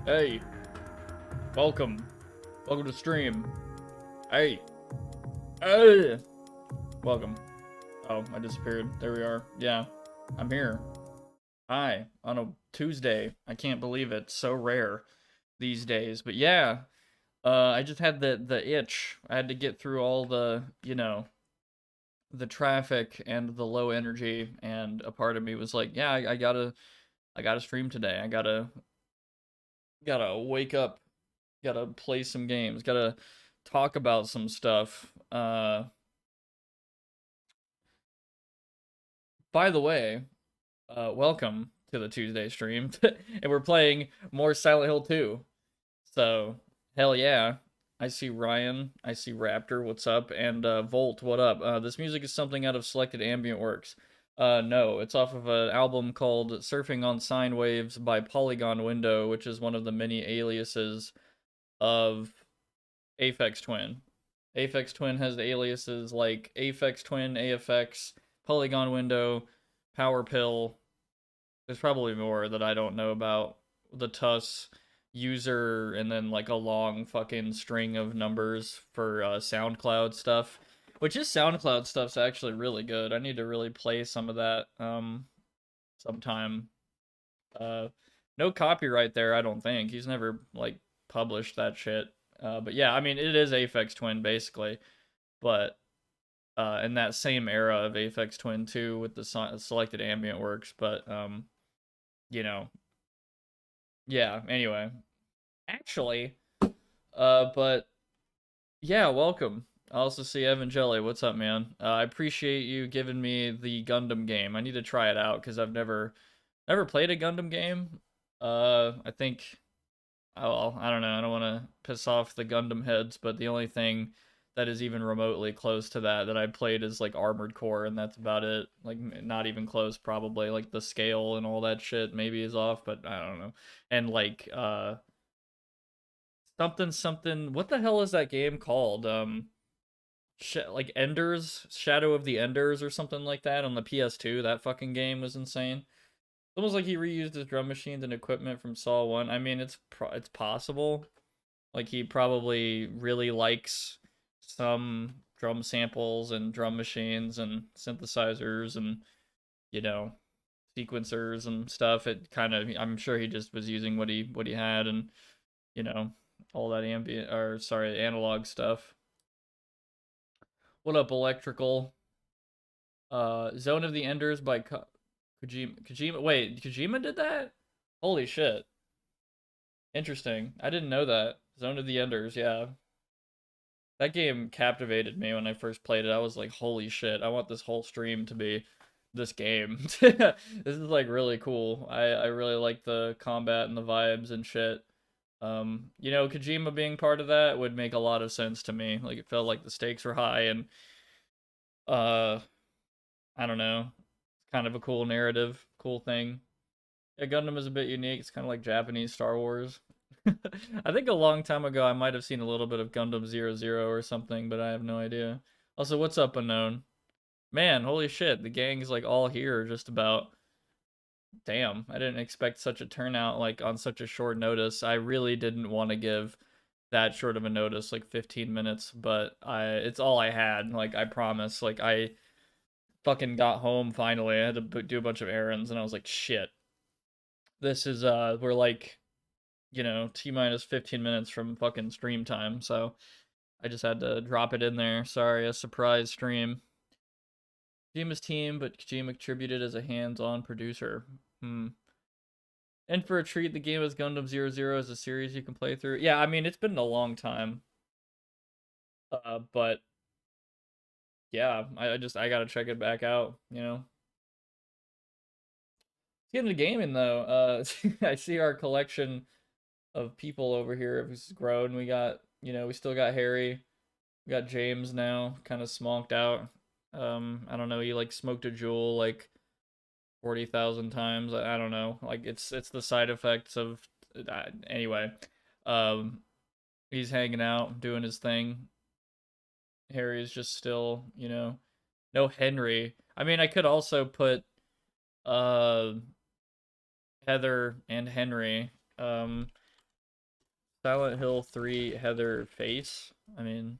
Hey, welcome. Welcome to stream. Hey. Hey. Welcome. Oh, I disappeared. There we are. Yeah, I'm here. Hi, on a Tuesday. I can't believe it. So rare these days. But yeah, I just had the itch. I had to get through all the, the traffic and the low energy, and a part of me was like, yeah, I gotta stream today. I gotta wake up, gotta play some games, gotta talk about some stuff. By the way, welcome to the Tuesday stream, and we're playing more Silent Hill 2. So hell yeah! I see Ryan, I see Raptor, what's up, and Volt, what up? This music is something out of Selected Ambient Works. No, it's off of an album called Surfing on Sine Waves by Polygon Window, which is one of the many aliases of Aphex Twin. Aphex Twin has aliases like Aphex Twin, AFX, Polygon Window, Power Pill. There's probably more that I don't know about. The TUS user, and then like a long fucking string of numbers for SoundCloud stuff. Which is SoundCloud stuff's actually really good. I need to really play some of that sometime. Uh no copyright there, I don't think. He's never like published that shit. But yeah, I mean it is Aphex Twin basically, but in that same era of Aphex Twin 2 with the Selected Ambient Works, but you know, Yeah, anyway. Actually, but yeah, welcome. I also see Evan Jelly. What's up, man? I appreciate you giving me the Gundam game. I need to try it out because I've never played a Gundam game. I think, oh, well, I don't know. I don't want to piss off the Gundam heads, but the only thing that is even remotely close to that I played is like Armored Core, and that's about it. Like not even close, probably. Like the scale and all that shit maybe is off, but I don't know. And like something something. What the hell is that game called? Like Enders, Shadow of the Enders or something like that on the PS2. That fucking game was insane. It's almost like he reused his drum machines and equipment from Saw 1. I mean, it's possible. Like he probably really likes some drum samples and drum machines and synthesizers and you know sequencers and stuff. It kind of I'm sure he just was using what he had and you know all that ambient or sorry analog stuff. What up, electrical? Zone of the Enders by Kojima. Kojima. Wait, Kojima did that? Holy shit! Interesting. I didn't know that. Zone of the Enders. Yeah, that game captivated me when I first played it. I was like, holy shit! I want this whole stream to be this game. This is like really cool. I really like the combat and the vibes and shit. Kojima being part of that would make a lot of sense to me. Like it felt like the stakes were high and uh I don't know. It's kind of a cool narrative, cool thing. Yeah, Gundam is a bit unique. It's kind of like Japanese Star Wars. I think a long time ago I might have seen a little bit of Gundam 00 or something, but I have no idea. Also, what's up, Unknown? Man, holy shit, the gang's like all here just about. Damn, I didn't expect such a turnout like on such a short notice. I really didn't want to give that short of a notice, like 15 minutes, but it's all I had. Like I promise. Like I fucking got home finally. I had to do a bunch of errands and I was like, shit. This is we're like, T minus 15 minutes from fucking stream time, so I just had to drop it in there. Sorry, a surprise stream. Kojima's team, but Kojima contributed as a hands-on producer. Hmm. And for a treat, the game is Gundam 00 is a series you can play through. Yeah, I mean, it's been a long time. But yeah, I gotta check it back out. Getting to gaming though. I see our collection of people over here who's grown. We still got Harry. We got James now, kind of smonked out. I don't know, he like smoked a jewel like 40,000 times. I don't know. Like it's the side effects of anyway. Um he's hanging out, doing his thing. Harry's just still, no Henry. I mean, I could also put uh Heather and Henry. Silent Hill 3 Heather face. I mean,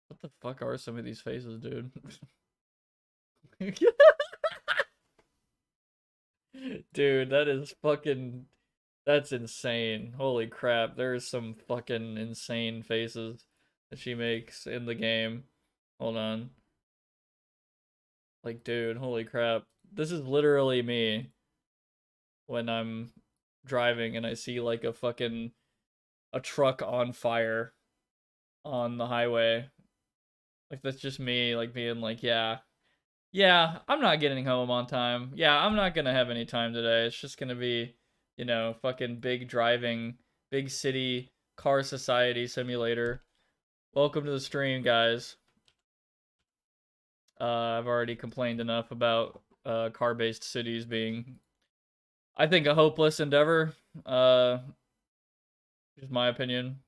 what the fuck are some of these faces, dude? Dude, that's insane. Holy crap, there's some fucking insane faces that she makes in the game. Hold on. Like, dude, holy crap. This is literally me when I'm driving and I see like a truck on fire on the highway. Like that's just me like being like, yeah. Yeah, I'm not getting home on time. Yeah, I'm not gonna have any time today. It's just gonna be, fucking big driving, big city car society simulator. Welcome to the stream, guys. I've already complained enough about car-based cities being, I think, a hopeless endeavor. Just my opinion.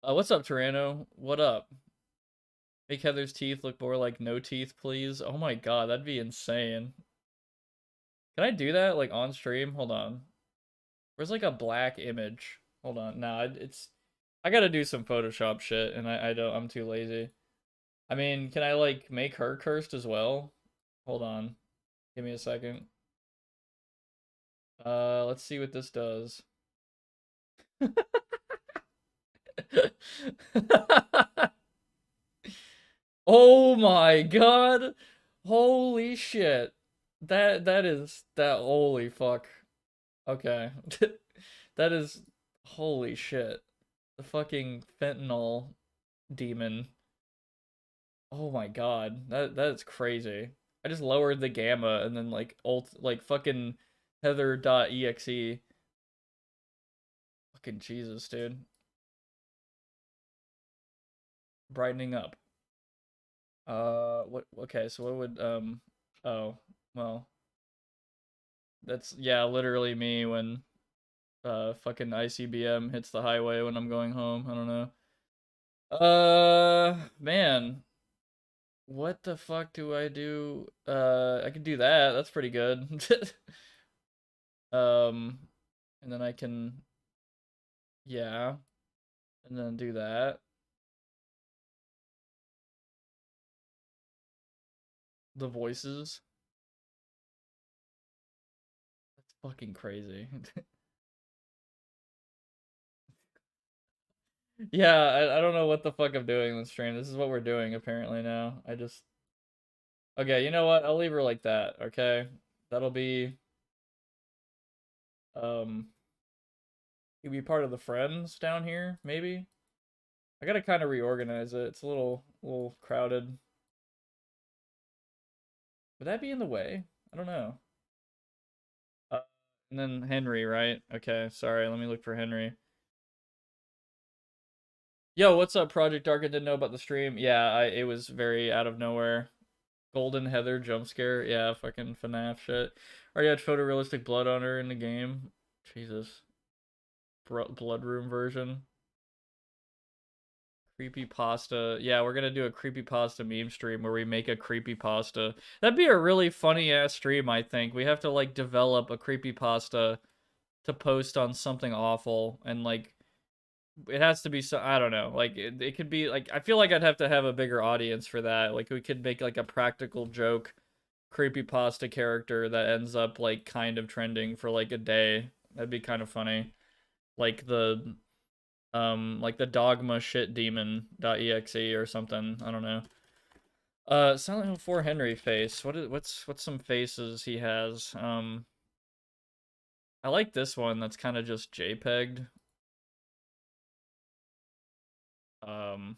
What's up, Tyranno? What up? Make Heather's teeth look more like no teeth, please. Oh my god, that'd be insane. Can I do that like on stream? Hold on. Where's like a black image? Hold on. Nah, I gotta do some Photoshop shit, and I don't. I'm too lazy. I mean, can I like make her cursed as well? Hold on. Give me a second. Let's see what this does. Oh my god. Holy shit. That holy fuck. Okay. That is holy shit. The fucking fentanyl demon. Oh my god. That's crazy. I just lowered the gamma and then like fucking heather.exe. Fucking Jesus, dude. Brightening up. What okay, so what would oh, well, that's yeah, literally me when fucking ICBM hits the highway when I'm going home. I don't know. Man, what the fuck do I do? I can do that. That's pretty good. um, and then I can, yeah, and then do that. The voices. That's fucking crazy. Yeah, I don't know what the fuck I'm doing in the stream. This is what we're doing apparently now. I just okay. You know what? I'll leave her like that. Okay, that'll be um. You'll be part of the friends down here, maybe. I gotta kind of reorganize it. It's a little crowded. Would that be in the way? I don't know. Uh, and then Henry, right? Okay, sorry. Let me look for Henry. Yo, what's up, Project Dark? I didn't know about the stream. Yeah, it was very out of nowhere. Golden Heather jump scare. Yeah, fucking FNAF shit. Already had photorealistic blood on her in the game. Jesus. Blood room version. Creepy pasta. Yeah, we're gonna do a creepy pasta meme stream where we make a creepy pasta. That'd be a really funny ass stream, I think. We have to like develop a creepy pasta to post on something awful and like it has to be so I don't know. Like it could be like I feel like I'd have to have a bigger audience for that. Like we could make like a practical joke creepy pasta character that ends up like kind of trending for like a day. That'd be kind of funny. Like the dogma shit demon.exe or something. I don't know. Silent Hill 4 Henry face. What's some faces he has? I like this one that's kind of just JPEG'd. Um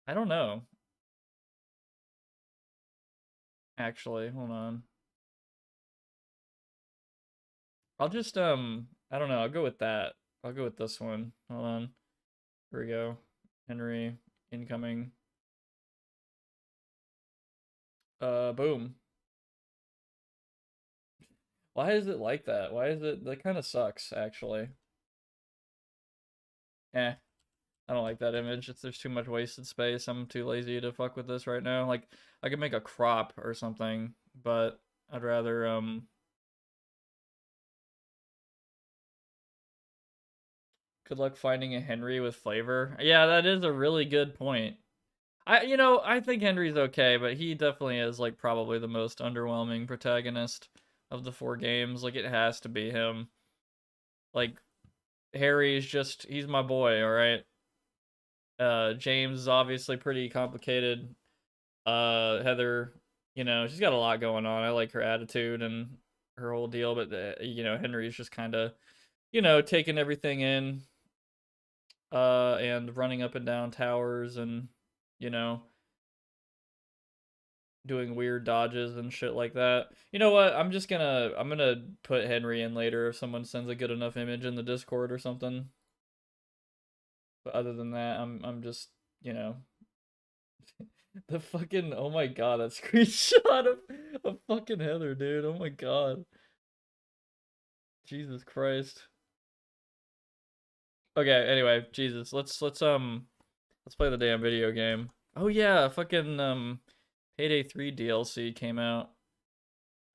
I don't know. Actually, hold on. I'll just I don't know, I'll go with that. I'll go with this one. Hold on. Here we go. Henry incoming. Boom. Why is it like that? Why is it that kind of sucks actually? Eh. I don't like that image. There's too much wasted space. I'm too lazy to fuck with this right now. Like I could make a crop or something, but I'd rather good luck finding a Henry with flavor. Yeah, that is a really good point. I think Henry's okay, but he definitely is like probably the most underwhelming protagonist of the four games. Like it has to be him. Like Harry's just he's my boy, all right? James is obviously pretty complicated. Heather, she's got a lot going on. I like her attitude and her whole deal, but Henry's just kind of, taking everything in, and running up and down towers and, you know, doing weird dodges and shit like that. You know what? I'm gonna put Henry in later if someone sends a good enough image in the Discord or something. But other than that, I'm just, you know, the fucking oh my god, that screenshot of fucking Heather, dude. Oh my god. Jesus Christ. Okay, anyway, Jesus. Let's play the damn video game. Oh yeah, fucking Payday 3 DLC came out.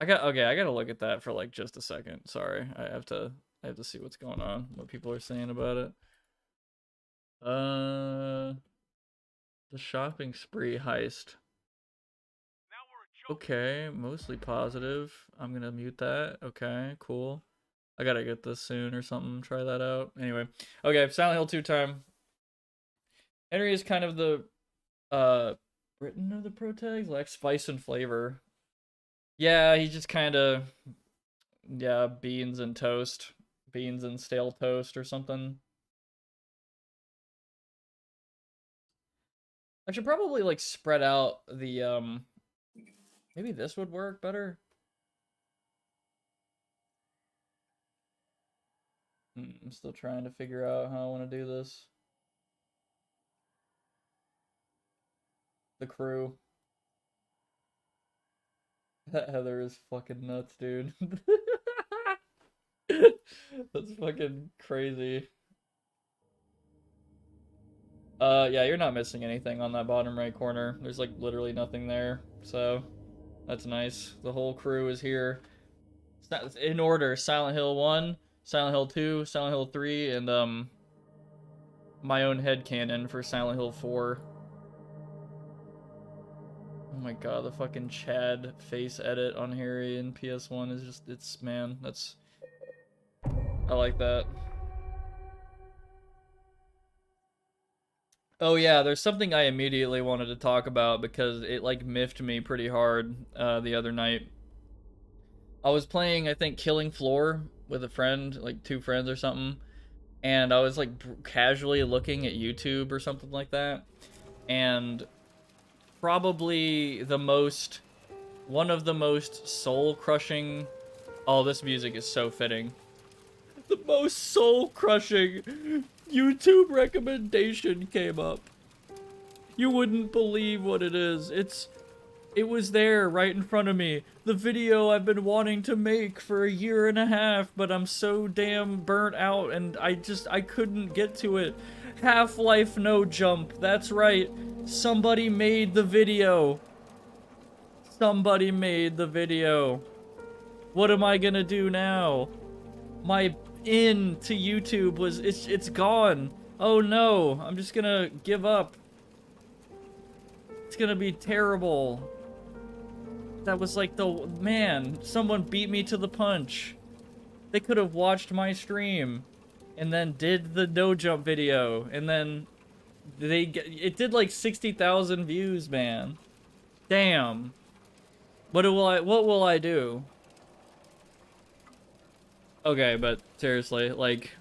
I gotta look at that for like just a second. Sorry. I have to see what's going on, what people are saying about it. Uh the shopping spree heist. Okay, mostly positive. I'm gonna mute that. Okay, cool. I gotta get this soon or something. Try that out. Anyway, okay, Silent Hill 2 time. Henry is kind of the Written of the protags lack spice and flavor. Yeah, he just kind of, yeah, beans and toast, beans and stale toast or something. I should probably like spread out the maybe this would work better. I'm still trying to figure out how I want to do this. The crew. That Heather is fucking nuts, dude. That's fucking crazy. Yeah, you're not missing anything on that bottom right corner. There's like literally nothing there, so that's nice. The whole crew is here. In order: Silent Hill 1, Silent Hill 2, Silent Hill 3, and my own headcanon for Silent Hill 4. Oh my god, the fucking Chad face edit on Harry in PS1 is just, it's, man, that's, I like that. Oh yeah, there's something I immediately wanted to talk about because it like miffed me pretty hard the other night. I was playing, I think, Killing Floor with a friend, like two friends or something, and I was like casually looking at YouTube or something like that, and probably one of the most soul-crushing, oh, this music is so fitting, the most soul-crushing YouTube recommendation came up. You wouldn't believe what it is. It was there right in front of me. The video I've been wanting to make for a year and a half, but I'm so damn burnt out and I couldn't get to it. Half-Life No Jump. That's right. Somebody made the video. Somebody made the video. What am I gonna do now? My in to YouTube was, it's gone. Oh no, I'm just gonna give up. It's gonna be terrible. That was like the, man, someone beat me to the punch. They could have watched my stream and then did the no jump video, and then it did like 60,000 views, man. Damn. What will I do? Okay, but seriously, like,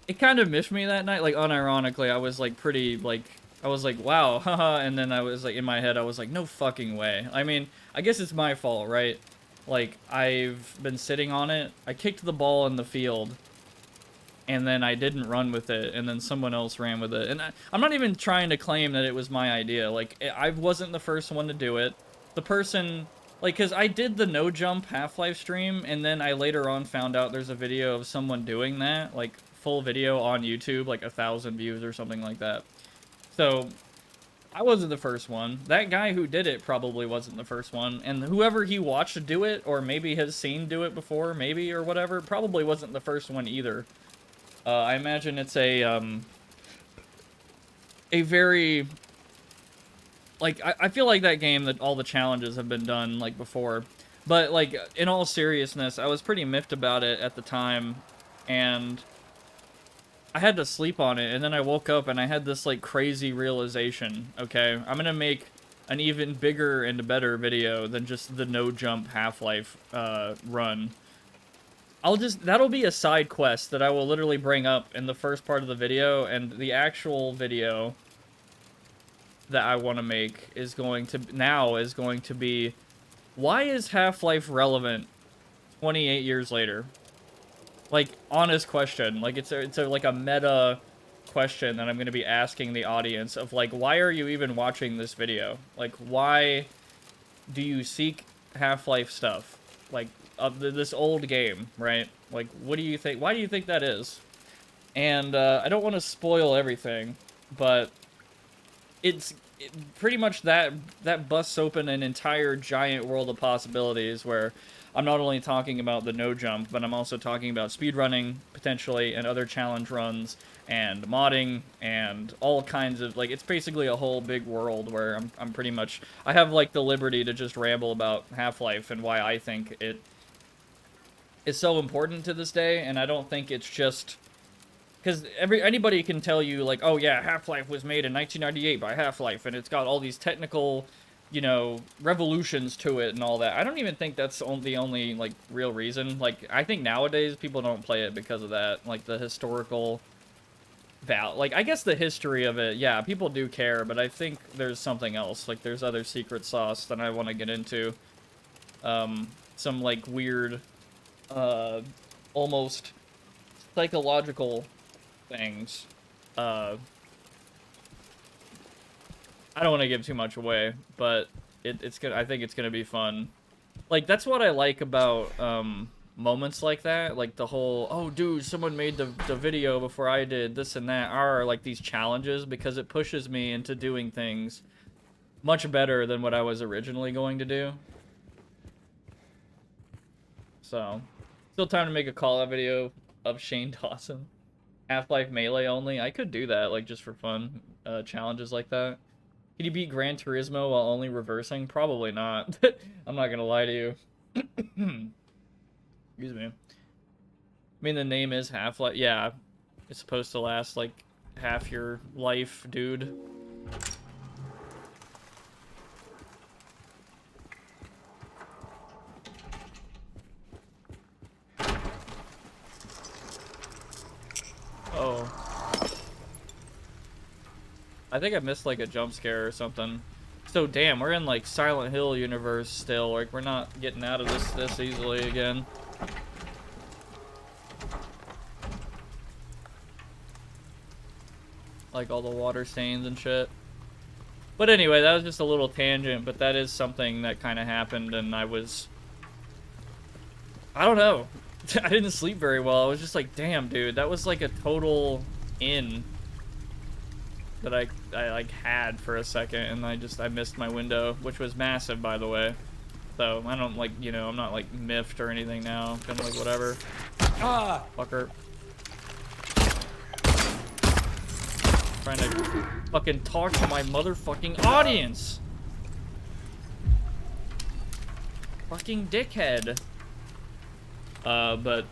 it kind of missed me that night. Like, unironically, I was like pretty, like, I was like, wow, haha, and then I was like, in my head, I was like, no fucking way. I mean, I guess it's my fault, right? Like, I've been sitting on it. I kicked the ball in the field, and then I didn't run with it, and then someone else ran with it. And I'm not even trying to claim that it was my idea. Like, I wasn't the first one to do it. The person, like, because I did the no jump Half-Life stream, and then I later on found out there's a video of someone doing that, like, full video on YouTube, like 1,000 views or something like that. So, I wasn't the first one. That guy who did it probably wasn't the first one. And whoever he watched do it, or maybe has seen do it before, maybe, or whatever, probably wasn't the first one either. I imagine it's a very, like, I feel like that game, that all the challenges have been done, like, before. But, like, in all seriousness, I was pretty miffed about it at the time, and I had to sleep on it, and then I woke up and I had this, like, crazy realization. Okay, I'm gonna make an even bigger and better video than just the no jump Half-Life run. That'll be a side quest that I will literally bring up in the first part of the video, and the actual video that I want to make is going to be, why is Half-Life relevant 28 years later? Like, honest question. Like, it's like a meta question that I'm going to be asking the audience of, like, why are you even watching this video? Like, why do you seek Half-Life stuff? Like, of this old game, right? Like, what do you think? Why do you think that is? And I don't want to spoil everything, but pretty much that busts open an entire giant world of possibilities where I'm not only talking about the no jump, but I'm also talking about speedrunning, potentially, and other challenge runs, and modding, and all kinds of, like, it's basically a whole big world where I'm pretty much, I have, like, the liberty to just ramble about Half-Life and why I think it is so important to this day, and I don't think it's just because anybody can tell you like, oh yeah, Half-Life was made in 1998 by Half-Life, and it's got all these technical, you know, revolutions to it and all that. I don't even think that's the only like real reason. Like, I think nowadays people don't play it because of that, like the historical like, I guess the history of it, yeah, people do care, but I think there's something else. Like, there's other secret sauce that I want to get into. Some like weird, almost psychological things. I don't want to give too much away, but it's gonna. I think it's gonna be fun. Like, that's what I like about moments like that. Like the whole, oh dude, someone made the video before I did, this and that, are like these challenges, because it pushes me into doing things much better than what I was originally going to do. So, still time to make a call-out video of Shane Dawson. Half-Life Melee only. I could do that, like, just for fun. Challenges like that. Can you beat Gran Turismo while only reversing? Probably not. I'm not gonna lie to you. Excuse me. I mean, the name is Half-Life. Yeah, it's supposed to last, like, half your life, dude. Oh. I think I missed like a jump scare or something. So damn, we're in like Silent Hill universe still. Like, we're not getting out of this easily again. Like all the water stains and shit. But anyway, that was just a little tangent, but that is something that kind of happened, and I don't know. I didn't sleep very well. I was just like, damn, dude, that was like a total in that I like had for a second, and I missed my window, which was massive, by the way. So I don't like, you know, I'm not like miffed or anything now. Kind of like whatever. Ah, fucker. Trying to fucking talk to my motherfucking audience. Fucking dickhead. But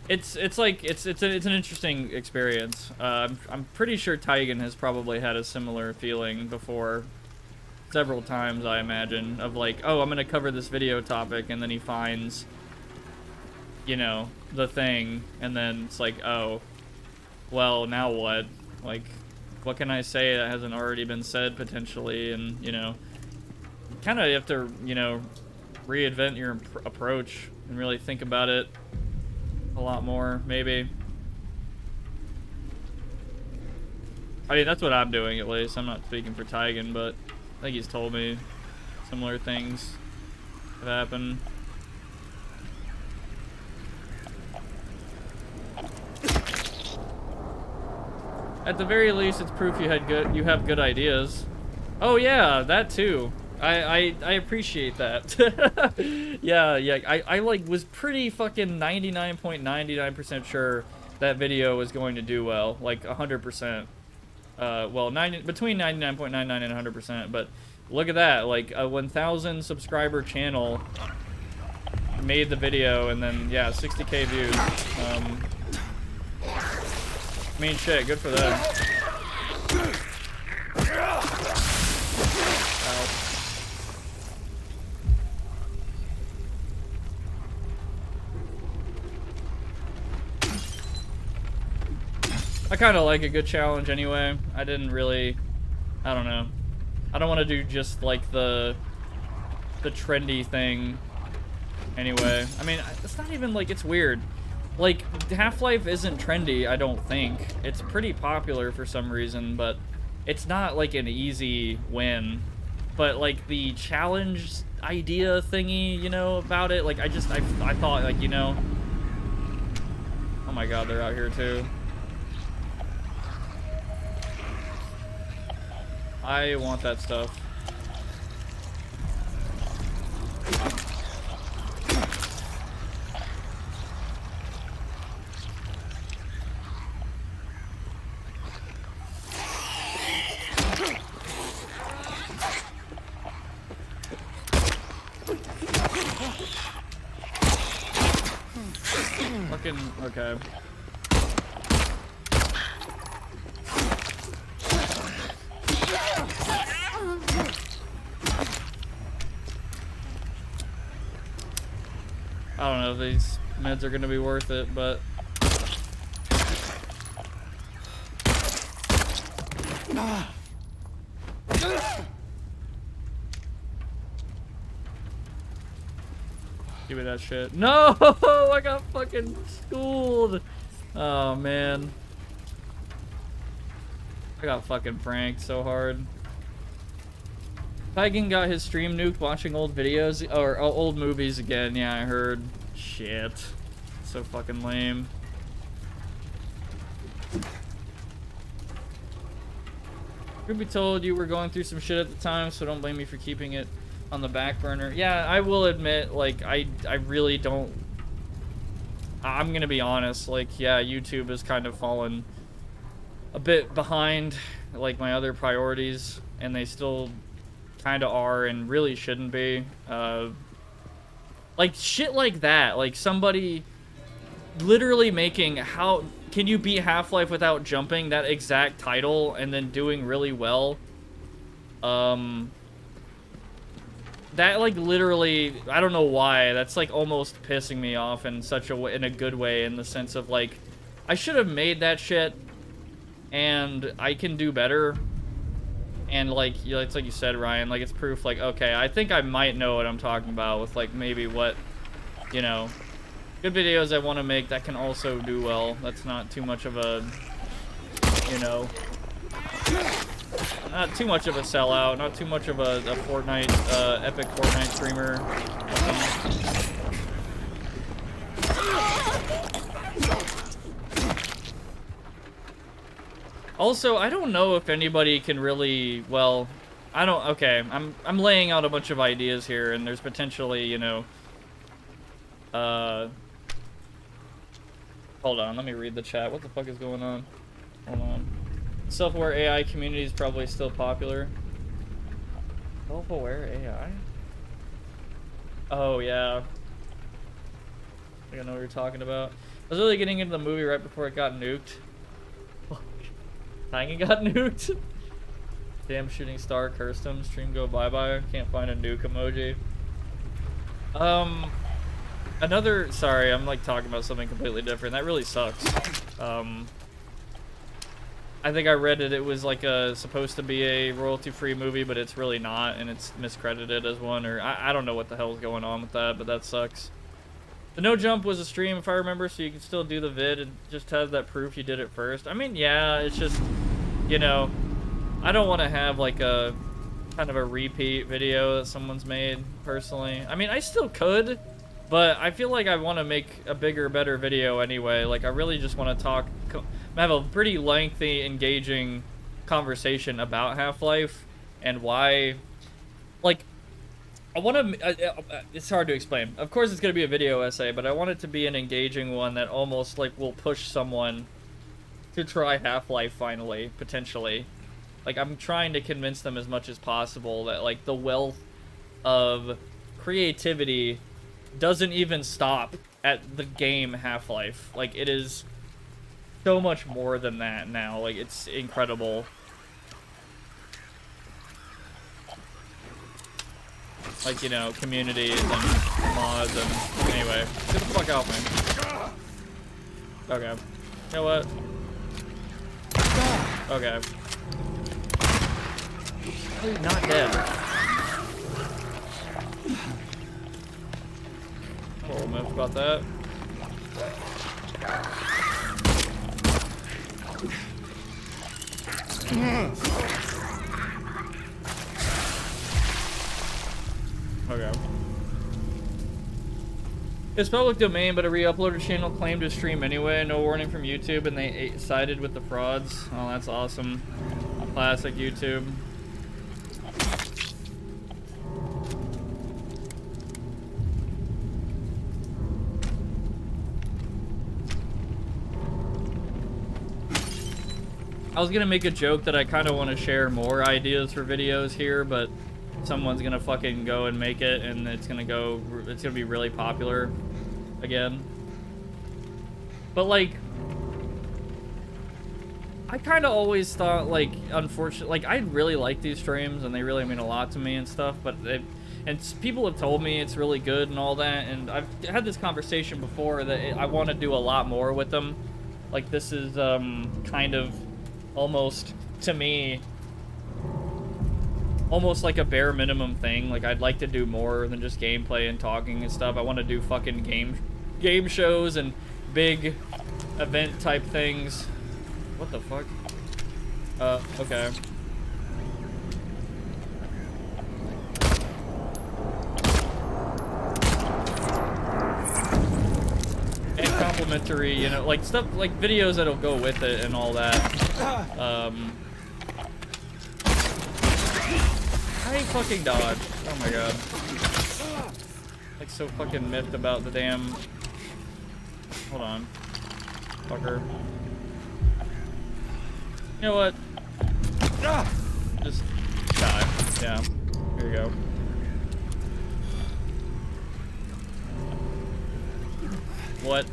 it's like it's an interesting experience. I'm pretty sure Tigan has probably had a similar feeling before, several times, I imagine, of like, oh, I'm gonna cover this video topic, and then he finds, you know, the thing, and then it's like, oh, well, now what? Like, what can I say that hasn't already been said potentially? And, you know, kind of have to, you know, reinvent your approach and really think about it a lot more, maybe. I mean, that's what I'm doing, at least. I'm not speaking for Tigan, but I think he's told me similar things have happened. At the very least, it's proof you have good ideas. Oh yeah, that too. I appreciate that. yeah, I like was pretty fucking 99.99% sure that video was going to do well, like 100%. Well, between 99.99 and 100%, but look at that, like a 1,000 subscriber channel made the video, and then yeah, 60K views. I mean, shit, good for them. Ow. I kind of like a good challenge anyway. I don't know. I don't want to do just like the trendy thing anyway. I mean, it's not even like, it's weird. Like, Half-Life isn't trendy, I don't think. It's pretty popular for some reason, but it's not like an easy win. But like the challenge idea thingy, you know, about it, like I thought, like, you know, oh my god, they're out here too. I want that stuff. Fucking, okay. I don't know if these meds are gonna be worth it, but give me that shit. No, I got fucking schooled. Oh man, I got fucking pranked so hard. Tigan got his stream nuked watching old videos or old movies again. Yeah, I heard. Shit, so fucking lame. Could be told you were going through some shit at the time, so don't blame me for keeping it on the back burner. Yeah, I will admit, like, I really don't... I'm gonna be honest, like, yeah, YouTube has kind of fallen a bit behind, like, my other priorities, and they still kind of are and really shouldn't be. Like, shit like that, like, somebody literally making how... Can you beat Half-Life without jumping? That exact title, and then doing really well. That, like, literally, I don't know why, that's, like, almost pissing me off in such a way, in a good way, in the sense of, like, I should have made that shit, and I can do better. And, like, it's like you said, Ryan, like, it's proof, like, okay, I think I might know what I'm talking about with, like, maybe what, you know, good videos I want to make that can also do well. That's not too much of a, you know, not too much of a sellout, not too much of a Fortnite, epic Fortnite streamer. Also, I don't know if anybody can really, well, okay, I'm laying out a bunch of ideas here, and there's potentially, you know, hold on, let me read the chat. What the fuck is going on? Hold on. Self-aware AI community is probably still popular. Self-aware AI? Oh, yeah. I think I know what you're talking about. I was really getting into the movie right before it got nuked. Hanging got nuked? Damn shooting star cursed him. Stream go bye-bye. Can't find a nuke emoji. Sorry, I'm like talking about something completely different. That really sucks. I think I read it was like supposed to be a royalty-free movie, but it's really not, and it's miscredited as one, or I don't know what the hell's going on with that, but that sucks. The no jump was a stream, if I remember, so you can still do the vid and just have that proof you did it first. I mean, yeah, it's just, you know, I don't want to have like a kind of a repeat video that someone's made, personally. I mean, I still could, but I feel like I want to make a bigger, better video anyway. Like, I really just want to have a pretty lengthy, engaging conversation about Half-Life and why, like, I want to, it's hard to explain. Of course it's going to be a video essay, but I want it to be an engaging one that almost, like, will push someone to try Half-Life finally, potentially. Like, I'm trying to convince them as much as possible that, like, the wealth of creativity doesn't even stop at the game Half-Life. Like, it is so much more than that now. Like, it's incredible. Like, you know, communities and mods and... Anyway, get the fuck out, man. Okay. You know what? Okay. Oh, he's not dead. A little miffed about that. Okay. It's public domain, but a re-uploader channel claimed to stream anyway. No warning from YouTube, and they sided with the frauds. Oh, that's awesome. Classic YouTube. I was gonna make a joke that I kind of want to share more ideas for videos here, but someone's gonna fucking go and make it, and it's gonna be really popular again. But, like, I kind of always thought, like, unfortunately, like, I really like these streams, and they really mean a lot to me and stuff, but And people have told me it's really good and all that, and I've had this conversation before that I want to do a lot more with them. Like, this is kind of almost, to me, almost like a bare minimum thing. Like, I'd like to do more than just gameplay and talking and stuff. I want to do fucking game shows and big event type things. What the fuck? Okay. And complimentary, you know, like stuff, like videos that'll go with it and all that. I fucking dodged. Oh my god. Like, so fucking miffed about the damn... Hold on. Fucker. You know what? Just die. Yeah. Here you go. What?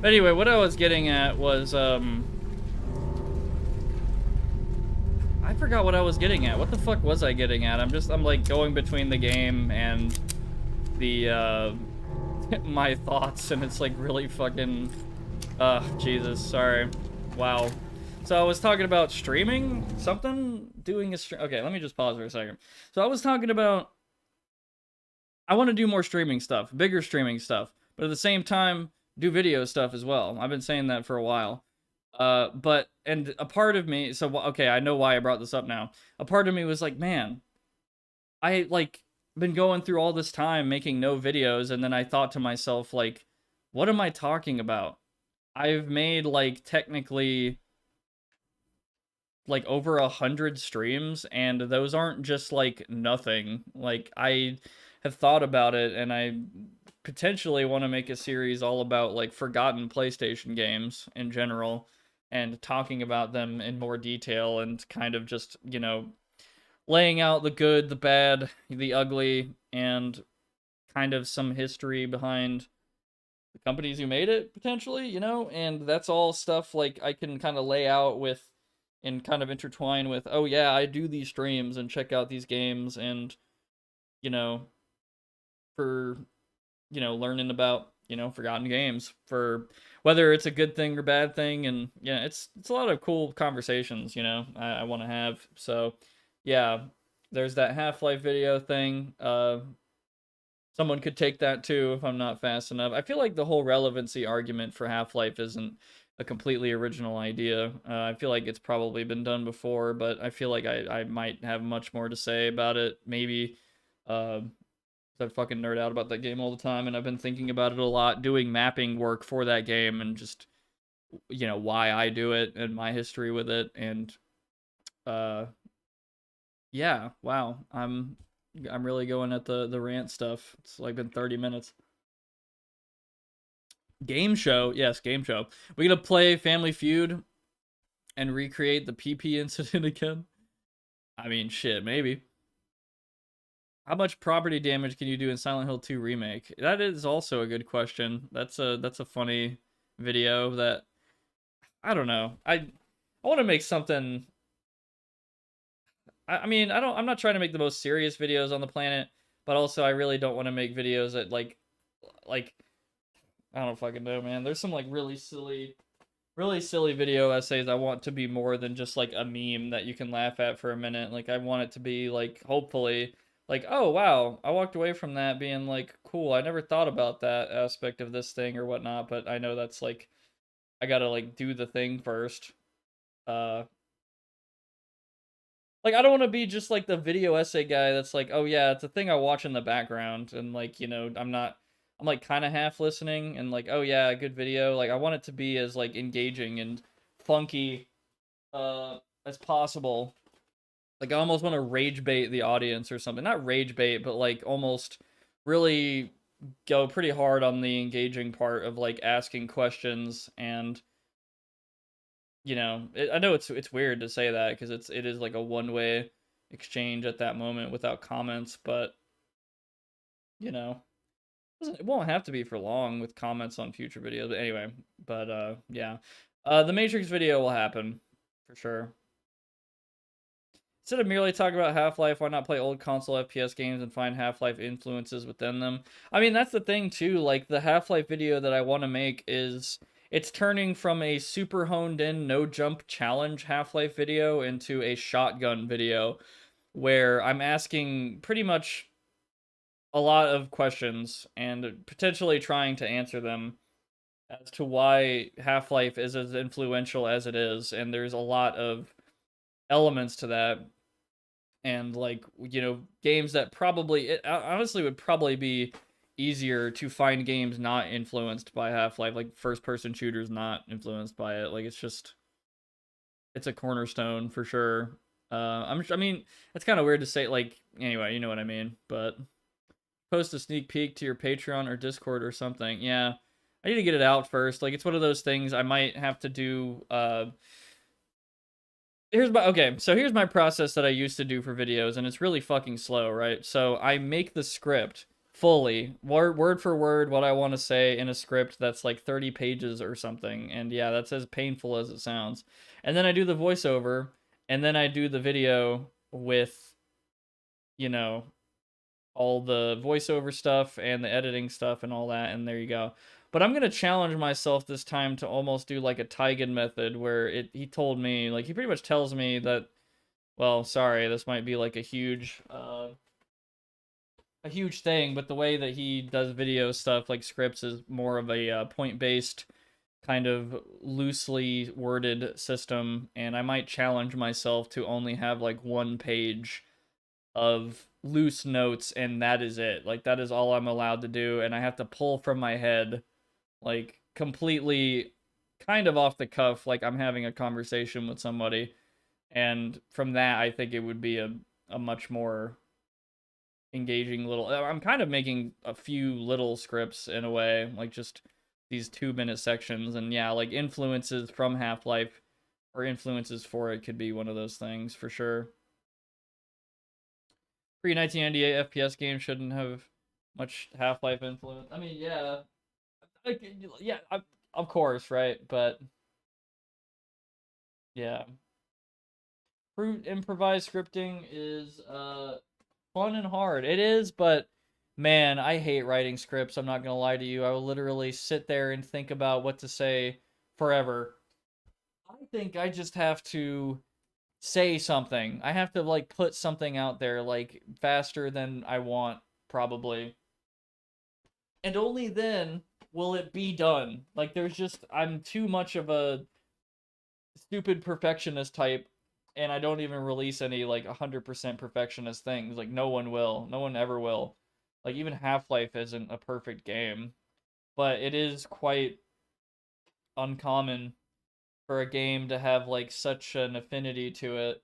But anyway, what I was getting at was, I forgot what I was getting at. What the fuck was I getting at? I'm like going between the game and the, my thoughts, and it's like really fucking, Jesus, sorry. Wow. So I was talking about streaming something, doing a stream. Okay, let me just pause for a second. So I was talking about, I want to do more streaming stuff, bigger streaming stuff, but at the same time, do video stuff as well. I've been saying that for a while. And a part of me, so, okay, I know why I brought this up now. A part of me was like, man, I, like, been going through all this time making no videos, and then I thought to myself, like, what am I talking about? I've made, like, technically, like, over 100 streams, and those aren't just, like, nothing. Like, I have thought about it, and I potentially want to make a series all about, like, forgotten PlayStation games in general, and talking about them in more detail, and kind of just, you know, laying out the good, the bad, the ugly, and kind of some history behind the companies who made it, potentially, you know? And that's all stuff, like, I can kind of lay out with, and kind of intertwine with, oh yeah, I do these streams and check out these games, and, you know, for, you know, learning about, you know, forgotten games, for whether it's a good thing or bad thing. And yeah, it's a lot of cool conversations, you know, I want to have. So yeah, there's that Half-Life video thing. Someone could take that too if I'm not fast enough. I feel like the whole relevancy argument for Half-Life isn't a completely original idea. I feel like it's probably been done before, but I feel like I might have much more to say about it. Maybe I fucking nerd out about that game all the time, and I've been thinking about it a lot, doing mapping work for that game, and just, you know, why I do it and my history with it. And yeah, wow, I'm really going at the rant stuff. It's like been 30 minutes. Game show, yes, game show. We gonna play Family Feud and recreate the PP incident again? I mean, shit, maybe. How much property damage can you do in Silent Hill 2 Remake? That is also a good question. That's a funny video that, I don't know. I want to make something. I mean, I'm not trying to make the most serious videos on the planet, but also I really don't want to make videos that like I don't fucking know, man. There's some like really silly video essays I want to be more than just like a meme that you can laugh at for a minute. Like, I want it to be like, hopefully, like, oh wow, I walked away from that being like, cool, I never thought about that aspect of this thing or whatnot, but I know that's like, I gotta like do the thing first. Like, I don't want to be just like the video essay guy that's like, oh yeah, it's a thing I watch in the background, and like, you know, I'm like kind of half listening, and like, oh yeah, good video. Like, I want it to be as like engaging and funky as possible. Like, I almost want to rage bait the audience or something. Not rage bait, but like almost really go pretty hard on the engaging part of like asking questions. And, you know, I know it's weird to say that because it is like a one-way exchange at that moment without comments, but, you know, it won't have to be for long with comments on future videos. But anyway, yeah. The Matrix video will happen for sure. Instead of merely talking about Half-Life, why not play old console FPS games and find Half-Life influences within them? I mean, that's the thing too. Like the Half-Life video that I want to make is it's turning from a super honed in no jump challenge Half-Life video into a shotgun video where I'm asking pretty much a lot of questions and potentially trying to answer them as to why Half-Life is as influential as it is, and there's a lot of elements to that. And like, you know, games that probably it honestly would probably be easier to find games not influenced by Half-Life, like first person shooters not influenced by it. Like it's just it's a cornerstone for sure. I mean, it's kind of weird to say, like, anyway, you know what I mean. But post a sneak peek to your Patreon or Discord or something. Yeah, I need to get it out first. Like, it's one of those things I might have to do. Here's my process that I used to do for videos, and it's really fucking slow, right? So I make the script fully, word for word, what I want to say in a script that's like 30 pages or something. And yeah, that's as painful as it sounds. And then I do the voiceover, and then I do the video with, you know, all the voiceover stuff and the editing stuff and all that, and there you go. But I'm gonna challenge myself this time to almost do like a Taigen method where he told me, like, he pretty much tells me that, well, sorry, this might be like a huge thing, but the way that he does video stuff like scripts is more of a point-based kind of loosely worded system, and I might challenge myself to only have like one page of loose notes, and that is it. Like, that is all I'm allowed to do, and I have to pull from my head, like, completely kind of off the cuff, like I'm having a conversation with somebody. And from that, I think it would be a much more engaging little. I'm kind of making a few little scripts in a way, like just these 2-minute sections. And yeah, like influences from Half-Life or influences for it could be one of those things for sure. Pre 1998 FPS game shouldn't have much Half-Life influence. I mean, yeah, yeah, of course, right? But yeah, improvised scripting is fun and hard. It is, but man, I hate writing scripts. I'm not gonna lie to you. I will literally sit there and think about what to say forever. I think I just have to say something. I have to like put something out there like faster than I want, probably. And only then will it be done. Like there's just I'm too much of a stupid perfectionist type, and I don't even release any like 100% perfectionist things. Like no one will. No one ever will. Like even Half-Life isn't a perfect game, but it is quite uncommon for a game to have like such an affinity to it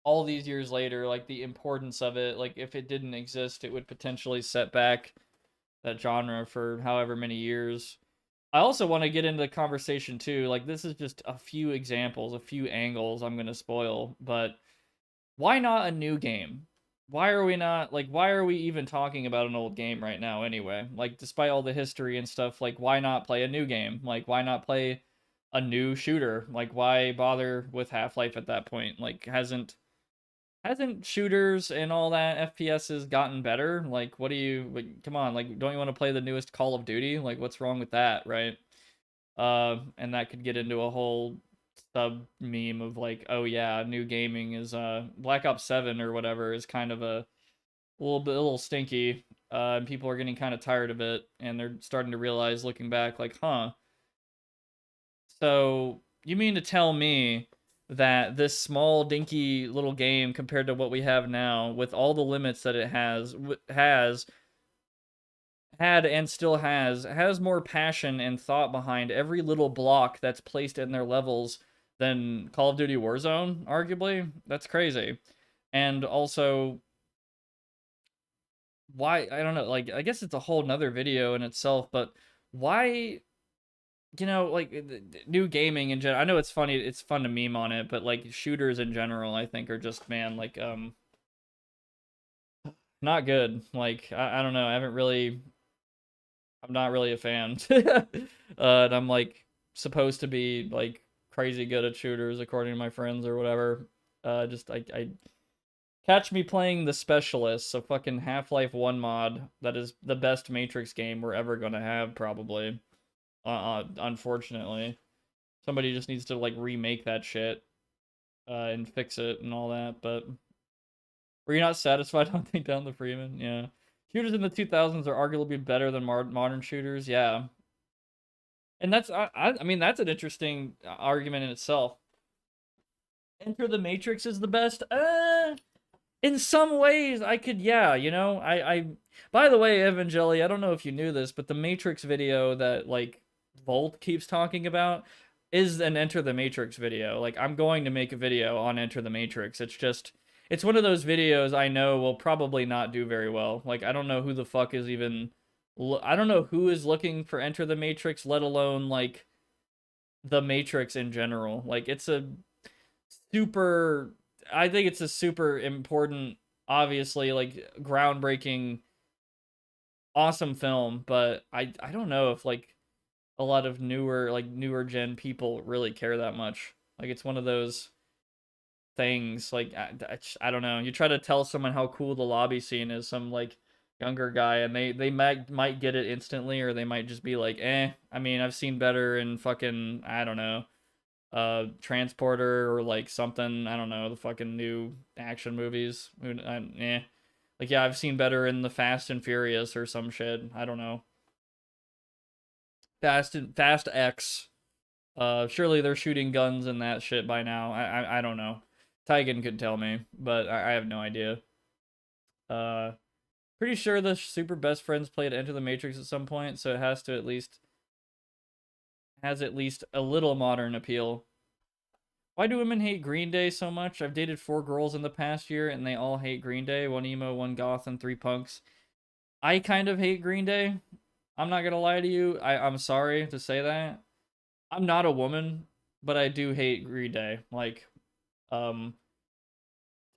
all these years later. Like the importance of it, like if it didn't exist, it would potentially set back that genre for however many years. I also want to get into the conversation too. Like this is just a few examples, a few angles I'm going to spoil, but why not a new game? Why are we not like why are we even talking about an old game right now anyway? Like despite all the history and stuff, like why not play a new game? Like why not play a new shooter? Like why bother with Half-Life at that point? Like hasn't shooters and all that FPSs gotten better? Like, what do you like, come on? Like, don't you want to play the newest Call of Duty? Like, what's wrong with that, right? And that could get into a whole sub meme of like, oh yeah, new gaming is Black Ops 7 or whatever is kind of a little stinky. And people are getting kind of tired of it, and they're starting to realize, looking back, like, huh. So you mean to tell me that this small dinky little game compared to what we have now with all the limits that it has had and still has more passion and thought behind every little block that's placed in their levels than Call of Duty Warzone, arguably? That's crazy. And also, why, I don't know, like I guess it's a whole nother video in itself, but why, you know, like new gaming in general. I know it's funny, it's fun to meme on it, but like shooters in general, I think are just, man, like not good. Like I don't know, I'm not really a fan. And I'm like supposed to be like crazy good at shooters according to my friends or whatever. Just I catch me playing the Specialist, so fucking Half-Life 1 mod that is the best Matrix game we're ever gonna have, probably. Unfortunately. Somebody just needs to, like, remake that shit, and fix it and all that, but... Were you not satisfied hunting down the Freeman? Yeah. Shooters in the 2000s are arguably better than modern shooters, yeah. And that's, I mean, that's an interesting argument in itself. Enter the Matrix is the best? In some ways, I could, yeah, you know, by the way, Evangeli, I don't know if you knew this, but the Matrix video that, like, Volt keeps talking about is an Enter the Matrix video. Like, I'm going to make a video on Enter the Matrix. It's just, it's one of those videos I know will probably not do very well. Like, I don't know who the fuck is even, I don't know who is looking for Enter the Matrix, let alone, like, the Matrix in general. Like, it's a super, I think it's a super important, obviously, like, groundbreaking, awesome film, but I don't know if, like, a lot of newer gen people really care that much. Like, it's one of those things, like, I don't know. You try to tell someone how cool the lobby scene is, some, like, younger guy, and they might get it instantly, or they might just be like, I mean, I've seen better in fucking, I don't know, Transporter, or like something, I don't know, the fucking new action movies. Like, yeah, I've seen better in the Fast and Furious or some shit. I don't know. Fast X. Surely they're shooting guns and that shit by now. I don't know. Tygan could tell me, but I have no idea. Uh, Pretty sure the Super Best Friends played Enter the Matrix at some point, so it has to has at least a little modern appeal. Why do women hate Green Day so much? I've dated 4 girls in the past year, and they all hate Green Day. 1 emo, 1 goth, and 3 punks. I kind of hate Green Day. I'm not gonna lie to you. I'm sorry to say that. I'm not a woman, but I do hate Green Day. Like, um,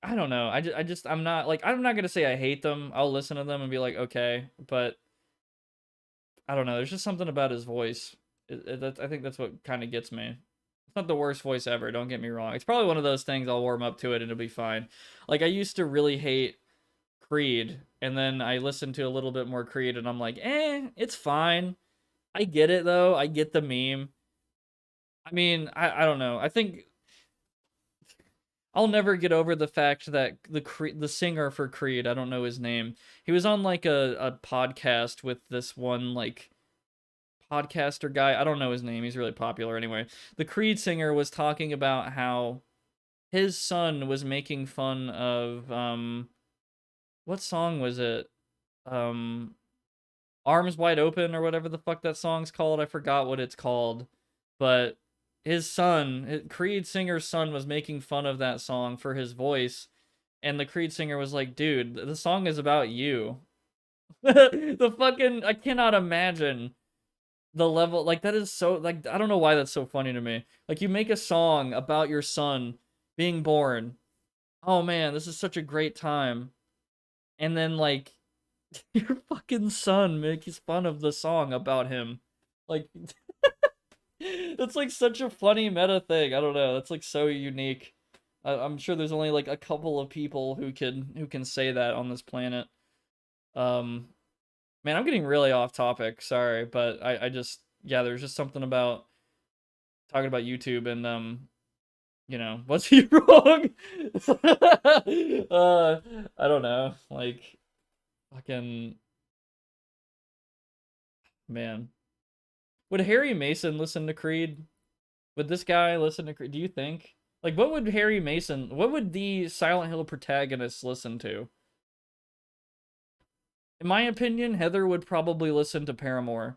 I don't know. I'm not, like, I'm not gonna say I hate them. I'll listen to them and be like, okay, but I don't know. There's just something about his voice. I think that's what kind of gets me. It's not the worst voice ever, don't get me wrong. It's probably one of those things I'll warm up to it and it'll be fine. Like, I used to really hate Creed, and then I listened to a little bit more Creed, and I'm like, it's fine. I get it, though. I get the meme. I mean, I don't know. I think I'll never get over the fact that the singer for Creed, I don't know his name, he was on, like, a podcast with this one, like, podcaster guy. I don't know his name. He's really popular anyway. The Creed singer was talking about how his son was making fun of, what song was it? Um, Arms Wide Open, or whatever the fuck that song's called. I forgot what it's called. But his son, Creed singer's son, was making fun of that song for his voice. And the Creed singer was like, dude, the song is about you. The fucking, I cannot imagine the level, like, that is so, like, I don't know why that's so funny to me. Like, you make a song about your son being born. Oh man, this is such a great time. And then, like, your fucking son makes fun of the song about him. Like, that's, like, such a funny meta thing. I don't know. That's, like, so unique. I'm sure there's only, like, a couple of people who can say that on this planet. Man, I'm getting really off topic. Sorry, but I just, yeah, there's just something about talking about YouTube, and you know, what's he wrong? I don't know. Like, fucking, man. Would Harry Mason listen to Creed? Would this guy listen to Creed? Do you think? Like, what would what would the Silent Hill protagonists listen to? In my opinion, Heather would probably listen to Paramore.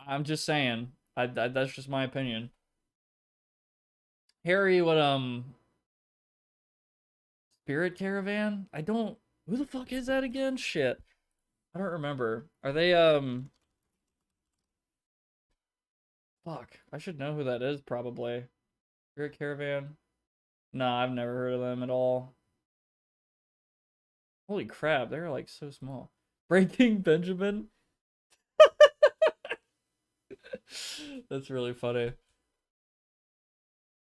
I'm just saying. That's just my opinion. Harry would, Spirit Caravan? I don't, who the fuck is that again? Shit. I don't remember. Are they, fuck. I should know who that is, probably. Spirit Caravan? Nah, I've never heard of them at all. Holy crap, they're, like, so small. Breaking Benjamin? That's really funny.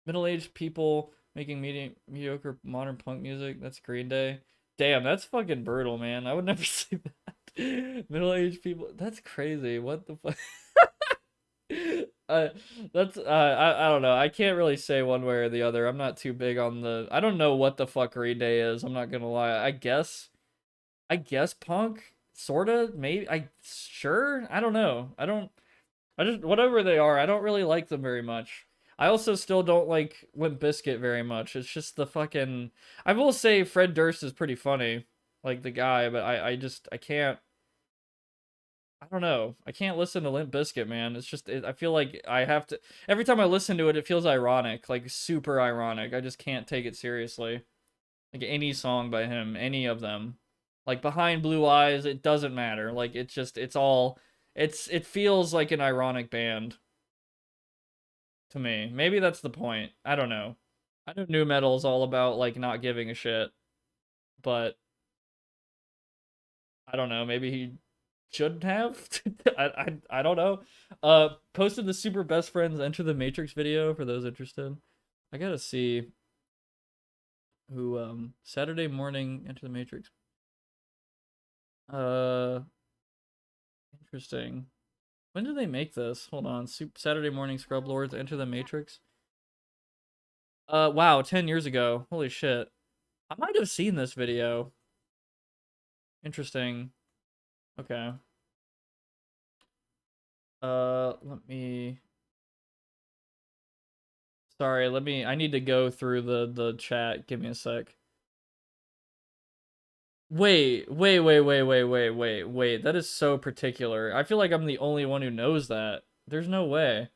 Middle-aged people Making mediocre modern punk music. That's Green Day. Damn, that's fucking brutal, man. I would never say that. Middle-aged people. That's crazy. What the fuck? uh, that's I don't know. I can't really say one way or the other. I'm not too big on the. I don't know what the fuck Green Day is. I'm not gonna lie. I guess punk, sorta, maybe. Sure. I don't know. I just whatever they are. I don't really like them very much. I also still don't like Limp Bizkit very much. It's just the fucking. I will say Fred Durst is pretty funny, like the guy, but I can't. I don't know. I can't listen to Limp Bizkit, man. It's just I feel like I have to every time I listen to it, it feels ironic, like super ironic. I just can't take it seriously. Like any song by him, any of them. Like Behind Blue Eyes, it doesn't matter. Like it's all it feels like an ironic band to me. Maybe that's the point. I don't know. I know new metal is all about like not giving a shit, but I don't know. Maybe he should have. I don't know. Posted the Super Best Friends Enter the Matrix video for those interested. I gotta see who Saturday morning Enter the Matrix. Uh, interesting. When did they make this? Hold on. Saturday morning Scrub Lords Enter the Matrix. Wow, 10 years ago. Holy shit. I might have seen this video. Interesting. Okay. Let me. Sorry, I need to go through the chat. Give me a sec. Wait. That is so particular. I feel like I'm the only one who knows that. There's no way.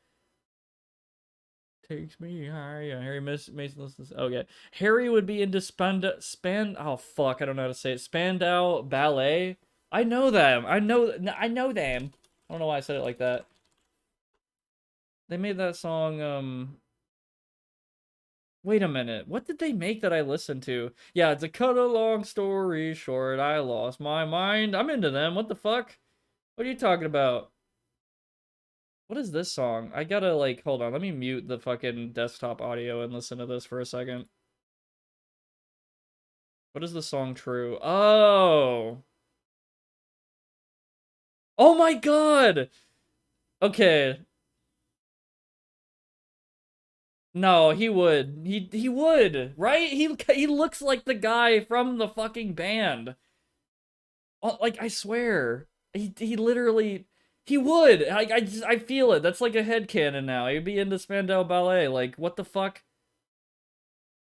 Takes me higher. Harry Mason listens. Okay. Harry would be into oh fuck, I don't know how to say it. Spandau Ballet. I know them. I know them. I don't know why I said it like that. They made that song wait a minute. What did they make that I listened to? Yeah, to cut a long story short, I lost my mind. I'm into them. What the fuck? What are you talking about? What is this song? I gotta, like, hold on. Let me mute the fucking desktop audio and listen to this for a second. What is the song True? Oh! Oh my god! Okay. No, he would. He would, right? He looks like the guy from the fucking band. Oh, like I swear, he literally he would. I feel it. That's like a headcanon now. He'd be into Spandau Ballet. Like what the fuck,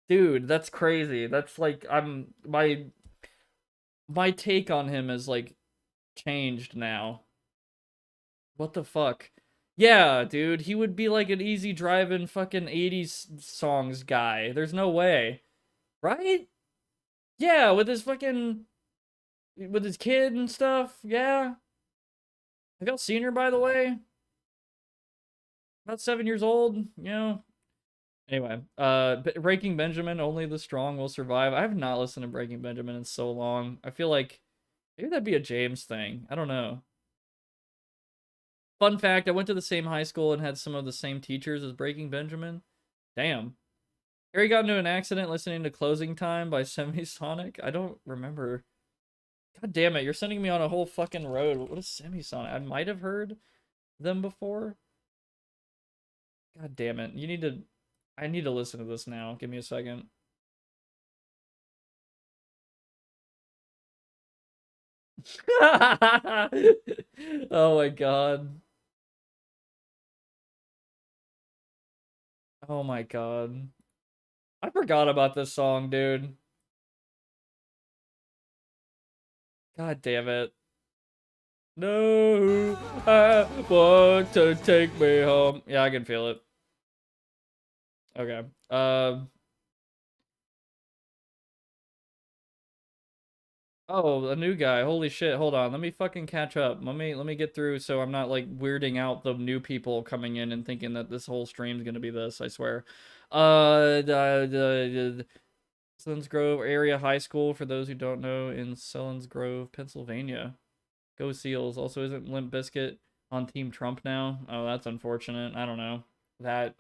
dude? That's crazy. That's like my take on him is like changed now. What the fuck? Yeah, dude, he would be like an easy driving fucking 80s songs guy. There's no way. Right? Yeah, with his kid and stuff. Yeah. I got senior by the way. About 7 years old, you know. Anyway, Breaking Benjamin, Only the Strong Will Survive. I have not listened to Breaking Benjamin in so long. I feel like maybe that'd be a James thing. I don't know. Fun fact, I went to the same high school and had some of the same teachers as Breaking Benjamin. Damn. Harry got into an accident listening to Closing Time by Semisonic. I don't remember. God damn it, you're sending me on a whole fucking road. What is Semisonic? I might have heard them before. God damn it. I need to listen to this now. Give me a second. Oh my god. Oh my god. I forgot about this song, dude. God damn it. No, I want to take me home. Yeah, I can feel it. Okay. Oh, a new guy. Holy shit. Hold on. Let me fucking catch up. Let me get through so I'm not like weirding out the new people coming in and thinking that this whole stream's gonna be this, I swear. The Selinsgrove Area High School, for those who don't know, in Selinsgrove, Pennsylvania. Go Seals. Also, isn't Limp Bizkit on Team Trump now? Oh, that's unfortunate. I don't know. That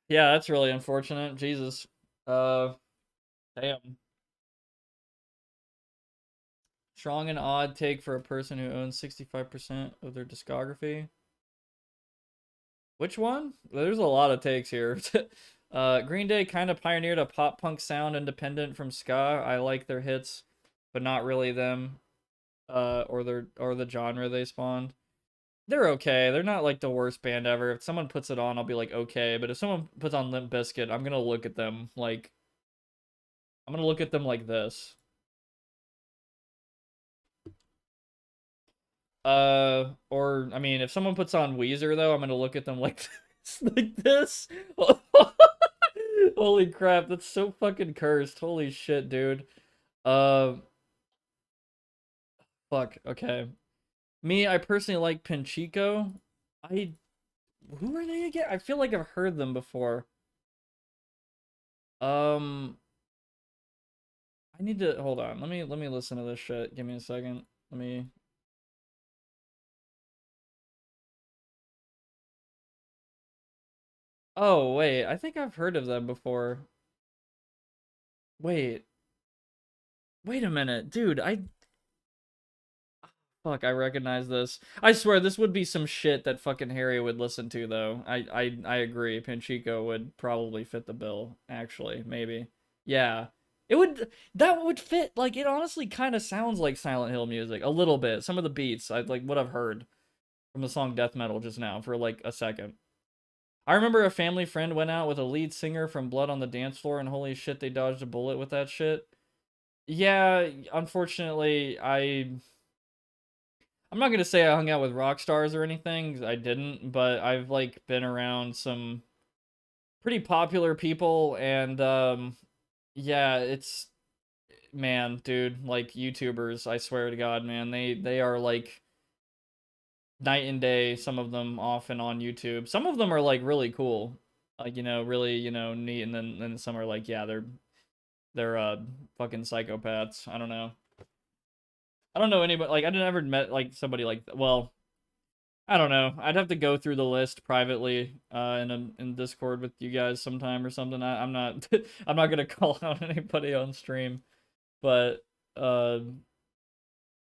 Yeah, that's really unfortunate. Jesus. Uh, damn. Strong and odd take for a person who owns 65% of their discography. Which one? There's a lot of takes here. Green Day kind of pioneered a pop punk sound independent from ska. I like their hits, but not really them. Or the genre they spawned. They're okay. They're not like the worst band ever. If someone puts it on, I'll be like okay. But if someone puts on Limp Bizkit, I'm gonna look at them like I'm gonna look at them like this. Or I mean, if someone puts on Weezer though, I'm gonna look at them like this, like this. Holy crap, that's so fucking cursed. Holy shit, dude. Uh, fuck. Okay. Me, I personally like Pinchico. I Who are they again? I feel like I've heard them before. Um, I need to hold on. Let me listen to this shit. Give me a second. Let me. Oh wait, I think I've heard of them before. Wait, wait a minute, dude. Fuck, I recognize this. I swear this would be some shit that fucking Harry would listen to though. I agree. Pinchico would probably fit the bill, actually, maybe. Yeah. It would that would fit. Like it honestly kind of sounds like Silent Hill music a little bit. Some of the beats, I like what I've heard from the song Death Metal just now for like a second. I remember a family friend went out with a lead singer from Blood on the Dance Floor and holy shit they dodged a bullet with that shit. Yeah, unfortunately, I'm not gonna say I hung out with rock stars or anything, 'cause I didn't, but I've like been around some pretty popular people, and yeah, it's man, dude, like YouTubers. I swear to God, man, they are like night and day. Some of them off and on YouTube. Some of them are like really cool, like really neat, and then some are like yeah, they're fucking psychopaths. I don't know. I don't know anybody like I never met like somebody like well I don't know. I'd have to go through the list privately in Discord with you guys sometime or something. I'm not I'm not gonna call out anybody on stream, but uh,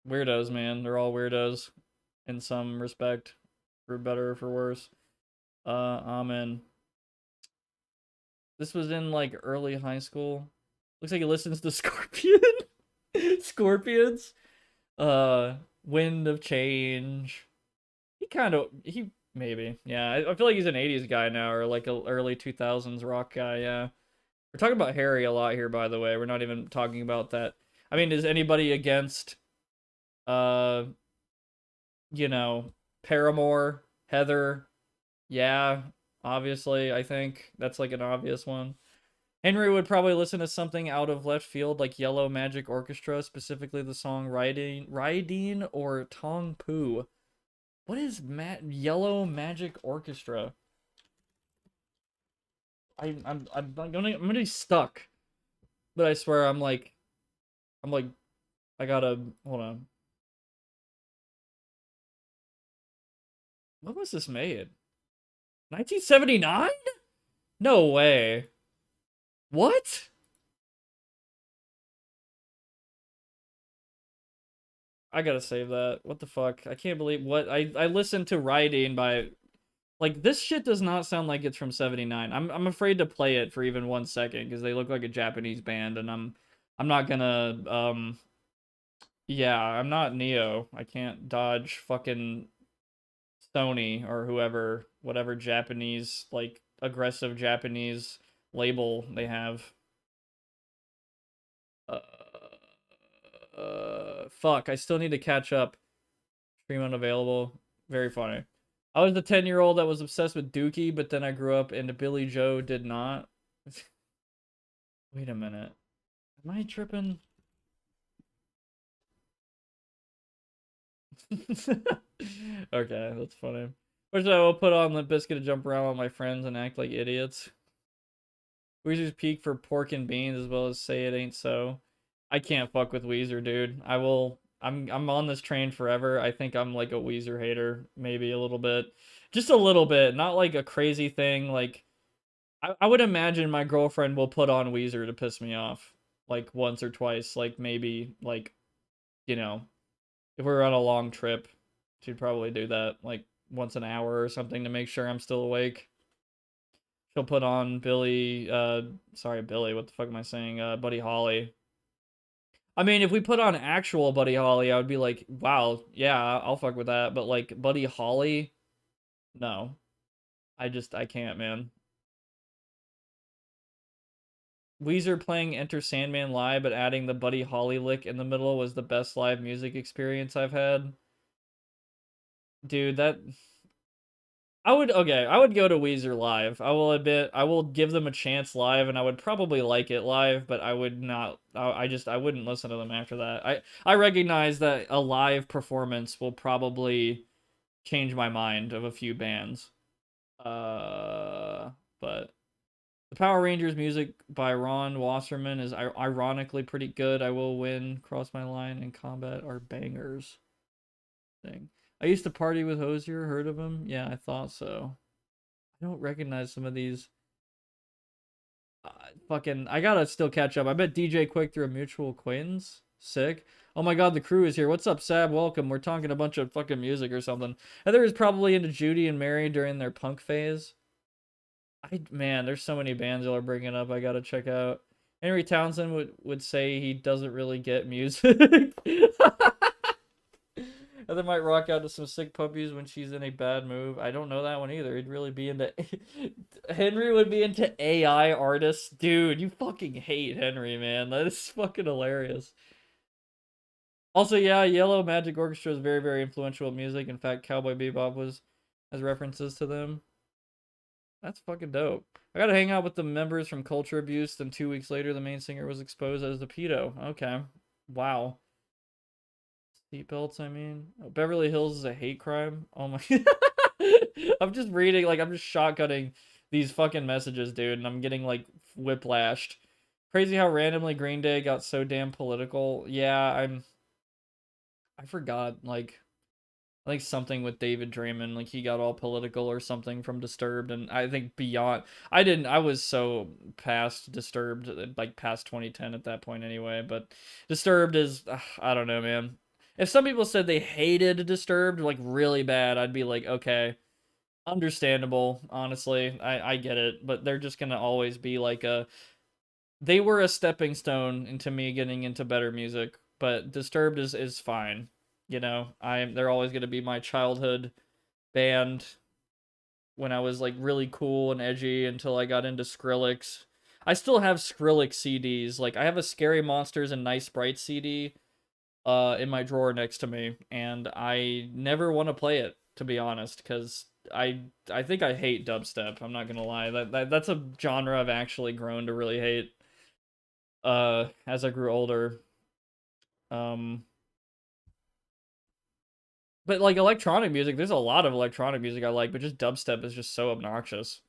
weirdos, man. They're all weirdos in some respect, for better or for worse. Amen. This was in like early high school. Looks like he listens to Scorpion. Scorpions. Uh, Wind of Change. He maybe yeah. I feel like he's an '80s guy now or like a early 2000s rock guy. Yeah, we're talking about Harry a lot here, by the way. We're not even talking about that. I mean, is anybody against uh you know Paramore, Heather? Yeah, obviously. I think that's like an obvious one. Henry would probably listen to something out of left field like Yellow Magic Orchestra, specifically the song Riding or Tong Poo. What is Yellow Magic Orchestra? I'm gonna be stuck. But I swear I'm like I gotta hold on. When was this made? 1979? No way. What? I gotta save that. What the fuck? I can't believe what I listened to Riding by like this shit does not sound like it's from 79. I'm afraid to play it for even 1 second because they look like a Japanese band and I'm not gonna yeah, I'm not Neo. I can't dodge fucking Sony or whoever, whatever Japanese, like aggressive Japanese label they have. Uh, Fuck, I still need to catch up. Stream unavailable. Very funny. I was the 10-year-old that was obsessed with Dookie, but then I grew up and Billy Joe did not. Wait a minute. Am I tripping? Okay, that's funny. Which I will put on Limp Bizkit to jump around with my friends and act like idiots. Weezer's peak for pork and beans as well as say it ain't so. I can't fuck with Weezer, dude. I'm on this train forever. I think I'm like a Weezer hater, maybe a little bit. Just a little bit, not like a crazy thing like I would imagine my girlfriend will put on Weezer to piss me off, like once or twice, like maybe like, you know, if we were on a long trip, she'd probably do that like once an hour or something to make sure I'm still awake. She'll put on sorry, Billy, what the fuck am I saying? Buddy Holly. I mean, if we put on actual Buddy Holly, I would be like, wow, yeah, I'll fuck with that. But like Buddy Holly, no. I can't, man. Weezer playing Enter Sandman live, but adding the Buddy Holly lick in the middle was the best live music experience I've had. Dude, that I would go to Weezer live. I will admit, I will give them a chance live, and I would probably like it live, but I would not. I wouldn't listen to them after that. I recognize that a live performance will probably change my mind of a few bands. But the Power Rangers music by Ron Wasserman is ironically pretty good. I Will Win, Cross My Line, and Combat are bangers. Thing. I used to party with Hosier. Heard of him? Yeah, I thought so. I don't recognize some of these. Fucking, I gotta still catch up. I bet DJ Quick through a mutual acquaintance. Sick. Oh my god, the crew is here. What's up, Sab? Welcome. We're talking a bunch of fucking music or something. Heather is probably into Judy and Mary during their punk phase. Man, there's so many bands y'all are bringing up. I gotta check out. Henry Townsend would say he doesn't really get music. Heather might rock out to some Sick Puppies when she's in a bad mood. I don't know that one either. He'd really be into. Henry would be into AI artists. Dude, you fucking hate Henry, man. That is fucking hilarious. Also, yeah, Yellow Magic Orchestra is very, very influential music. In fact, Cowboy Bebop has references to them. That's fucking dope. I gotta hang out with the members from Culture Abuse. Then 2 weeks later, the main singer was exposed as the pedo. Okay. Wow. Seatbelts, I mean. Oh, Beverly Hills is a hate crime. Oh my. I'm just reading, like, I'm just shotgunning these fucking messages, dude, and I'm getting, like, whiplashed. Crazy how randomly Green Day got so damn political. Yeah, I forgot, like, I think something with David Draymond, like, he got all political or something from Disturbed, and I think beyond, I was so past Disturbed, like, past 2010 at that point anyway, but Disturbed is, I don't know, man. If some people said they hated Disturbed, like, really bad, I'd be like, okay, understandable, honestly. I get it, but they're just gonna always be like they were a stepping stone into me getting into better music, but Disturbed is fine. You know, they're always gonna be my childhood band when I was like really cool and edgy until I got into Skrillex. I still have Skrillex CDs. Like I have a Scary Monsters and Nice Sprites CD in my drawer next to me, and I never want to play it, to be honest, because I think I hate dubstep. I'm not gonna lie. That's a genre I've actually grown to really hate as I grew older. Um but like electronic music, there's a lot of electronic music I like, but just dubstep is just so obnoxious.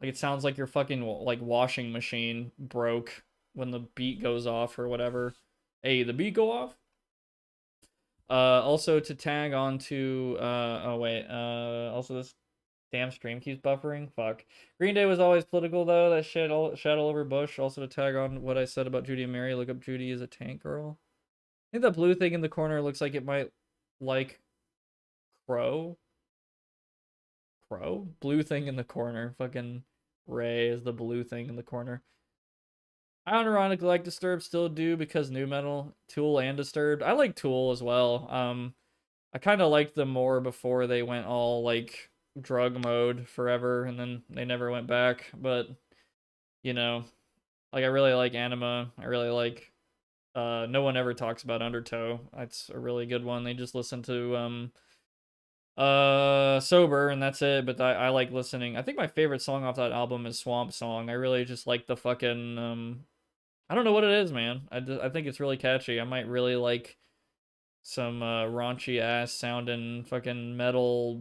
Like it sounds like your fucking like washing machine broke when the beat goes off or whatever. Hey, the beat go off? Also to tag on to oh wait, also this damn stream keeps buffering. Fuck. Green Day was always political though. That shit all over Bush. Also to tag on what I said about Judy and Mary. Look up Judy as a tank girl. I think that blue thing in the corner looks like it might like Crow. Crow? Blue thing in the corner. Fucking Ray is the blue thing in the corner. I unironically like Disturbed, still do because new metal, Tool and Disturbed. I like Tool as well. I kind of liked them more before they went all like drug mode forever and then they never went back. But you know, like I really like Anima. I really like No One Ever Talks About Undertow. That's a really good one. They just listen to Sober and that's it, but I like listening. I think my favorite song off that album is Swamp Song. I really just like the fucking I don't know what it is, man. I think it's really catchy. I might really like some raunchy ass sounding fucking metal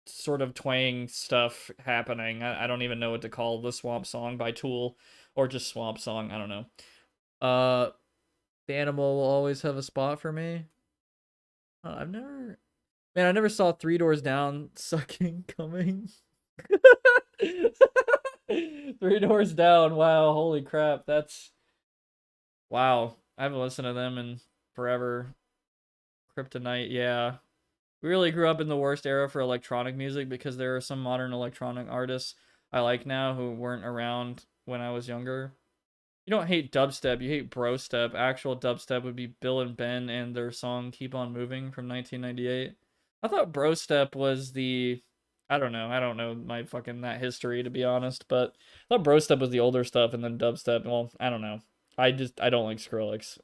sort of twang stuff happening. I don't even know what to call the Swamp Song by Tool or just Swamp Song. I don't know. Uh, the Animal will always have a spot for me. I've never, man, I never saw Three Doors Down sucking coming. Three Doors Down. Wow, holy crap. That's wow. I haven't listened to them in forever. Kryptonite, yeah. We really grew up in the worst era for electronic music because there are some modern electronic artists I like now who weren't around when I was younger. You don't hate dubstep, you hate bro step. Actual dubstep would be Bill and Ben and their song Keep On Moving from 1998. I thought bro step was the I don't know my fucking that history to be honest, but I thought bro step was the older stuff and then dubstep. Well, I don't know. I don't like Skrillex.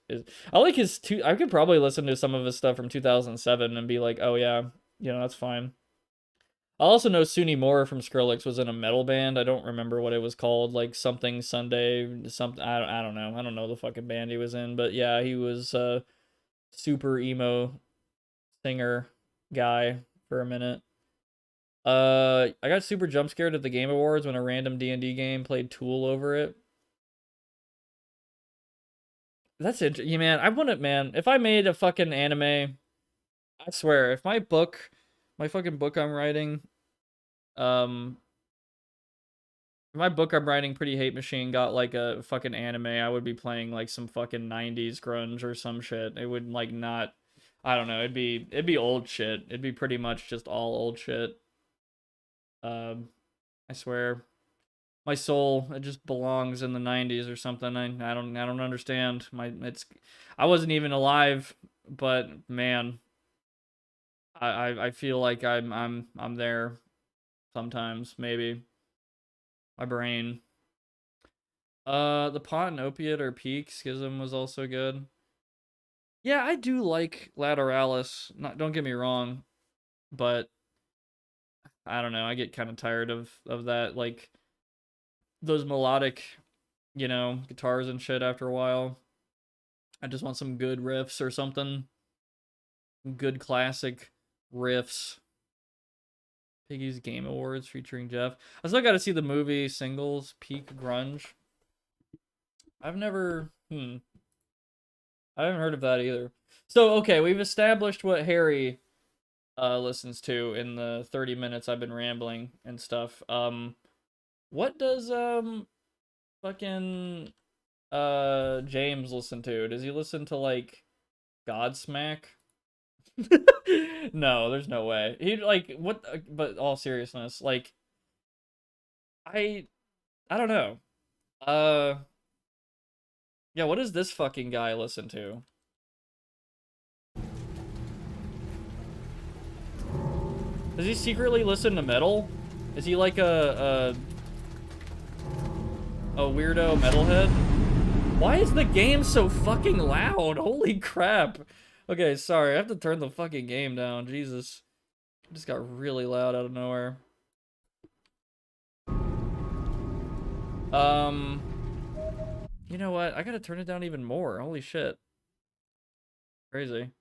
I like his two. I could probably listen to some of his stuff from 2007 and be like, oh yeah, that's fine. I also know Suni Moore from Skrillex was in a metal band. I don't remember what it was called, like something Sunday, something. I don't know. I don't know the fucking band he was in, but yeah, he was a super emo singer guy for a minute. I got super jump scared at the Game Awards when a random D&D game played Tool over it. That's it, yeah, man. I wouldn't, man. If I made a fucking anime, I swear, if my fucking book I'm writing, my book I'm writing, Pretty Hate Machine, got like a fucking anime, I would be playing like some fucking 90s grunge or some shit. It would like not, I don't know. It'd be old shit. It'd be pretty much just all old shit. I swear. My soul, it just belongs in the 90s or something. I don't understand. I wasn't even alive, but man, I feel like I'm there sometimes, maybe. My brain. The Pot and Opiate or Peak Schism was also good. Yeah, I do like Lateralis. Don't get me wrong, but I don't know. I get kind of tired of that, like those melodic, guitars and shit after a while. I just want some good riffs or something. Good classic riffs. Piggy's Game Awards featuring Jeff. I still got to see the movie Singles Peak Grunge. I've never, I haven't heard of that either. So, okay, we've established what Harry listens to in the 30 minutes I've been rambling and stuff. What does fucking James listen to? Does he listen to like Godsmack? No, there's no way. He like what? But all seriousness, like I don't know. Yeah. What does this fucking guy listen to? Does he secretly listen to metal? Is he like a weirdo metalhead? Why is the game so fucking loud? Holy crap. Okay, sorry. I have to turn the fucking game down. Jesus. It just got really loud out of nowhere. You know what? I gotta turn it down even more. Holy shit. Crazy.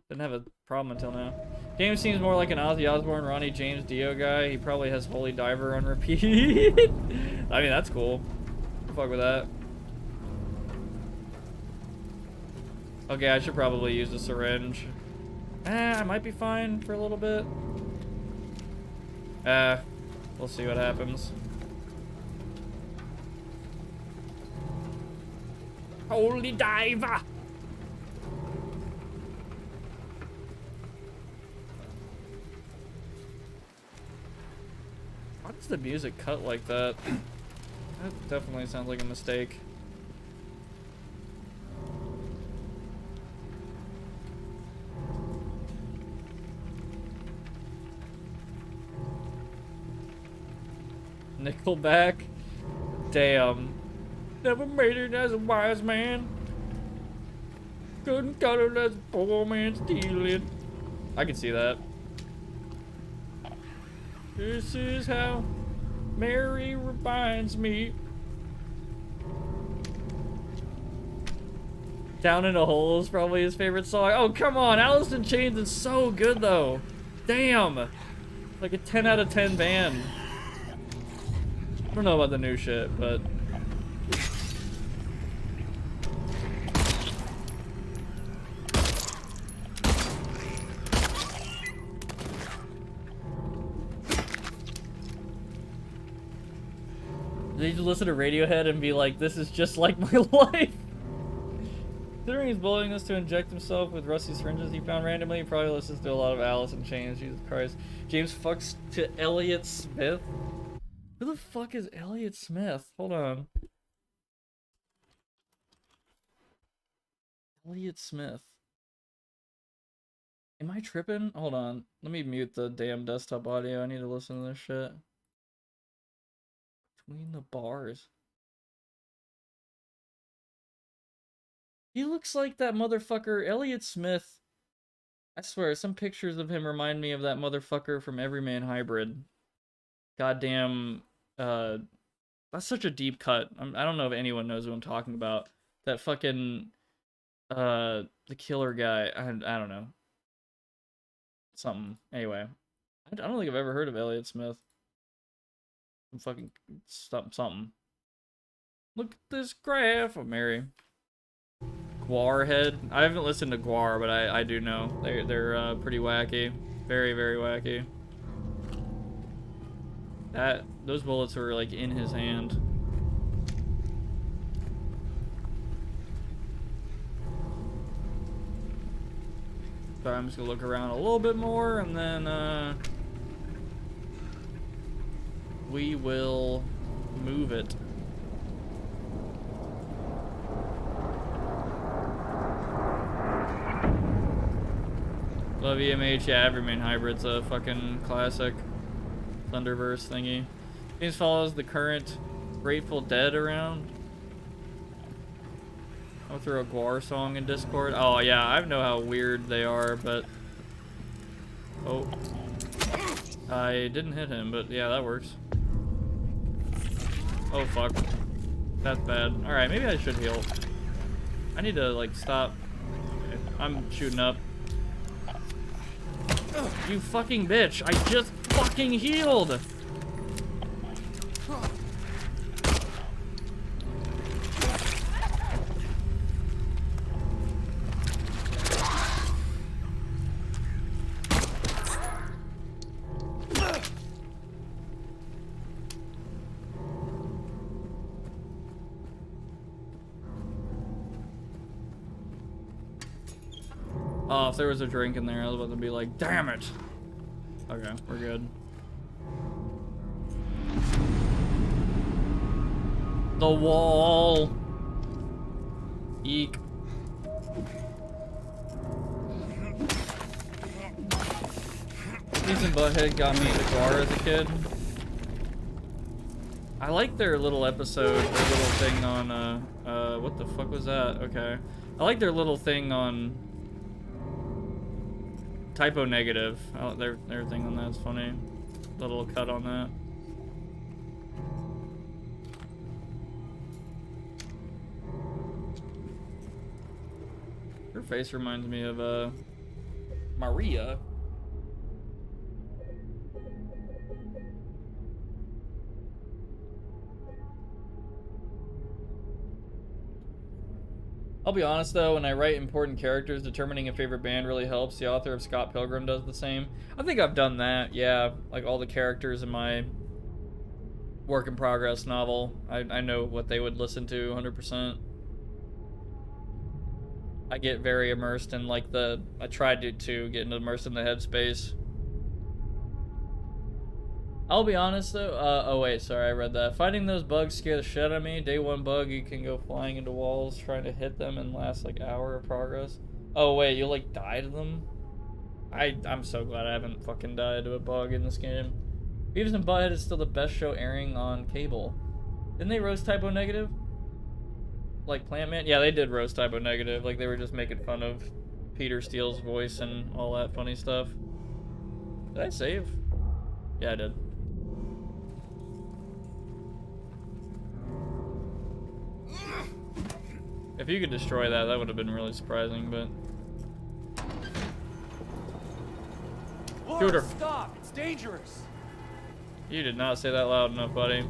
Didn't have a problem until now. Game seems more like an Ozzy Osbourne, Ronnie James Dio guy. He probably has Holy Diver on repeat. I mean, that's cool. Fuck with that. Okay, I should probably use a syringe. I might be fine for a little bit. We'll see what happens. Holy Diver! Why does the music cut like that? That definitely sounds like a mistake. Nickelback? Damn. Never made it as a wise man. Couldn't cut it as a poor man stealing. I can see that. This is how Mary reminds me. Down in a Hole is probably his favorite song. Oh, come on. Alice in Chains is so good, though. Damn. Like a 10 out of 10 band. I don't know about the new shit, but... Did you listen to Radiohead and be like, this is just like my life? Considering his willingness to inject himself with rusty syringes he found randomly, he probably listens to a lot of Alice in Chains. Jesus Christ. James fucks to Elliott Smith? Who the fuck is Elliott Smith? Hold on. Elliott Smith. Am I tripping? Hold on. Let me mute the damn desktop audio. I need to listen to this shit. Between the bars. He looks like that motherfucker, Elliott Smith. I swear, some pictures of him remind me of that motherfucker from Everyman Hybrid. Goddamn, that's such a deep cut. I don't know if anyone knows who I'm talking about. That fucking, the killer guy. I don't know. Something. Anyway. I don't think I've ever heard of Elliott Smith. Some fucking something. Look at this graph of Mary. Guarhead. I haven't listened to Guar, but I do know. They're pretty wacky. Very, very wacky. Those bullets were like in his hand. So I'm just gonna look around a little bit more and then we will move it. Love EMH, yeah, Everyman Hybrid's a fucking classic Thunderverse thingy. James follows the current Grateful Dead around. I'll throw a Guar song in Discord. Oh yeah, I know how weird they are, but... Oh. I didn't hit him, but yeah, that works. Oh fuck. That's bad. Alright, maybe I should heal. I need to, like, stop. Okay. I'm shooting up. You fucking bitch. I just fucking healed. Oh, if there was a drink in there, I was about to be like, damn it. Okay, we're good. The wall. Eek. Beavis and Butthead got me into Guar as a kid. I like their little episode, their little thing on, what the fuck was that? Okay. I like their little thing on Typo Negative. Oh, their thing on that's funny. Little cut on that. Her face reminds me of Maria. I'll be honest though, when I write important characters, determining a favorite band really helps. The author of Scott Pilgrim does the same. I think I've done that, yeah. Like all the characters in my work in progress novel, I know what they would listen to 100%. I get very immersed in like I tried to get immersed in the headspace. I'll be honest though, oh wait, sorry, I read that. Fighting those bugs scare the shit out of me. Day 1 bug, you can go flying into walls trying to hit them and last like hour of progress. Oh wait, you like die to them? I'm so glad I haven't fucking died to a bug in this game. Beavis and Butthead is still the best show airing on cable. Didn't they roast Typo Negative? Like Plant Man? Yeah, they did roast Typo Negative. Like they were just making fun of Peter Steele's voice and all that funny stuff. Did I save? Yeah, I did. If you could destroy that, that would have been really surprising, but... Shoot her! Stop! It's dangerous! You did not say that loud enough, buddy.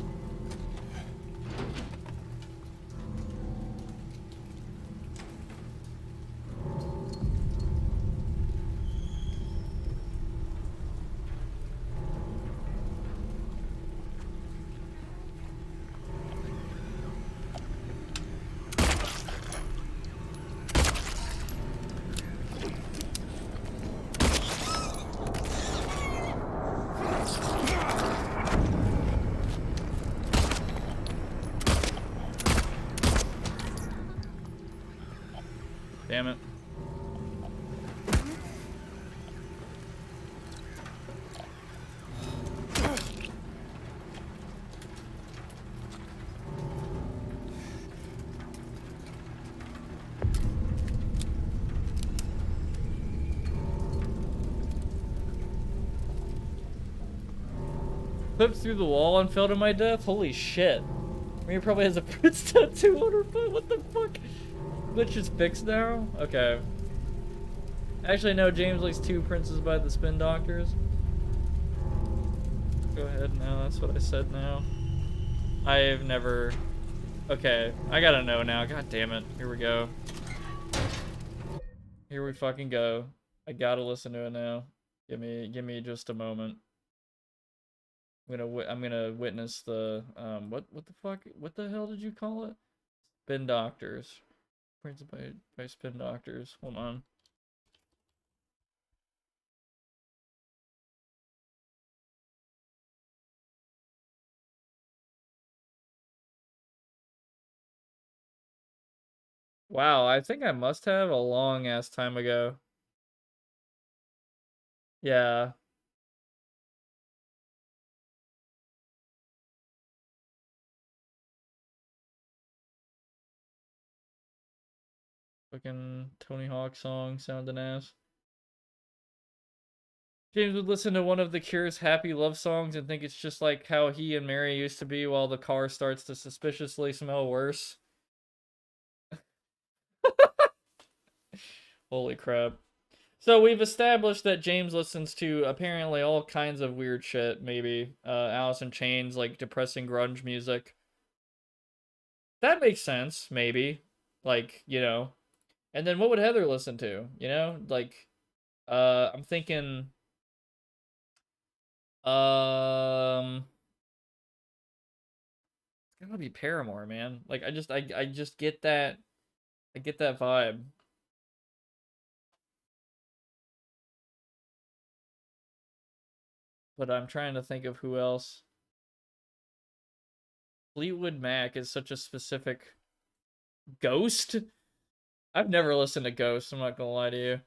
Damn it. Flipped through the wall and fell to my death? Holy shit. Maria probably has a Prince tattoo on her foot. What the fuck? Glitch is fixed now? Okay. Actually, no, James likes 2 princes by the Spin Doctors. Go ahead now, that's what I said now. I've never... Okay, I gotta know now. God damn it. Here we go. Here we fucking go. I gotta listen to it now. Give me just a moment. I'm gonna witness the what the fuck? What the hell did you call it? Spin Doctors. Printed by Spin Doctors. Hold on. Wow, I think I must have a long ass time ago. Yeah. Fucking Tony Hawk song sounding ass. James would listen to one of The Cure's happy love songs and think it's just like how he and Mary used to be while the car starts to suspiciously smell worse. Holy crap. So we've established that James listens to apparently all kinds of weird shit, maybe. Alice in Chains, like depressing grunge music. That makes sense, maybe. Like, you know. And then what would Heather listen to? You know? Like, I'm thinking... It's gotta be Paramore, man. Like, I just get that... I get that vibe. But I'm trying to think of who else. Fleetwood Mac is such a specific... Ghost? I've never listened to Ghost, I'm not gonna lie to you. And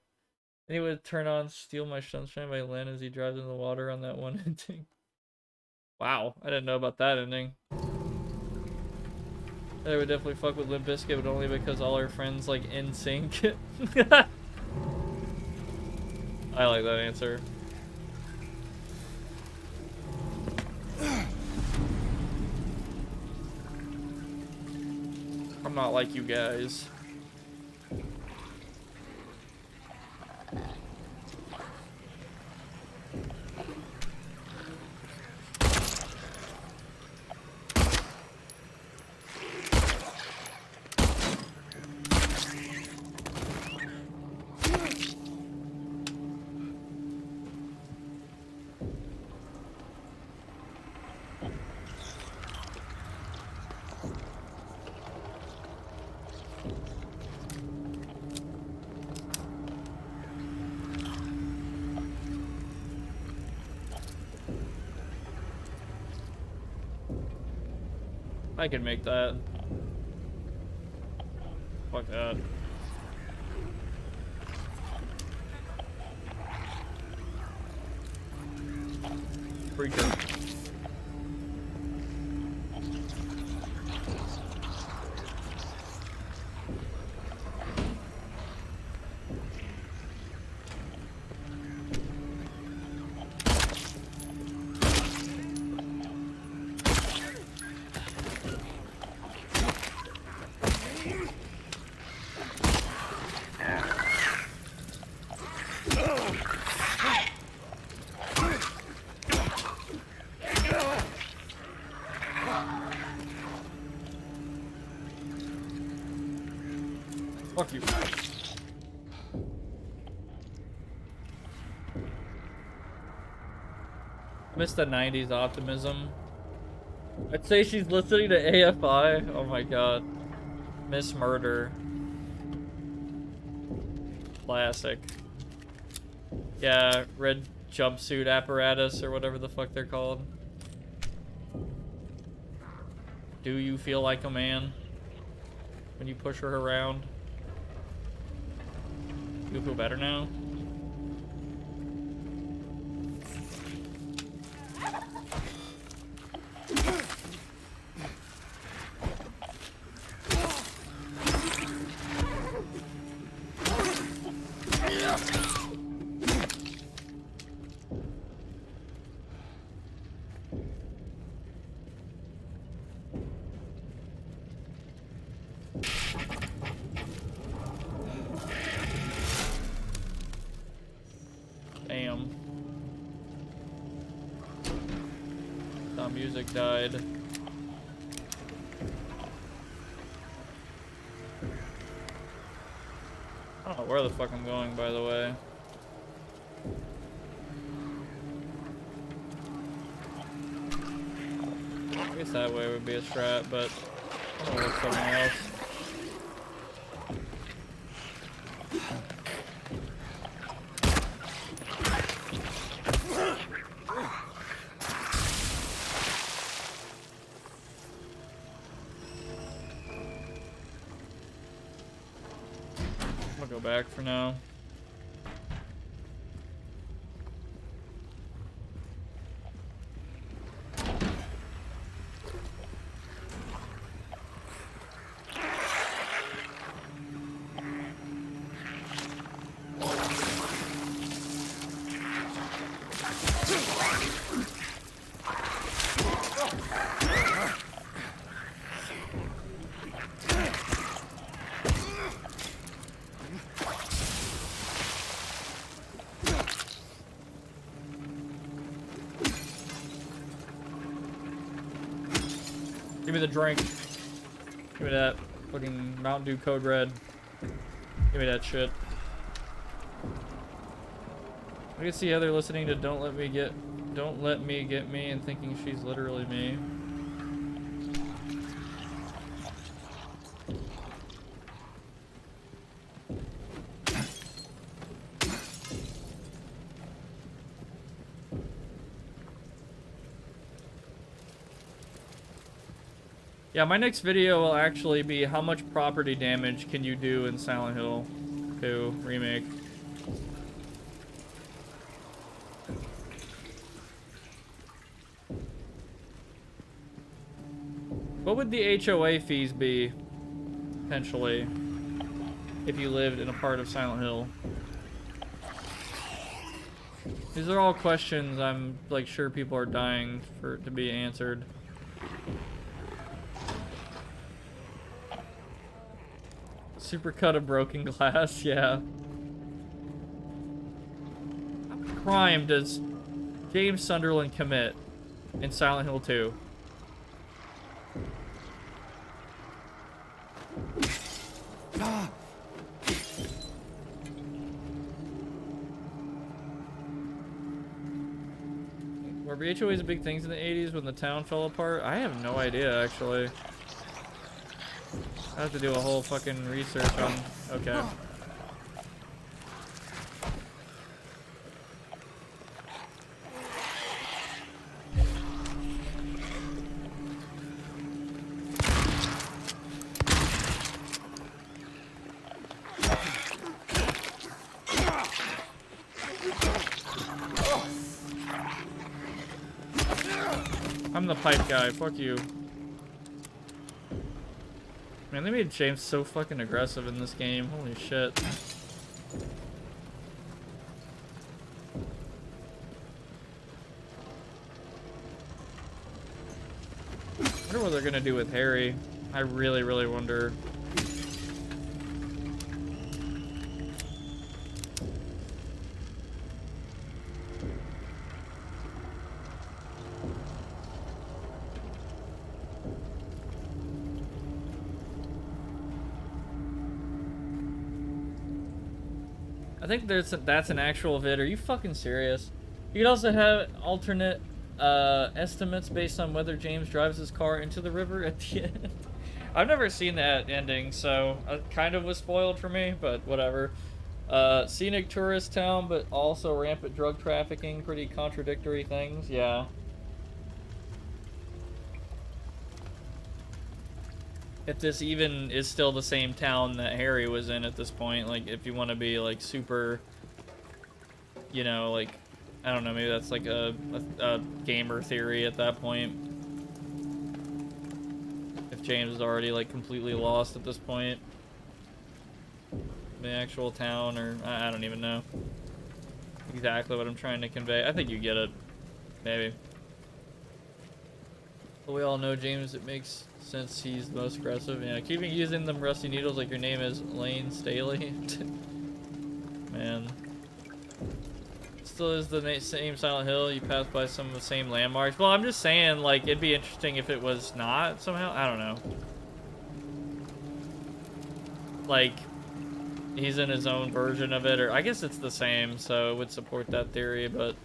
he would turn on Steal My Sunshine by Lynn as he drives in the water on that one ending. Wow, I didn't know about that ending. I would definitely fuck with Limp Bizkit, but only because all our friends like NSYNC. I like that answer. I'm not like you guys. I could make that. Fuck that. Preacher. Fuck you. I miss the 90s optimism. I'd say she's listening to AFI. Oh my god. Miss Murder. Classic. Yeah, red jumpsuit apparatus or whatever the fuck they're called. Do you feel like a man when you push her around? You feel better now? Damn. The music died. I don't know where the fuck I'm going, by the way. I guess that way would be a strat, but I don't know what's something else. I'll go back for now. Give me the drink. Give me that fucking Mountain Dew Code Red. Give me that shit. I can see Heather listening to Don't Let Me Get Me and thinking she's literally me. Yeah, my next video will actually be how much property damage can you do in Silent Hill 2 Remake. What would the HOA fees be, potentially, if you lived in a part of Silent Hill? These are all questions I'm like sure people are dying for to be answered. Supercut of broken glass, yeah. What crime does James Sunderland commit in Silent Hill 2? Were HOAs big things in the 80s when the town fell apart? I have no idea, actually. I have to do a whole fucking research on... Okay. I'm the pipe guy, fuck you. Man, they made James so fucking aggressive in this game. Holy shit. I wonder what they're gonna do with Harry. I really, really wonder. I think that's an actual vid. Are you fucking serious? You could also have alternate estimates based on whether James drives his car into the river at the end. I've never seen that ending, so it kind of was spoiled for me, but whatever. Scenic tourist town, but also rampant drug trafficking. Pretty contradictory things, yeah. if this even is still the same town that Harry was in at this point. Like, if you want to be, like, super, you know, like, I don't know, maybe that's like a gamer theory at that point. If James is already, like, completely lost at this point. The actual town, or I don't even know exactly what I'm trying to convey. I think you get it. Maybe. But we all know James, it makes sense he's the most aggressive. Yeah, keeping using them rusty needles like your name is Lane Staley. Man. Still is the same Silent Hill. You pass by some of the same landmarks. Well, I'm just saying, like, it'd be interesting if it was not somehow. I don't know. Like, he's in his own version of it, or I guess it's the same, so it would support that theory, but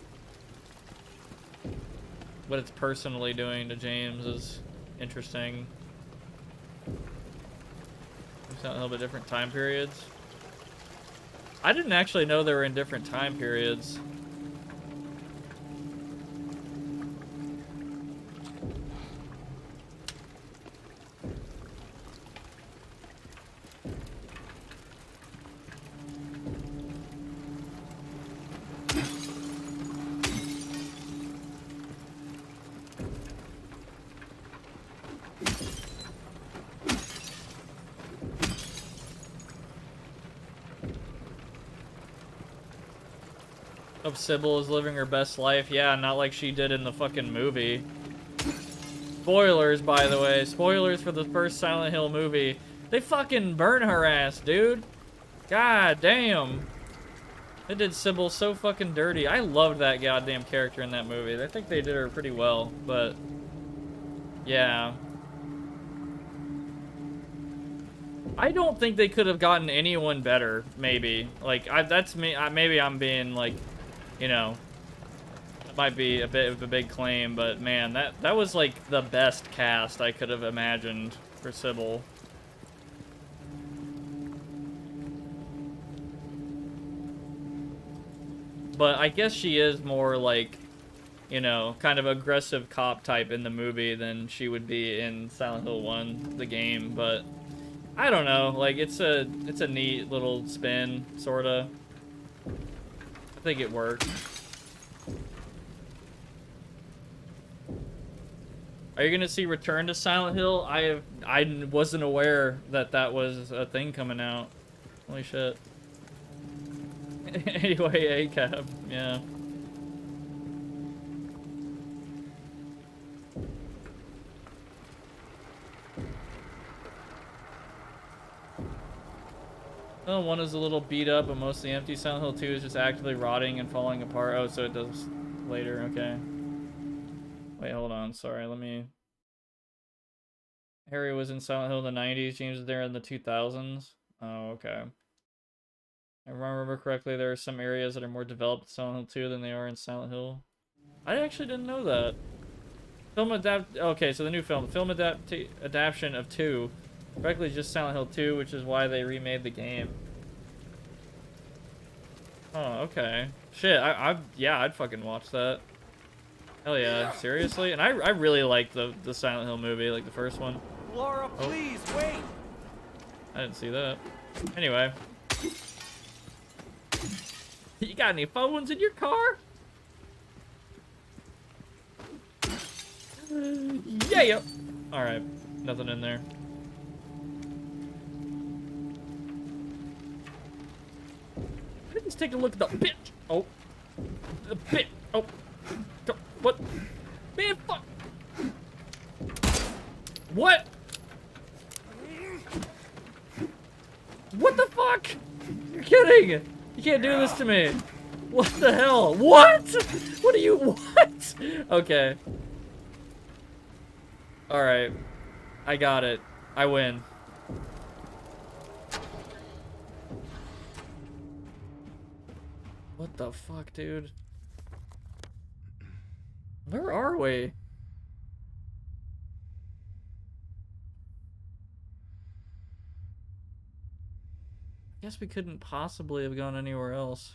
what it's personally doing to James is interesting. It's not a little bit different time periods. I didn't actually know they were in different time periods. Of Sybil is living her best life. Yeah, not like she did in the fucking movie. Spoilers, by the way. Spoilers for the first Silent Hill movie. They fucking burn her ass, dude. God damn. They did Sybil so fucking dirty. I loved that goddamn character in that movie. I think they did her pretty well, but yeah. I don't think they could have gotten anyone better, maybe. Like, that's me. Maybe I'm being, like, you know, it might be a bit of a big claim, but man, that was like the best cast I could have imagined for Sybil. But I guess she is more like, you know, kind of aggressive cop type in the movie than she would be in Silent Hill 1, the game, but I don't know, like it's a neat little spin, sorta. I think it works. Are you gonna see Return to Silent Hill? I wasn't aware that that was a thing coming out. Holy shit. Anyway, ACAB, yeah. Oh, one is a little beat up, but mostly empty. Silent Hill 2 is just actively rotting and falling apart. Oh, so it does later, okay. Wait, hold on, sorry, let me... Harry was in Silent Hill in the 90s, James was there in the 2000s. Oh, okay. If I remember correctly, there are some areas that are more developed in Silent Hill 2 than they are in Silent Hill. I actually didn't know that. Okay, so the new film adaptation of 2. Correctly, just Silent Hill 2, which is why they remade the game. Oh, okay. Shit, yeah, I'd fucking watch that. Hell yeah, seriously? And I really like the Silent Hill movie, like the first one. Laura, please, wait! I didn't see that. Anyway. You got any phones in your car? Yeah! Alright, nothing in there. Let's take a look at the bitch. Oh. The bitch. Oh. What? Man, fuck. What? What the fuck? You're kidding. You can't do this to me. What the hell? What? What are you? What? Okay. Alright. I got it. I win. What the fuck, dude? Where are we? I guess we couldn't possibly have gone anywhere else.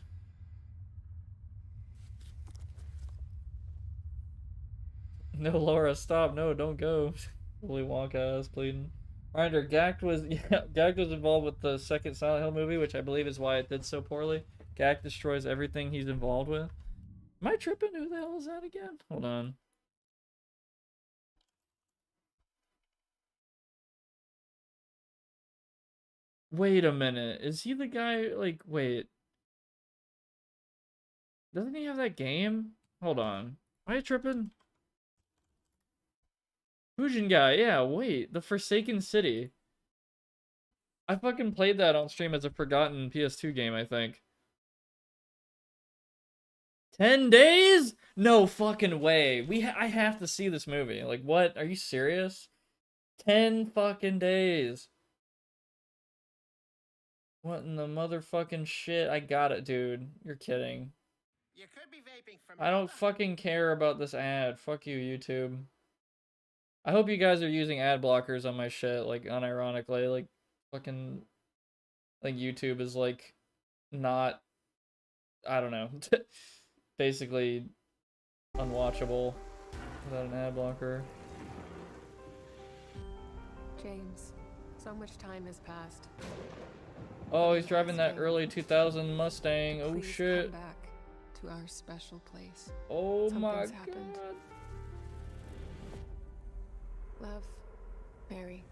No, Laura, stop. No, don't go. Willy Wonka is pleading. Reminder, Gact was Gact was involved with the second Silent Hill movie, which I believe is why it did so poorly. Gact destroys everything he's involved with. Am I tripping? Who the hell is that again? Hold on. Wait a minute. Is he the guy, like, wait. Doesn't he have that game? Hold on. Am I tripping? Fujin guy, yeah, wait. The Forsaken City. I fucking played that on stream as a forgotten PS2 game, I think. 10 days? No fucking way. I have to see this movie. Like, what? Are you serious? 10 fucking days. What in the motherfucking shit? I got it, dude. You're kidding. You could be vaping from I don't fucking care about this ad. Fuck you, YouTube. I hope you guys are using ad blockers on my shit, like, unironically. Like, fucking, like, YouTube is, like, not, I don't know, basically unwatchable without an ad blocker. James, so much time has passed. Oh, he's driving that early 2000 Mustang. Oh, Please shit. come back to our special place. Oh my Something's happened. god. Love, Mary.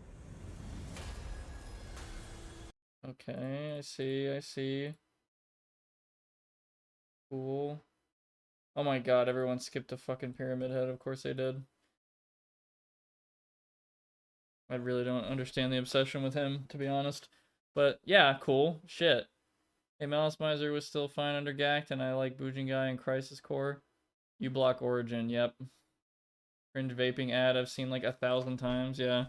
Okay, I see. Cool. Oh my god, everyone skipped a fucking Pyramid Head. Of course they did. I really don't understand the obsession with him, to be honest. But yeah, cool. Shit. Hey, Malice Miser was still fine under Gact, and I like Boujin Guy and Crisis Core. You block Origin, yep. Cringe vaping ad I've seen like 1,000 times, yeah.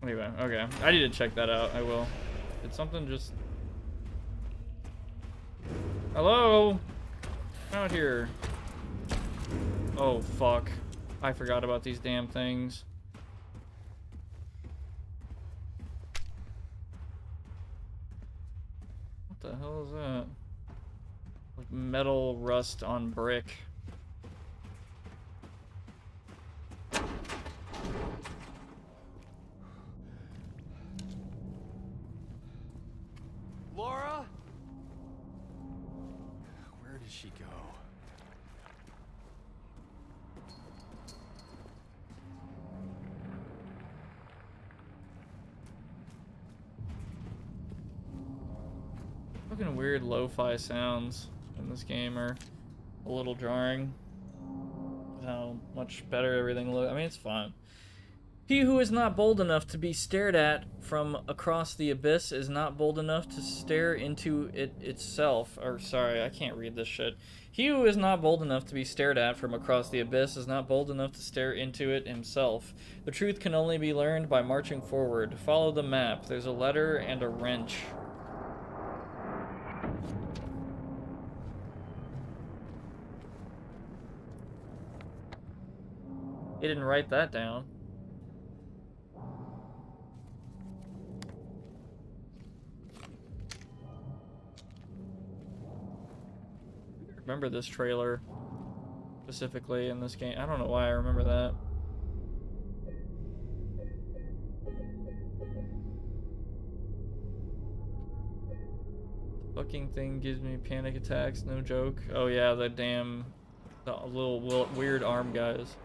Anyway, okay. I need to check that out, I will. Did something just... Hello? Out here. Oh, fuck. I forgot about these damn things. What the hell is that? Like metal rust on brick. Laura? Where did she go? Fucking weird lo-fi sounds in this game are a little jarring. How much better everything looks. I mean, it's fine. He who is not bold enough to be stared at from across the abyss is not bold enough to stare into it itself. Or, sorry, I can't read this shit. He who is not bold enough to be stared at from across the abyss is not bold enough to stare into it himself. The truth can only be learned by marching forward. Follow the map. There's a letter and a wrench. He didn't write that down. Remember this trailer specifically in this game. I don't know why I remember that. Fucking thing gives me panic attacks, no joke. Oh yeah, the little weird arm guys.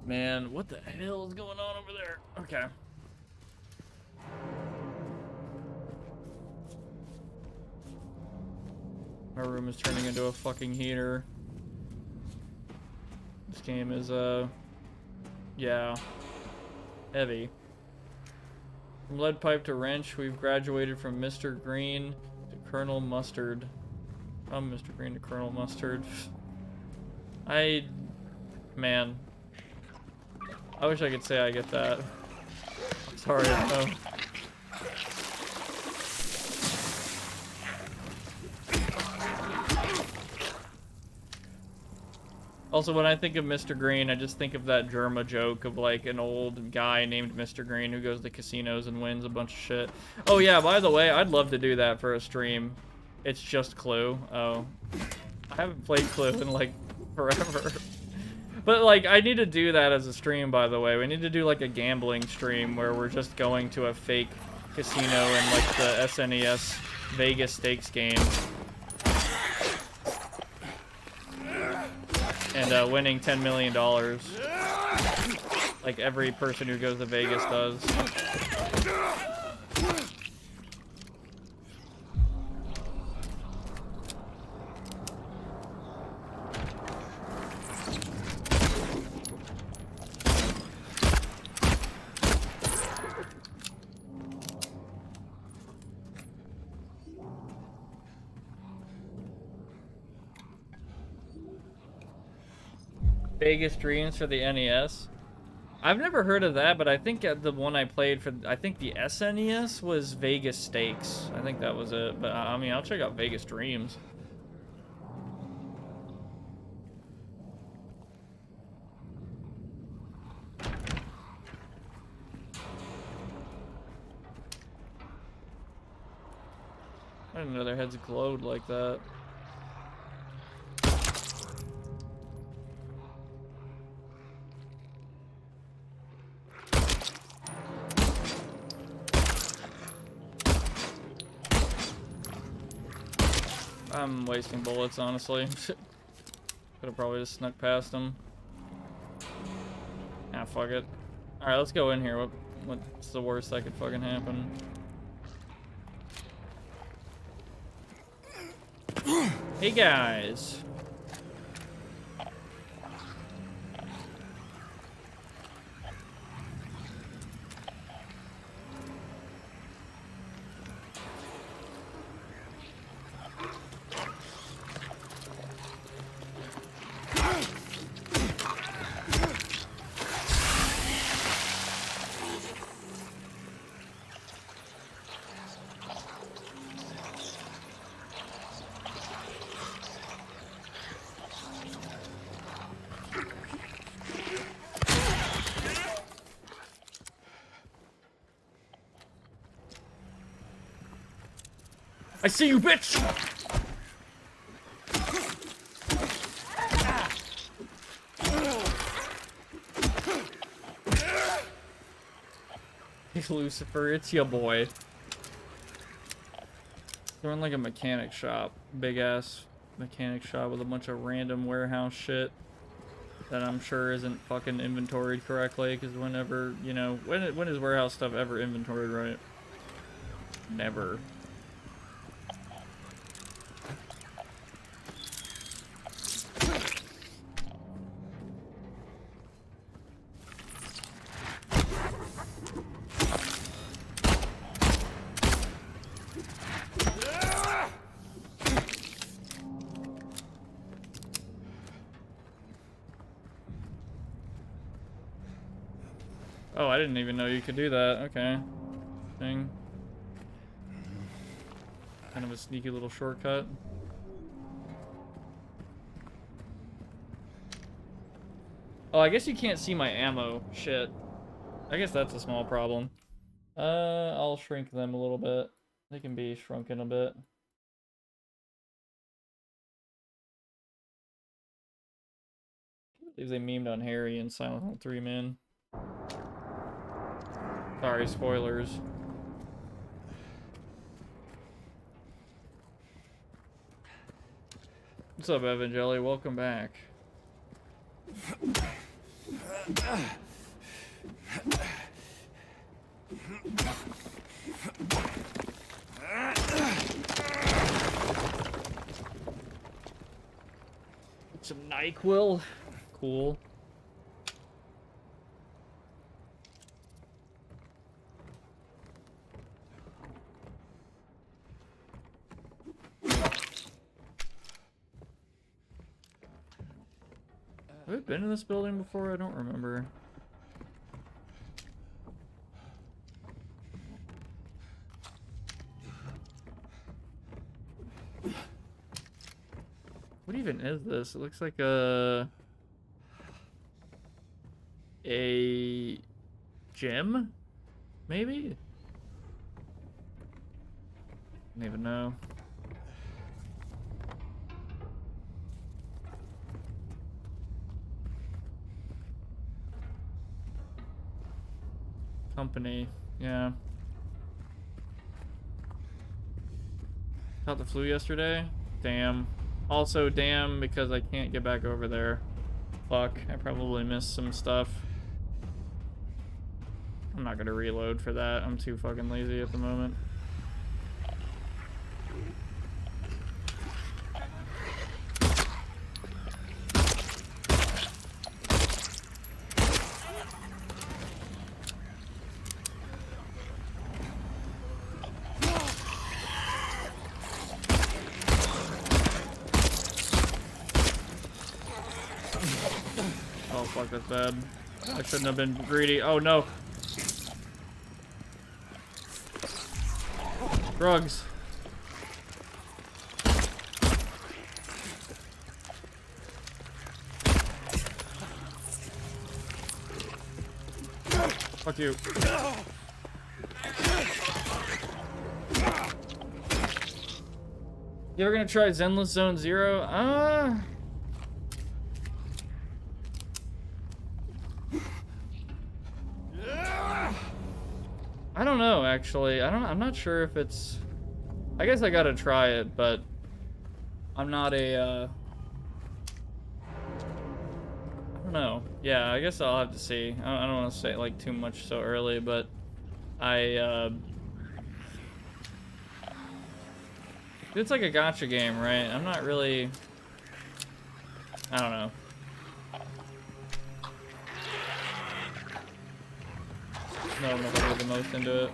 Man, what the hell is going on over there? Okay. My room is turning into a fucking heater. This game is, yeah, heavy. From lead pipe to wrench, we've graduated from Mr. Green to Colonel Mustard. From Mr. Green to Colonel Mustard. Man. I wish I could say I get that. Sorry, no. Also, when I think of Mr. Green, I just think of that Germa joke of like an old guy named Mr. Green who goes to casinos and wins a bunch of shit. Oh yeah, by the way, I'd love to do that for a stream. It's just Clue. Oh, I haven't played Clue in like forever. But like, I need to do that as a stream, by the way. We need to do like a gambling stream where we're just going to a fake casino in like the SNES Vegas stakes game. And winning $10 million. Like every person who goes to Vegas does. Vegas Dreams for the NES. I've never heard of that, but I think the one I played for, I think the SNES was Vegas Stakes. I think that was it. But I mean, I'll check out Vegas Dreams. I didn't know their heads glowed like that. I'm wasting bullets, honestly. Could have probably just snuck past them. Ah, fuck it. Alright, let's go in here. What's the worst that could fucking happen? Hey, guys. I see you, bitch! Hey, Lucifer, it's your boy. They're in like a mechanic shop. Big ass mechanic shop with a bunch of random warehouse shit that I'm sure isn't fucking inventoried correctly, because whenever, you know, when is warehouse stuff ever inventoried right? Never. Oh, I didn't even know you could do that. Okay. Thing. Kind of a sneaky little shortcut. Oh, I guess you can't see my ammo. Shit. I guess that's a small problem. I'll shrink them a little bit. They can be shrunken a bit. I believe they memed on Harry in Silent Hill 3, man. Sorry, spoilers. What's up, Evan Jelly? Welcome back. Some NyQuil. Cool. Have we been in this building before? I don't remember. even is this? It looks like a gym, maybe? I don't even know. Company, yeah. Caught the flu yesterday. Damn. Also, damn, because I can't get back over there. Fuck, I probably missed some stuff. I'm not gonna reload for that. I'm too fucking lazy at the moment. Oh fuck, that's bad. I shouldn't have been greedy. Oh no. Drugs. Fuck you. You ever gonna try Zenless Zone Zero? I don't know, actually. I'm not sure if it's... I guess I gotta try it, but I'm not a, I don't know. Yeah, I guess I'll have to see. I don't want to say, like, too much so early, but it's like a gacha game, right? I'm not really... I don't know. No, I'm not really the most into it.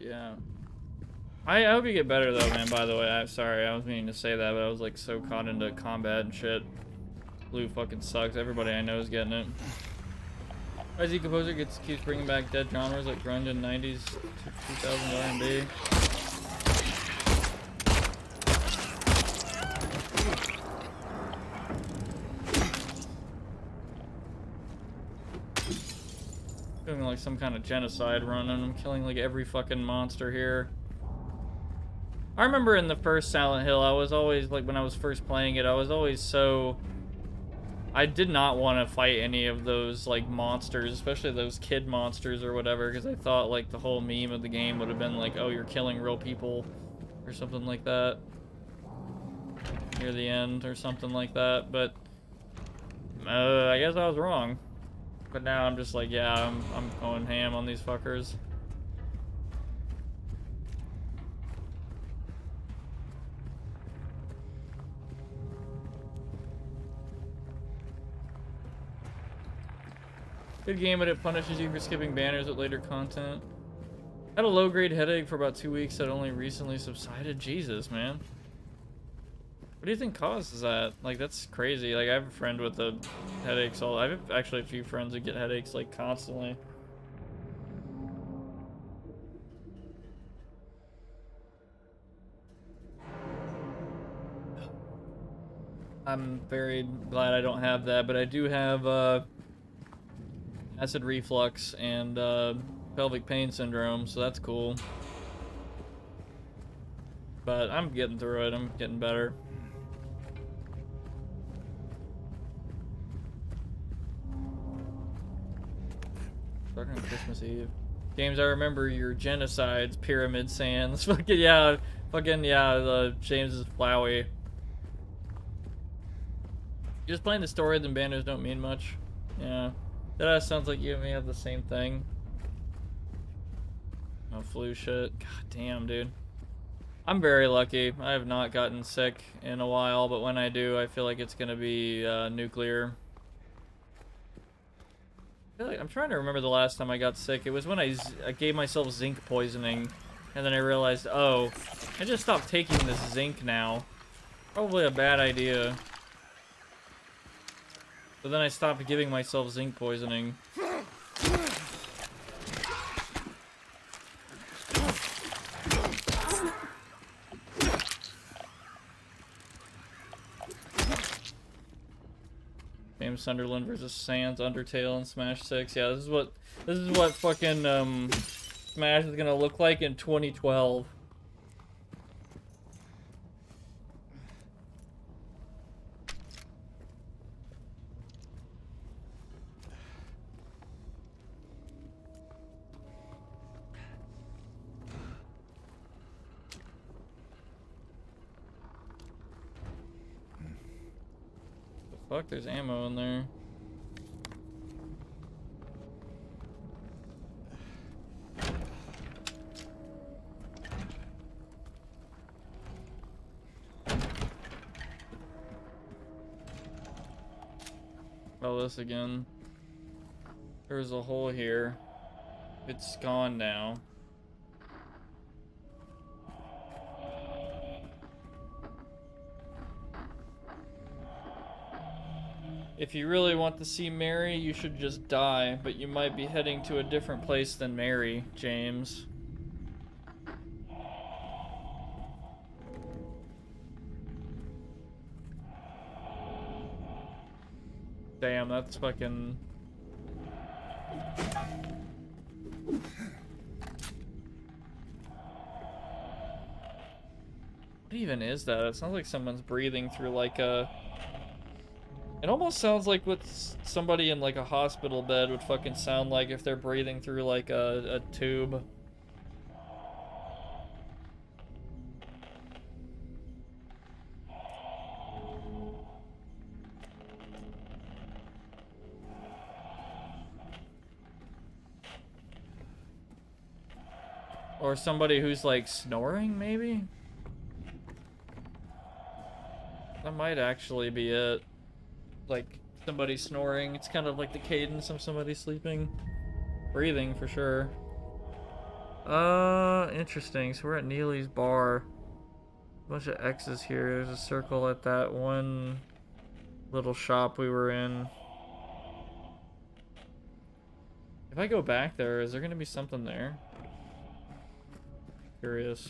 Yeah. I hope you get better though, man, by the way. I'm sorry, I was meaning to say that, but I was like so caught into combat and shit. Blue fucking sucks. Everybody I know is getting it. IZ Composer keeps bringing back dead genres like grunge and 90s 2000 R&B. Doing like some kind of genocide run, and I'm killing like every fucking monster here. I remember in the first Silent Hill, I was always like, when I was first playing it, I was always so... I did not want to fight any of those like monsters, especially those kid monsters or whatever, because I thought like the whole meme of the game would have been like, oh, you're killing real people or something like that near the end or something like that, but I guess I was wrong. But now I'm just like, yeah, I'm going ham on these fuckers. Good game, but it punishes you for skipping banners with later content. Had a low-grade headache for about 2 weeks that only recently subsided. Jesus, man. What do you think causes that? Like, that's crazy. Like, I have a friend with a headaches I have actually a few friends that get headaches, like, constantly. I'm very glad I don't have that, but I do have, acid reflux and, pelvic pain syndrome, so that's cool. But I'm getting through it. I'm getting better. Starting on Christmas Eve. Games I remember, your genocides, Pyramid Sands, fucking yeah, James is Flowey. Just playing the story, then banners don't mean much. Yeah. That sounds like you and me have the same thing. No flu shit. God damn, dude. I'm very lucky. I have not gotten sick in a while, but when I do, I feel like it's gonna be nuclear. I feel like I'm trying to remember the last time I got sick. It was when I gave myself zinc poisoning, and then I realized, oh, I just stopped taking this zinc now. Probably a bad idea. But then I stopped giving myself zinc poisoning. James Sunderland versus Sans, Undertale, and Smash 6. Yeah, this is what fucking Smash is gonna look like in 2012. Fuck, there's ammo in there. Oh, this again. There's a hole here. It's gone now. If you really want to see Mary, you should just die, but you might be heading to a different place than Mary, James. Damn, that's fucking... What even is that? It sounds like someone's breathing through like a... It almost sounds like what somebody in like a hospital bed would fucking sound like if they're breathing through like a tube. Or somebody who's like snoring, maybe? That might actually be it. Like somebody snoring. It's kind of like the cadence of somebody sleeping. Breathing for sure. Interesting. So we're at Neely's bar. Bunch of X's here. There's a circle at that one little shop we were in. If I go back there, is there gonna be something there? Curious.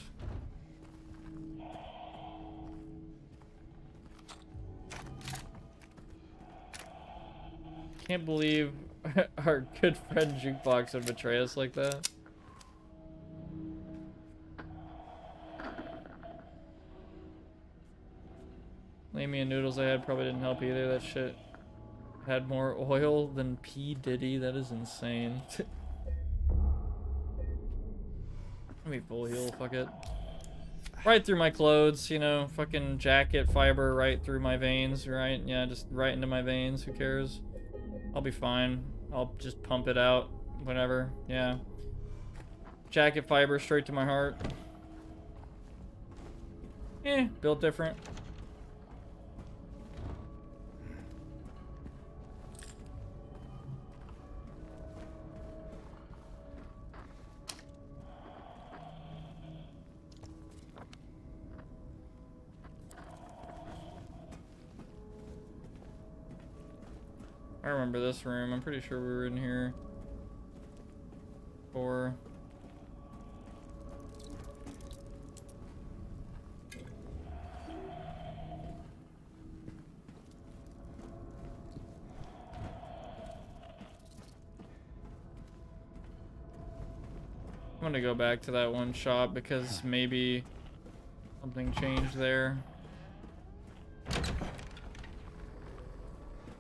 Can't believe our good friend Jukebox would betray us like that. Lamey and noodles I had probably didn't help either. That shit had more oil than P. Diddy. That is insane. Let me full heal, fuck it. Right through my clothes, you know, fucking jacket fiber right through my veins, right? Yeah, just right into my veins, who cares? I'll be fine. I'll just pump it out, whatever, yeah. Jacket fiber straight to my heart. Built different. I remember this room. I'm pretty sure we were in here before. I'm gonna go back to that one shop because maybe something changed there.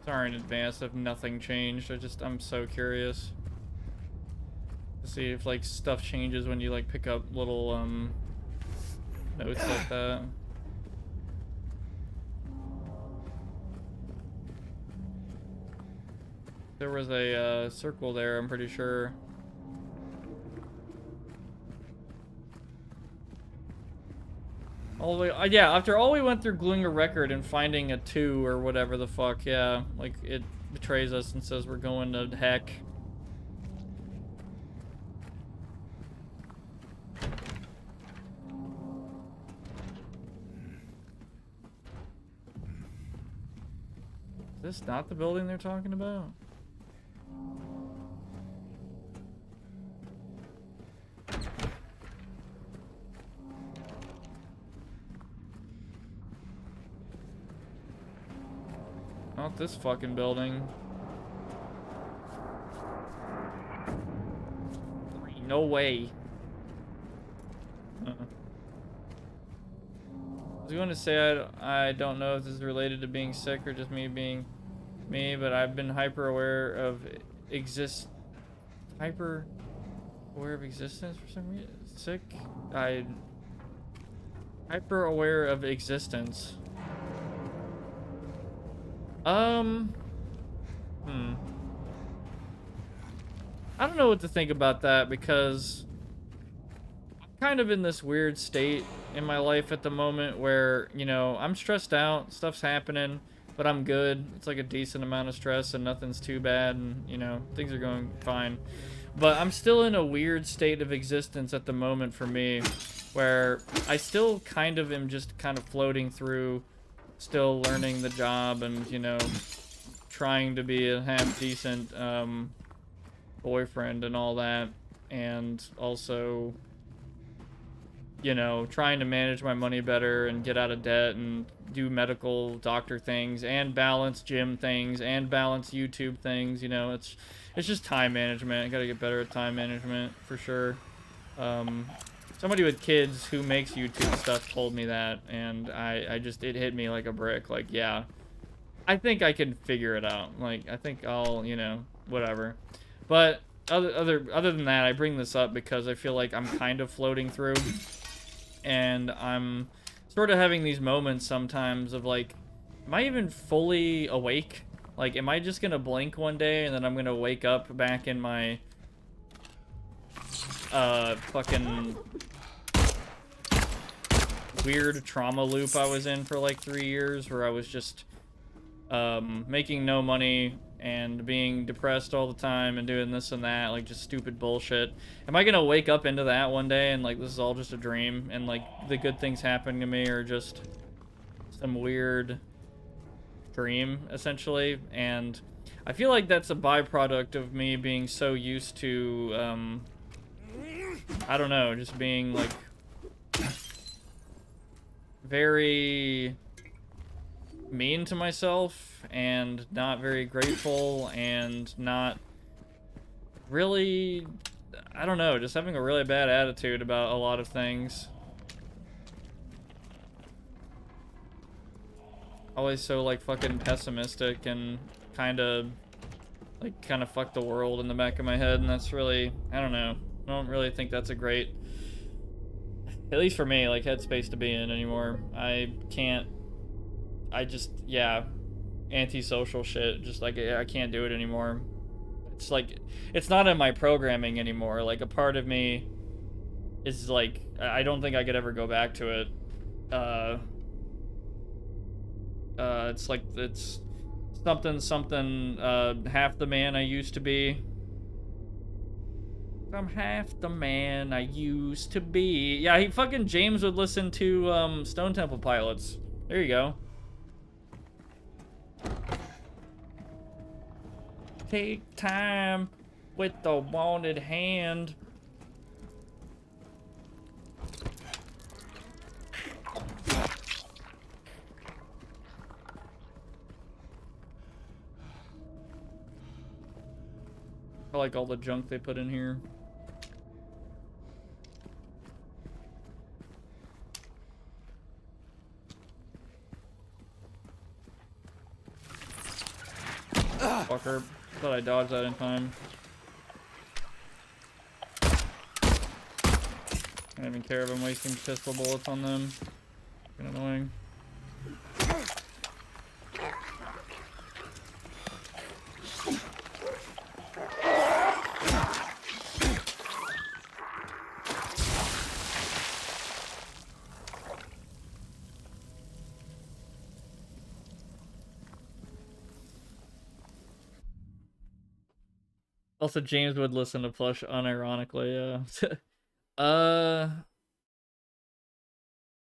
Sorry in advance if nothing changed. I'm so curious to see if like stuff changes when you like pick up little notes like that. There was a circle there, I'm pretty sure. All the way, yeah, after all we went through gluing a record and finding a 2 or whatever the fuck, yeah, like it betrays us and says we're going to heck. Is this not the building they're talking about? Not this fucking building. No way. I was going to say I don't know if this is related to being sick or just me being me, but I've been hyper aware of existence for some reason. Sick. Hyper aware of existence. I don't know what to think about that because I'm kind of in this weird state in my life at the moment where, you know, I'm stressed out, stuff's happening, but I'm good. It's like a decent amount of stress and nothing's too bad and, you know, things are going fine. But I'm still in a weird state of existence at the moment for me where I still kind of am just kind of floating through, still learning the job and, you know, trying to be a half decent boyfriend and all that, and also, you know, trying to manage my money better and get out of debt and do medical doctor things and balance gym things and balance YouTube things. You know, it's just time management. I gotta get better at time management for sure. Somebody with kids who makes YouTube stuff told me that, and it hit me like a brick. Like, yeah, I think I can figure it out. Like, I think I'll, you know, whatever. But other than that, I bring this up because I feel like I'm kind of floating through, and I'm sort of having these moments sometimes of like, am I even fully awake? Like, am I just gonna blink one day and then I'm gonna wake up back in my fucking weird trauma loop I was in for like 3 years, where I was just making no money and being depressed all the time and doing this and that, like just stupid bullshit. Am I gonna wake up into that one day and like this is all just a dream and like the good things happening to me are just some weird dream essentially? And I feel like that's a byproduct of me being so used to I don't know, just being like very mean to myself and not very grateful and not really, I don't know, just having a really bad attitude about a lot of things. Always so like fucking pessimistic and kind of fuck the world in the back of my head, and that's really, I don't know, I don't really think that's a great, at least for me, like headspace to be in anymore. Yeah, antisocial shit, just like I can't do it anymore. It's like, it's not in my programming anymore. Like a part of me is like, I don't think I could ever go back to it. It's like, it's something half the man I used to be. I'm half the man I used to be. Yeah, he fucking James would listen to Stone Temple Pilots. There you go. Take time with the wanted hand. I like all the junk they put in here. Fucker. Thought I dodged that in time. I don't even care if I'm wasting pistol bullets on them. Fucking annoying. Also, James would listen to Plush unironically. Yeah. uh,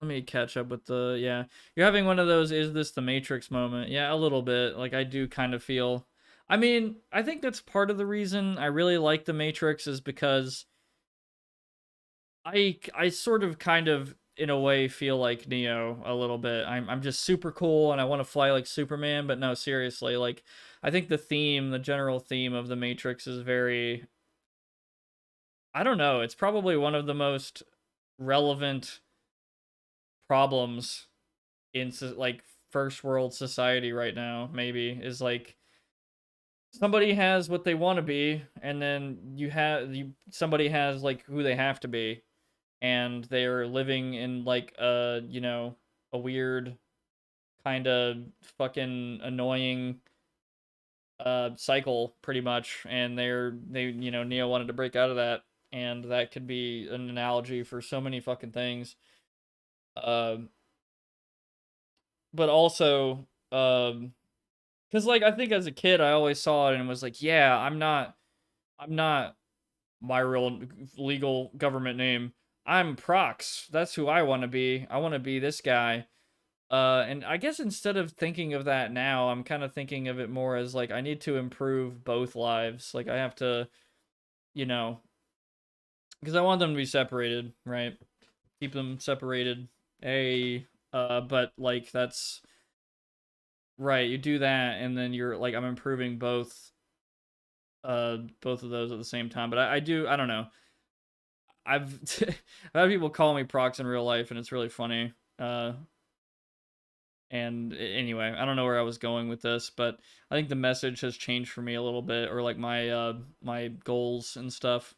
let me catch up with the yeah. You're having one of those "is this the Matrix" moment. Yeah, a little bit. Like I do kind of feel. I mean, I think that's part of the reason I really like the Matrix is because I sort of kind of in a way feel like Neo a little bit. I'm just super cool and I want to fly like Superman, but no, seriously, like I think the general theme of the Matrix is very I don't know, it's probably one of the most relevant problems in like first world society right now, maybe is like somebody has what they want to be and then somebody has like who they have to be and they're living in like a weird kind of fucking annoying cycle pretty much and Neo wanted to break out of that and that could be an analogy for so many fucking things uh, but also cuz like I think as a kid I always saw it and was like yeah I'm not my real legal government name. I'm Prox. That's who I want to be. I want to be this guy. And I guess instead of thinking of that now, I'm kind of thinking of it more as like I need to improve both lives. Like I have to, you know, because I want them to be separated, right? Keep them separated. But like that's right. You do that, and then you're like I'm improving both of those at the same time. But I don't know. I've I've had people call me Prox in real life, and it's really funny. And anyway, I don't know where I was going with this, but I think the message has changed for me a little bit, or like my goals and stuff.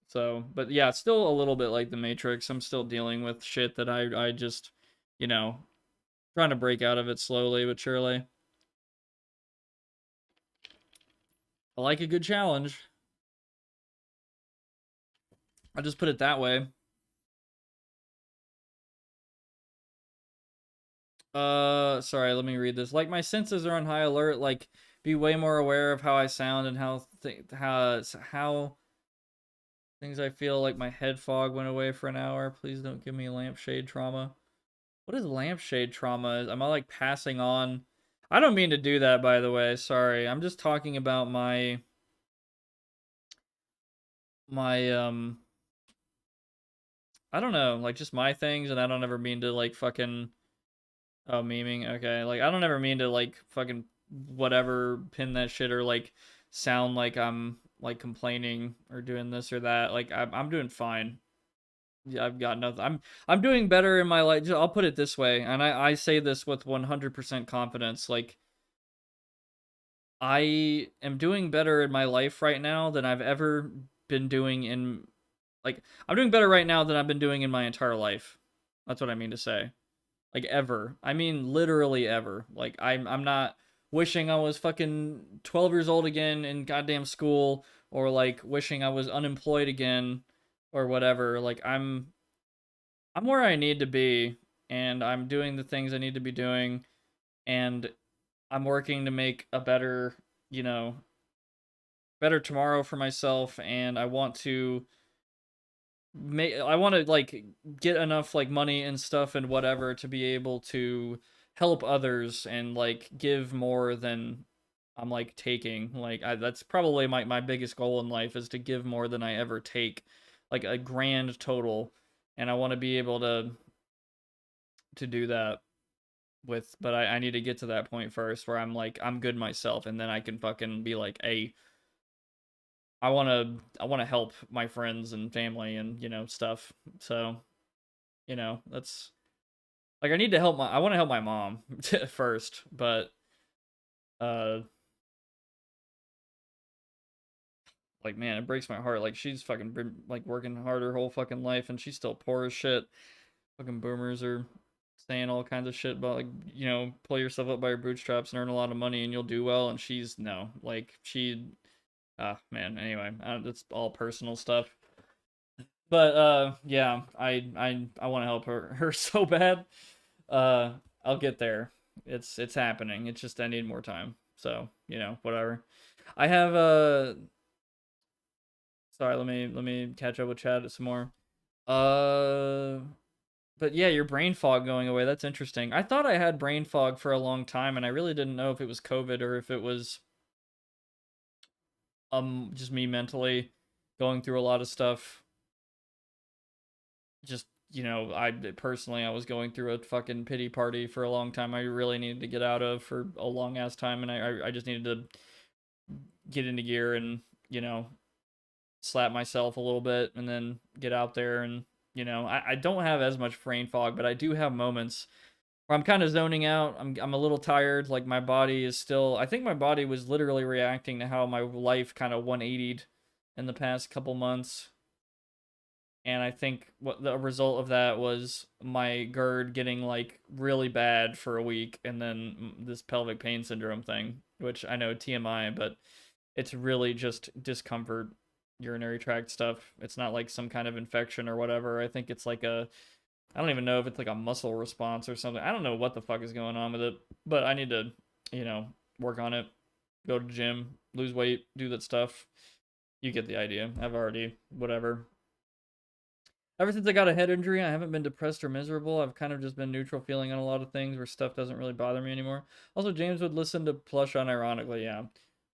So, but yeah, still a little bit like the Matrix. I'm still dealing with shit that I just, you know, trying to break out of it slowly but surely. I like a good challenge. I'll just put it that way. Sorry, let me read this. Like my senses are on high alert, like be way more aware of how I sound and how things I feel like my head fog went away for an hour. Please don't give me lampshade trauma. What is lampshade trauma? Am I like passing on? I don't mean to do that, by the way. Sorry. I'm just talking about my I don't know, like just my things and I don't ever mean to like fucking oh, memeing. Okay. Like I don't ever mean to like fucking whatever pin that shit or like sound like I'm like complaining or doing this or that. Like I'm doing fine. Yeah, I've got nothing. I'm doing better in my life. I'll put it this way, and I say this with 100% confidence. Like I am doing better in my life right now than I've ever been doing in like I'm doing better right now than I've been doing in my entire life. That's what I mean to say. Like ever. I mean literally ever. Like I'm not wishing I was fucking 12 years old again in goddamn school or like wishing I was unemployed again or whatever. Like I'm where I need to be and I'm doing the things I need to be doing and I'm working to make a better, you know, better tomorrow for myself and I want to like get enough like money and stuff and whatever to be able to help others and like give more than I'm like taking. Like that's probably my biggest goal in life is to give more than I ever take, like a grand total. And I want to be able to do that with but I need to get to that point first where I'm like I'm good myself and then I can fucking be like, hey, I wanna help my friends and family and stuff. So, that's like I wanna help my mom first, but uh like man, it breaks my heart. Like she's fucking been like working hard her whole fucking life and she's still poor as shit. Fucking boomers are saying all kinds of shit about like pull yourself up by your bootstraps and earn a lot of money and you'll do well, and she's no, like she man, anyway, it's all personal stuff, but yeah, I want to help her so bad. uh I'll get there. It's happening. It's just I need more time. So, you know, whatever. I have sorry, let me catch up with chat some more. But yeah, your brain fog going away. That's interesting. I thought I had brain fog for a long time, and I really didn't know if it was COVID or if it was just me mentally going through a lot of stuff. Just, you know, I personally, I was going through a fucking pity party for a long time. I really needed to get out of for a long ass time, and I just needed to get into gear and, you know, slap myself a little bit and then get out there. And, you know, I don't have as much brain fog, but I do have moments where I'm kind of zoning out. I'm a little tired. Like my body is still, I think my body was literally reacting to how my life kind of 180'd in the past couple months. And I think what the result of that was my GERD getting like really bad for a week, and then this pelvic pain syndrome thing, which I know TMI, but it's really just discomfort, urinary tract stuff. It's not like some kind of infection or whatever. I think it's like I don't even know if it's like a muscle response or something. I don't know what the fuck is going on with it, but I need to, you know, work on it, go to the gym, lose weight, do that stuff. You get the idea. I've already, whatever. Ever since I got a head injury, I haven't been depressed or miserable. I've kind of just been neutral feeling on a lot of things where stuff doesn't really bother me anymore. Also, James would listen to Plush unironically, yeah.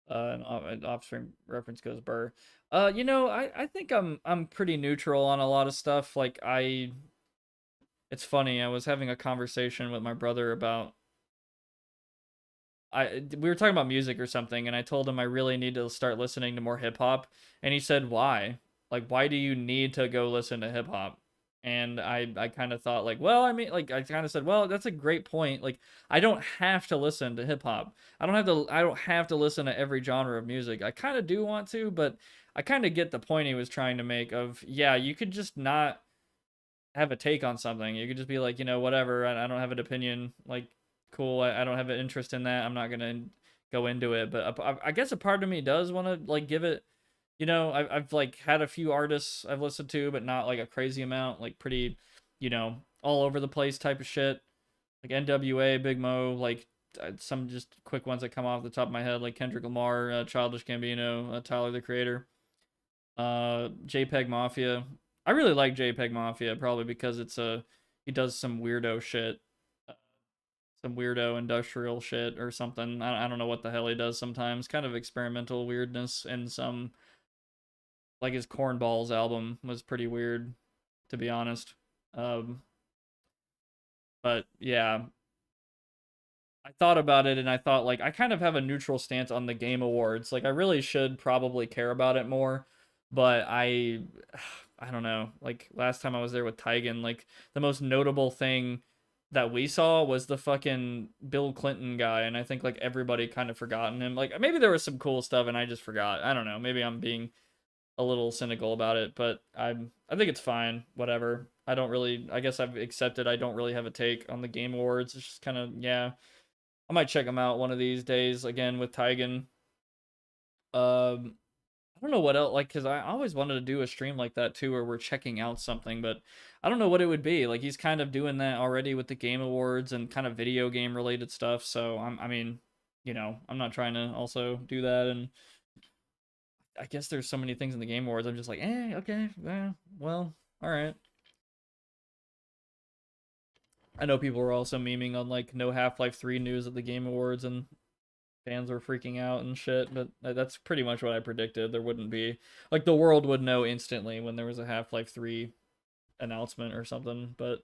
An offspring reference goes burr. You know, I think I'm pretty neutral on a lot of stuff. Like it's funny, I was having a conversation with my brother about we were talking about music or something, and I told him I really need to start listening to more hip hop, and he said, "Why? Like, why do you need to go listen to hip hop?" And I kind of thought like, well, I mean, like I kind of said, well, that's a great point. Like, I don't have to listen to hip hop. I don't have to listen to every genre of music. I kind of do want to, but I kind of get the point he was trying to make of, yeah, you could just not have a take on something. You could just be like, you know, whatever. I don't have an opinion. Like, cool. I don't have an interest in that. I'm not gonna go into it. But I guess a part of me does want to like give it. You know, I've like had a few artists I've listened to, but not like a crazy amount. Like pretty, you know, all over the place type of shit. Like NWA, Big Mo, like some just quick ones that come off the top of my head, like Kendrick Lamar, Childish Gambino, Tyler the Creator, JPEG Mafia. I really like JPEG Mafia probably because he does some weirdo shit, some weirdo industrial shit or something. I don't know what the hell he does sometimes. Kind of experimental weirdness, and some like his Cornballs album was pretty weird, to be honest. Um, but yeah, I thought about it and I thought like I kind of have a neutral stance on the Game Awards. Like I really should probably care about it more, but I don't know. Like last time I was there with Tigan, like the most notable thing that we saw was the fucking Bill Clinton guy, and I think like everybody kind of forgotten him. Like maybe there was some cool stuff and I just forgot. I don't know. Maybe I'm being a little cynical about it, but I think it's fine. Whatever. I guess I've accepted I don't really have a take on the Game Awards. It's just kind of, yeah. I might check them out one of these days again with Tigan. I don't know what else, like, because I always wanted to do a stream like that too, where we're checking out something, but I don't know what it would be. Like, he's kind of doing that already with the Game Awards and kind of video game related stuff. So I mean, you know, I'm not trying to also do that. And I guess there's so many things in the Game Awards. I'm just like, okay, well, all right. I know people were also memeing on like no Half-Life 3 news at the Game Awards, and fans were freaking out and shit, but that's pretty much what I predicted. There wouldn't be, like, the world would know instantly when there was a Half-Life 3 announcement or something, but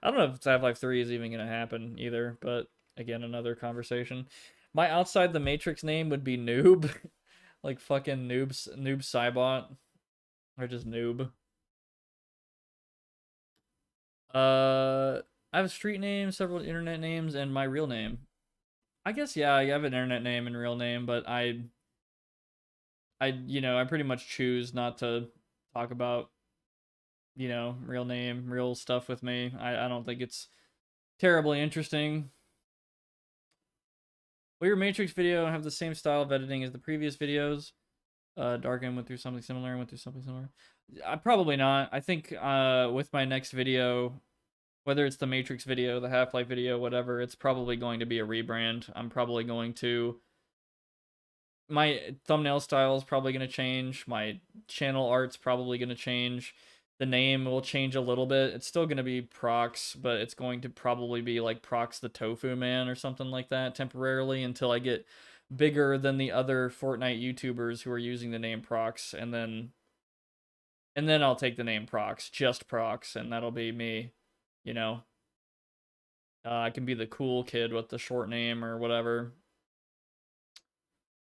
I don't know if Half-Life 3 is even going to happen either, but again, another conversation. My outside the Matrix name would be Noob, like fucking Noob Cybot, or just Noob. I have a street name, several internet names, and my real name. I guess, yeah, I have an internet name and real name, but you know, I pretty much choose not to talk about, you know, real name, real stuff with me. I don't think it's terribly interesting. Will your Matrix video have the same style of editing as the previous videos? Darken went through something similar and went through something similar. Probably not. I think with my next video, whether it's the Matrix video, the Half-Life video, whatever, it's probably going to be a rebrand. I'm probably going to my thumbnail style is probably going to change. My channel art's probably going to change. The name will change a little bit. It's still going to be Prox, but it's going to probably be like Prox the Tofu Man or something like that temporarily until I get bigger than the other Fortnite YouTubers who are using the name Prox, and then I'll take the name Prox, just Prox, and that'll be me, you know. I can be the cool kid with the short name or whatever.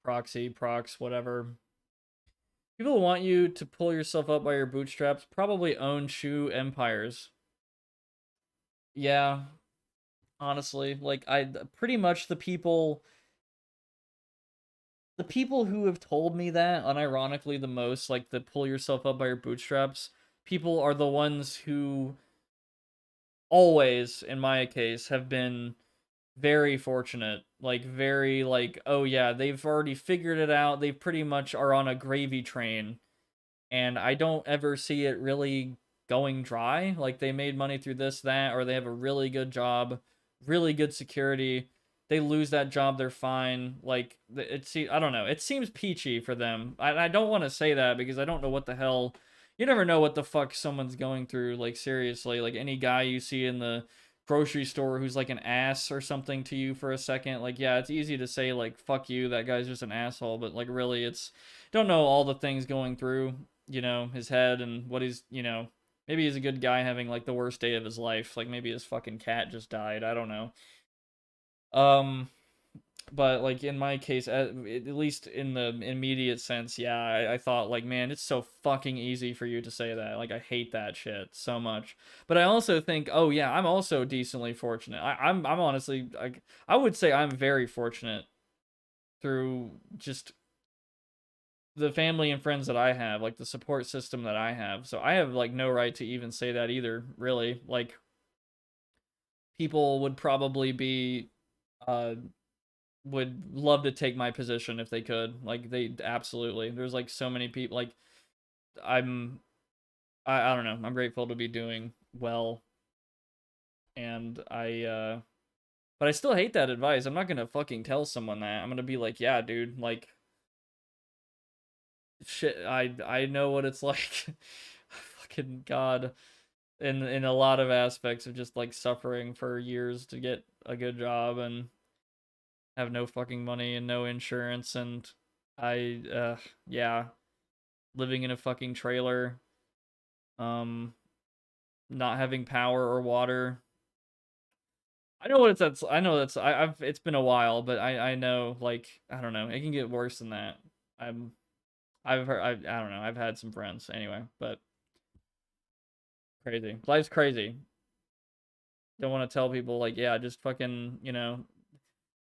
Proxy, Prox, whatever. People want you to pull yourself up by your bootstraps, probably own shoe empires. Yeah, honestly, like I pretty much the people who have told me that unironically the most, like the pull yourself up by your bootstraps, people are the ones who always, in my case, have been very fortunate, like very like, oh yeah, they've already figured it out, they pretty much are on a gravy train, and I don't ever see it really going dry. Like they made money through this, that, or they have a really good job, really good security. They lose that job, they're fine. Like I don't know. It seems peachy for them. I don't want to say that because I don't know what the hell. You never know what the fuck someone's going through. Like seriously, like any guy you see in the grocery store who's like an ass or something to you for a second. Like yeah, it's easy to say like fuck you, that guy's just an asshole, but like really, it's don't know all the things going through, you know, his head and what he's, you know, maybe he's a good guy having like the worst day of his life. Like maybe his fucking cat just died. I don't know. Um, but like in my case, at least in the immediate sense, yeah, I thought like, man, it's so fucking easy for you to say that. Like I hate that shit so much. But I also think, oh yeah, I'm also decently fortunate. I'm honestly like I would say I'm very fortunate through just the family and friends that I have, like the support system that I have. So I have like no right to even say that either, really. Like people would probably be uh would love to take my position if they could. Like they absolutely. There's like so many people like I'm I don't know. I'm grateful to be doing well, and but I still hate that advice. I'm not going to fucking tell someone that. I'm going to be like, "Yeah, dude, like shit, I know what it's like." Fucking god. In a lot of aspects of just like suffering for years to get a good job and have no fucking money and no insurance, and yeah, living in a fucking trailer, um not having power or water. I know what it's I know I've it's been a while, but I know like I don't know, it can get worse than that. I'm I've heard I don't know, I've had some friends anyway, but crazy. Life's crazy. Don't want to tell people like, yeah, just fucking, you know,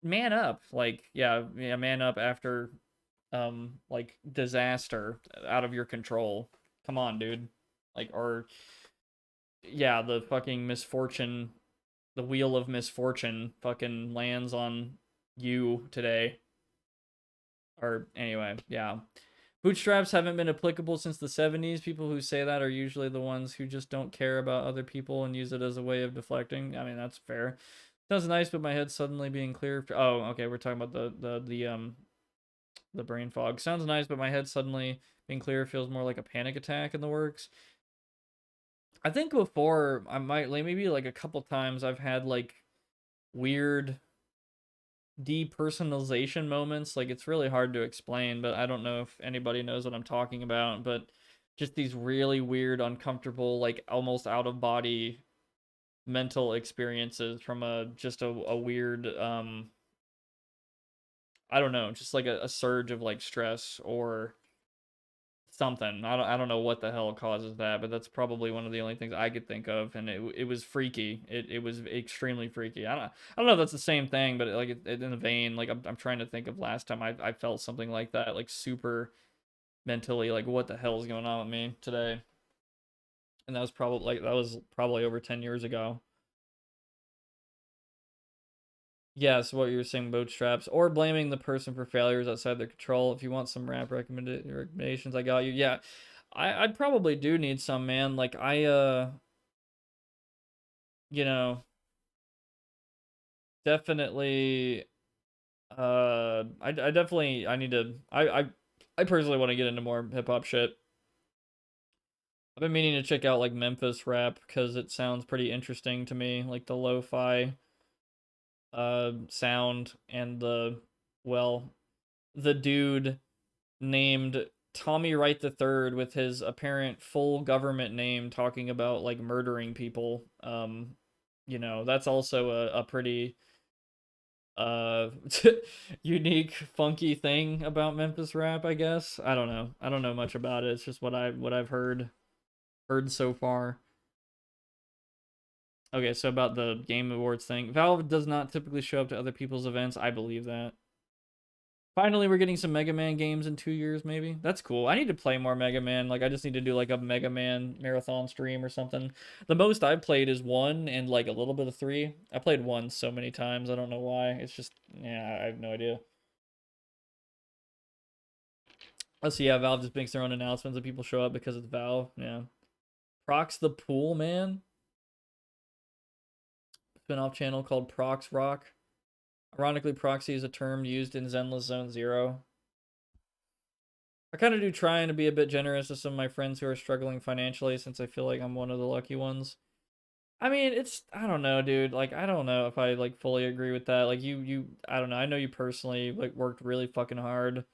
man up. Like, yeah, man up after like disaster out of your control. Come on, dude. Like or yeah, the fucking misfortune, the wheel of misfortune fucking lands on you today. Or anyway, yeah. Bootstraps haven't been applicable since the 70s. People who say that are usually the ones who just don't care about other people and use it as a way of deflecting. I mean, that's fair. Sounds nice, but my head suddenly being clear. Oh, okay, we're talking about the brain fog. Sounds nice, but my head suddenly being clear feels more like a panic attack in the works. I think before I might like maybe like a couple times I've had like weird depersonalization moments. Like it's really hard to explain, but I don't know if anybody knows what I'm talking about, but just these really weird, uncomfortable, like almost out of body mental experiences from a weird I don't know, just like a surge of like stress or something. I don't know what the hell causes that, but that's probably one of the only things I could think of, and it was freaky. It was extremely freaky. I don't know if that's the same thing, but like in the vein, like I'm trying to think of last time I felt something like that, like super mentally, like what the hell is going on with me today? And that was probably over 10 years ago. Yeah, so what you were saying, bootstraps, or blaming the person for failures outside their control. If you want some rap recommendations, I got you. Yeah, I probably do need some, man. Like you know, definitely I definitely I need to I personally want to get into more hip hop shit. I've been meaning to check out like Memphis rap because it sounds pretty interesting to me, like the lo-fi sound and well the dude named Tommy Wright the Third with his apparent full government name talking about like murdering people. You know, that's also a pretty uh unique funky thing about Memphis rap, I guess. I don't know. I don't know much about it. It's just what I've heard so far. Okay, so about the Game Awards thing. Valve does not typically show up to other people's events. I believe that. Finally, we're getting some Mega Man games in 2 years, maybe. That's cool. I need to play more Mega Man. Like, I just need to do like a Mega Man marathon stream or something. The most I've played is 1 and like a little bit of 3. I played 1 so many times. I don't know why. It's just, yeah, I have no idea. Let's see. Yeah, Valve just makes their own announcements and people show up because it's Valve. Yeah. Prox the Pool, man. Spin-off channel called Prox Rock. Ironically, proxy is a term used in Zenless Zone Zero. I kind of do trying to be a bit generous to some of my friends who are struggling financially since I feel like I'm one of the lucky ones. I mean, it's I don't know, dude. Like I don't know if I like fully agree with that. Like you I don't know. I know you personally like worked really fucking hard,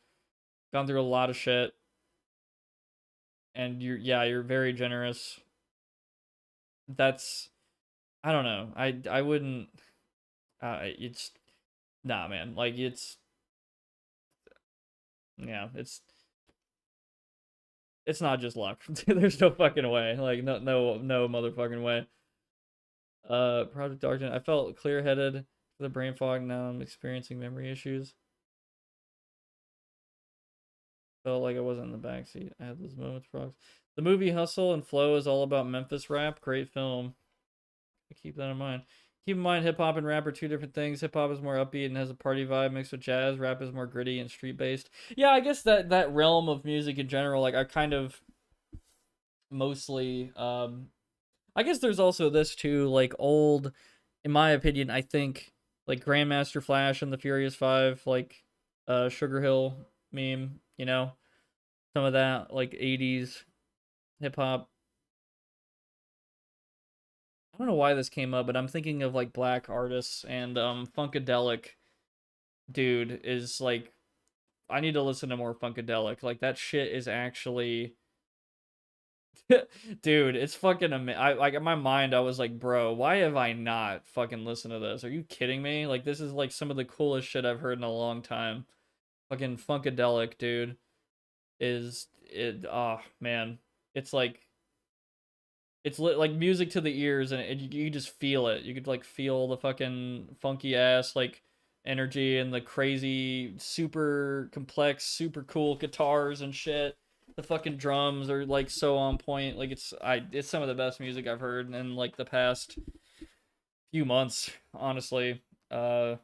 gone through a lot of shit, and you're very generous. That's I don't know. I wouldn't it's nah, man. Like it's yeah, it's not just luck. There's no fucking way. Like no motherfucking way. Project Argent. I felt clear-headed for the brain fog. Now I'm experiencing memory issues. Felt like I wasn't in the backseat. I had those moments, Prox. The movie Hustle and Flow is all about Memphis rap. Great film. Keep that in mind. Keep in mind, hip hop and rap are two different things. Hip hop is more upbeat and has a party vibe mixed with jazz. Rap is more gritty and street based. Yeah, I guess that realm of music in general, like I kind of mostly I guess there's also this too, like old, in my opinion, I think like Grandmaster Flash and the Furious Five, like Sugar Hill meme, you know, some of that like 80s hip hop. I don't know why this came up, but I'm thinking of like black artists and Funkadelic dude is like I need to listen to more Funkadelic. Like that shit is actually dude, it's fucking amazing. I like in my mind, I was like, bro, why have I not fucking listened to this? Are you kidding me? Like, this is like some of the coolest shit I've heard in a long time. Fucking Funkadelic, dude, is it? Oh man, it's like like music to the ears, and you just feel it. You could like feel the fucking funky ass like energy and the crazy, super complex, super cool guitars and shit. The fucking drums are like so on point. Like it's some of the best music I've heard in like the past few months, honestly. Uh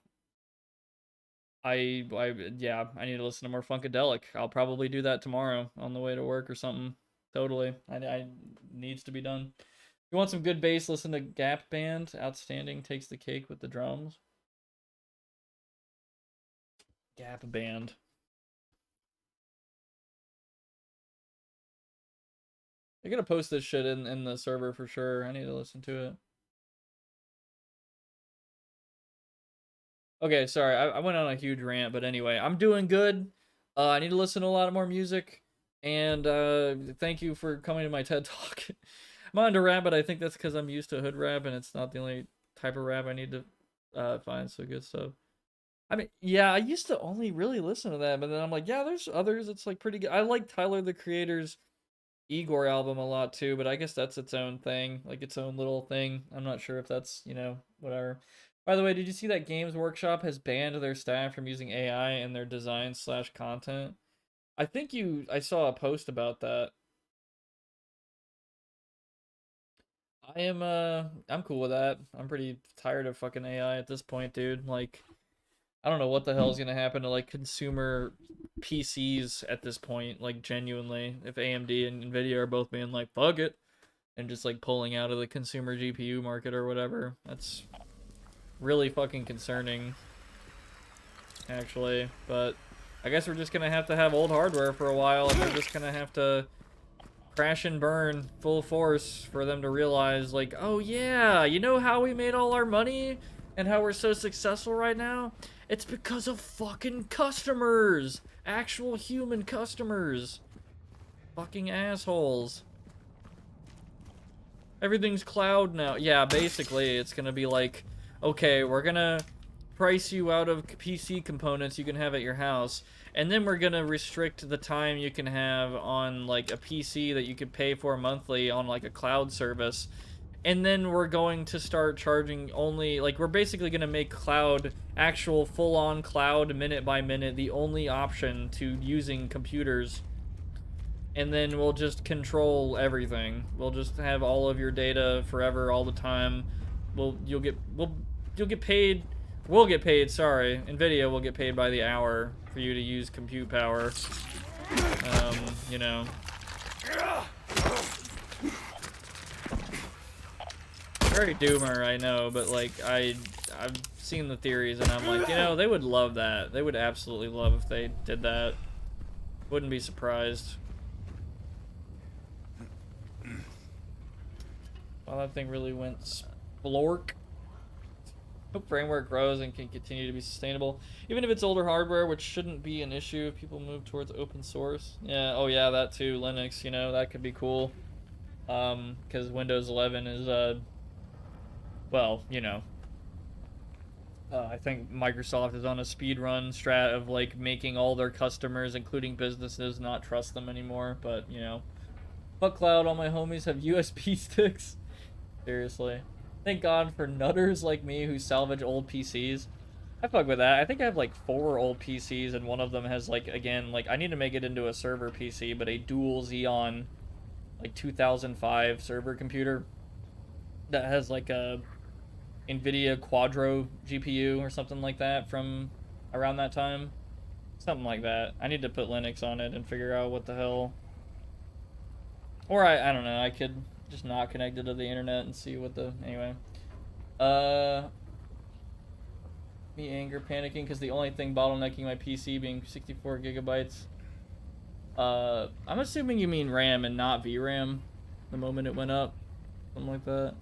yeah, I need to listen to more Funkadelic. I'll probably do that tomorrow on the way to work or something. Totally. I needs to be done. You want some good bass? Listen to Gap Band. Outstanding. Takes the cake with the drums. Gap Band. They're gonna post this shit in the server for sure. I need to listen to it. Okay, sorry. I went on a huge rant, but anyway, I'm doing good. I need to listen to a lot more music. And thank you for coming to my TED Talk. I'm on to rap, but I think that's because I'm used to hood rap, and it's not the only type of rap I need to find. So good stuff. I mean, yeah, I used to only really listen to that, but then I'm like, yeah, there's others. It's like pretty good. I like Tyler the Creator's Igor album a lot too, but I guess that's its own thing, like its own little thing. I'm not sure if that's, whatever. By the way, did you see that Games Workshop has banned their staff from using AI in their design slash content? I saw a post about that. I'm cool with that. I'm pretty tired of fucking AI at this point, dude. Like, I don't know what the hell is gonna happen to like consumer PCs at this point. Like, genuinely, if AMD and Nvidia are both being like, fuck it, and just like pulling out of the consumer GPU market or whatever. That's really fucking concerning. actually, but I guess we're just gonna have to have old hardware for a while, and we're just gonna have to crash and burn full force for them to realize, like, oh yeah, you know how we made all our money and how we're so successful right now? It's because of fucking customers, actual human customers. Fucking assholes. Everything's cloud now. Yeah, basically, it's gonna be like, okay, we're gonna price you out of PC components you can have at your house, and then we're gonna restrict the time you can have on, like, a PC that you could pay for monthly on, like, a cloud service. And then we're going to start charging only, like, we're basically gonna make cloud, actual full-on cloud, minute by minute, the only option to using computers. And then we'll just control everything. We'll just have all of your data forever, all the time. You'll get paid. We'll get paid. Sorry, Nvidia will get paid by the hour for you to use compute power. You know. Very doomer, I know, but like I've seen the theories, and I'm like, you know, they would love that. They would absolutely love if they did that. Wouldn't be surprised. Wow, that thing really went splork. Hope framework grows and can continue to be sustainable, even if it's older hardware, which shouldn't be an issue if people move towards open source. Yeah, oh yeah, that too. Linux, you know, that could be cool. Because Windows 11 is well, you know, I think Microsoft is on a speed run strat of like making all their customers, including businesses, not trust them anymore. But you know, fuck cloud. All my homies have USB sticks. Seriously. Thank God for nutters like me who salvage old PCs. I fuck with that. I think I have like 4 old PCs, and one of them has like, again, like I need to make it into a server PC, but a dual Xeon like 2005 server computer that has like a NVIDIA Quadro GPU or something like that from around that time. Something like that. I need to put Linux on it and figure out what the hell. Or I don't know, I could just not connect it to the internet and see what the, anyway. Me anger panicking because the only thing bottlenecking my PC being 64 gigabytes. I'm assuming you mean RAM and not VRAM the moment it went up. Something like that.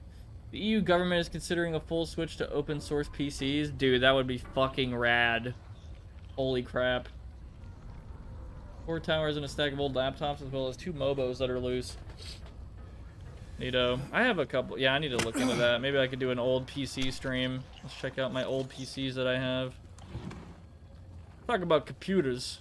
The EU government is considering a full switch to open source PCs. Dude, that would be fucking rad. Holy crap. 4 towers and a stack of old laptops, as well as 2 Mobos that are loose. Neato. I have a couple. Yeah, I need to look into that. Maybe I could do an old PC stream. Let's check out my old PCs that I have. Talk about computers.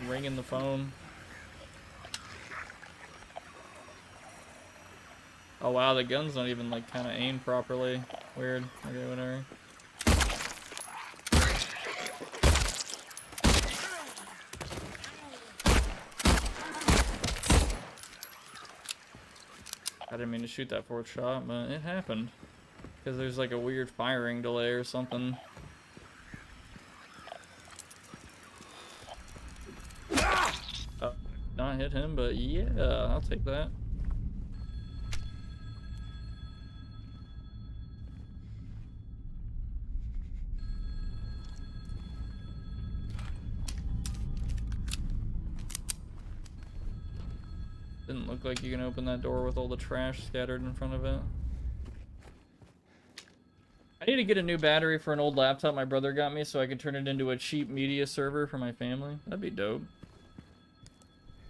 Ringing the phone. Oh wow, the gun's not even like kind of aimed properly. Weird. Okay, whatever. I didn't mean to shoot that 4th shot, but it happened. Because there's like a weird firing delay or something. Not hit him, but yeah, I'll take that. Didn't look like you can open that door with all the trash scattered in front of it. I need to get a new battery for an old laptop my brother got me so I can turn it into a cheap media server for my family. That'd be dope.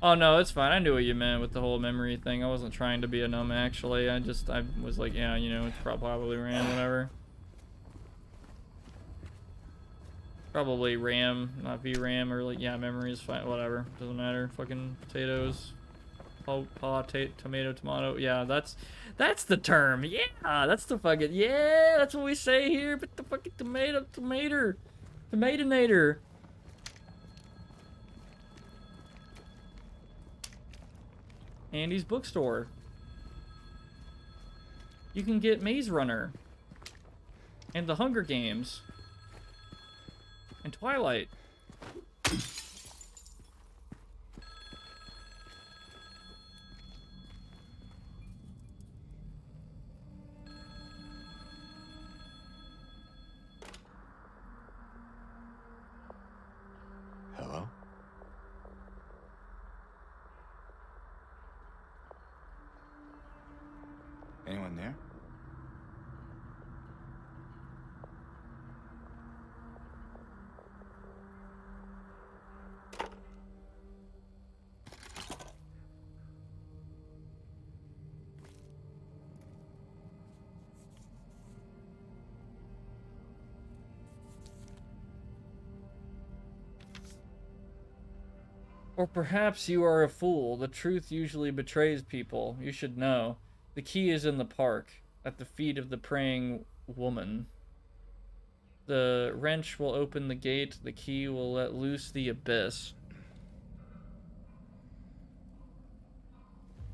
Oh no, it's fine. I knew what you meant with the whole memory thing. I wasn't trying to be a numb, actually. I was like, yeah, you know, it's probably RAM, whatever. Probably RAM, not VRAM, or like, yeah, memory is fine, whatever. Doesn't matter. Fucking potatoes. Tomato. Yeah, that's the term. Yeah, that's the fucking, yeah, that's what we say here. But the fucking tomatonator. Andy's bookstore. You can get Maze Runner And the Hunger Games. And Twilight. Hello? Anyone there? Or perhaps you are a fool. The truth usually betrays people. You should know. The key is in the park, at the feet of the praying woman. The wrench will open the gate. The key will let loose the abyss.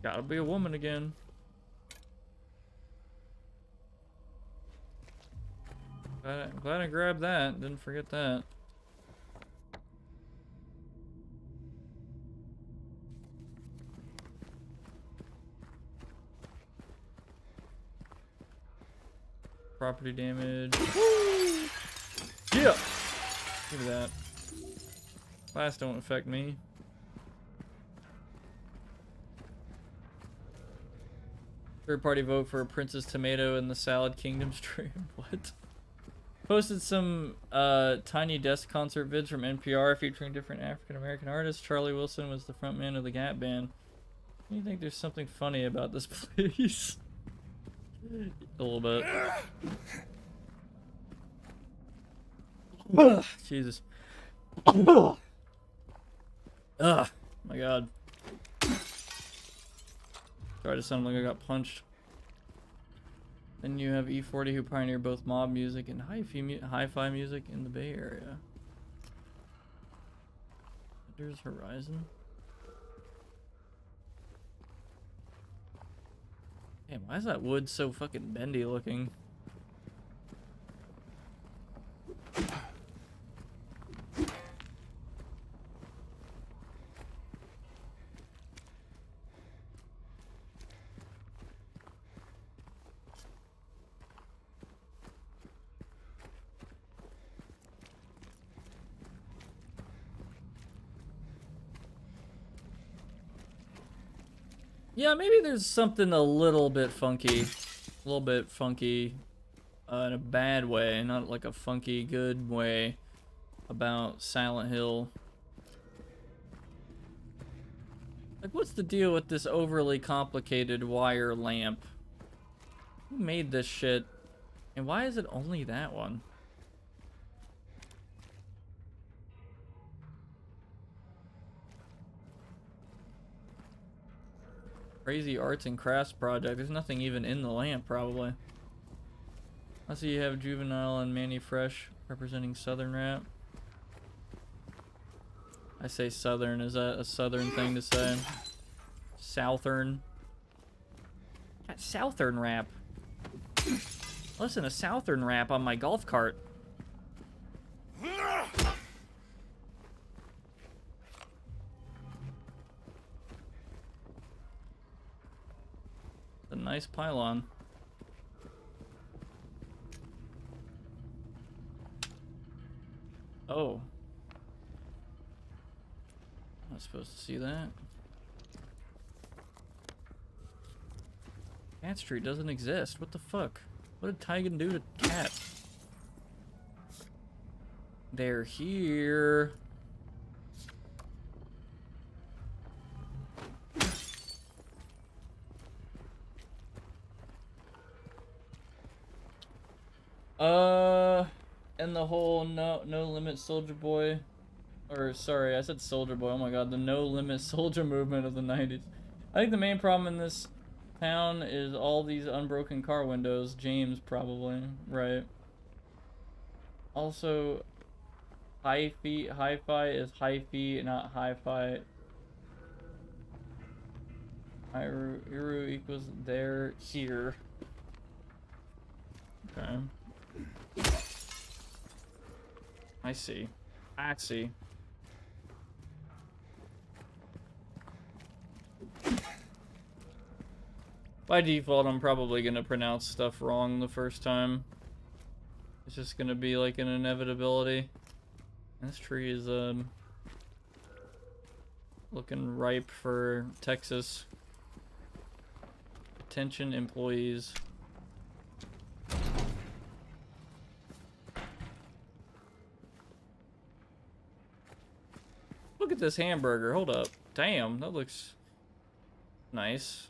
Gotta be a woman again. Glad I grabbed that. Didn't forget that. Property damage. Woo! Yeah! Give me that. Glass don't affect me. Third party vote for a Princess Tomato in the Salad Kingdom stream. What? Posted some Tiny Desk concert vids from NPR featuring different African American artists. Charlie Wilson was the frontman of the Gap Band. Do you think there's something funny about this place? A little bit. Jesus. Ugh. My God. Sorry to sound like I got punched. Then you have E40 who pioneered both mob music and hi-fi music in the Bay Area. There's Horizon. Damn, why is that wood so fucking bendy looking? Yeah, maybe there's something a little bit funky. In a bad way, not like a funky good way about Silent Hill. Like, what's the deal with this overly complicated wire lamp? Who made this shit? And why is it only that one? Crazy arts and crafts project. There's nothing even in the lamp, probably. I see you have Juvenile and Manny Fresh representing Southern rap. I say Southern. Is that a Southern thing to say? Southern. Got Southern rap. Listen to Southern rap on my golf cart. A nice pylon. Oh. I'm not supposed to see that. Cat Street doesn't exist. What the fuck? What did Tigan do to Cat? They're here. And the whole no limit Soldier Boy, or sorry, I said Soldier Boy. Oh my God, the no limit soldier movement of the 90s. I think the main problem in this town is all these unbroken car windows. James probably, right? Also, hi-fi is hi-fi, not hi-fi. Iru equals there, here. Okay. I see. I see. By default, I'm probably gonna pronounce stuff wrong the first time. It's just gonna be like an inevitability. This tree is looking ripe for Texas. Attention employees. Look at this hamburger. Hold up. Damn, that looks nice.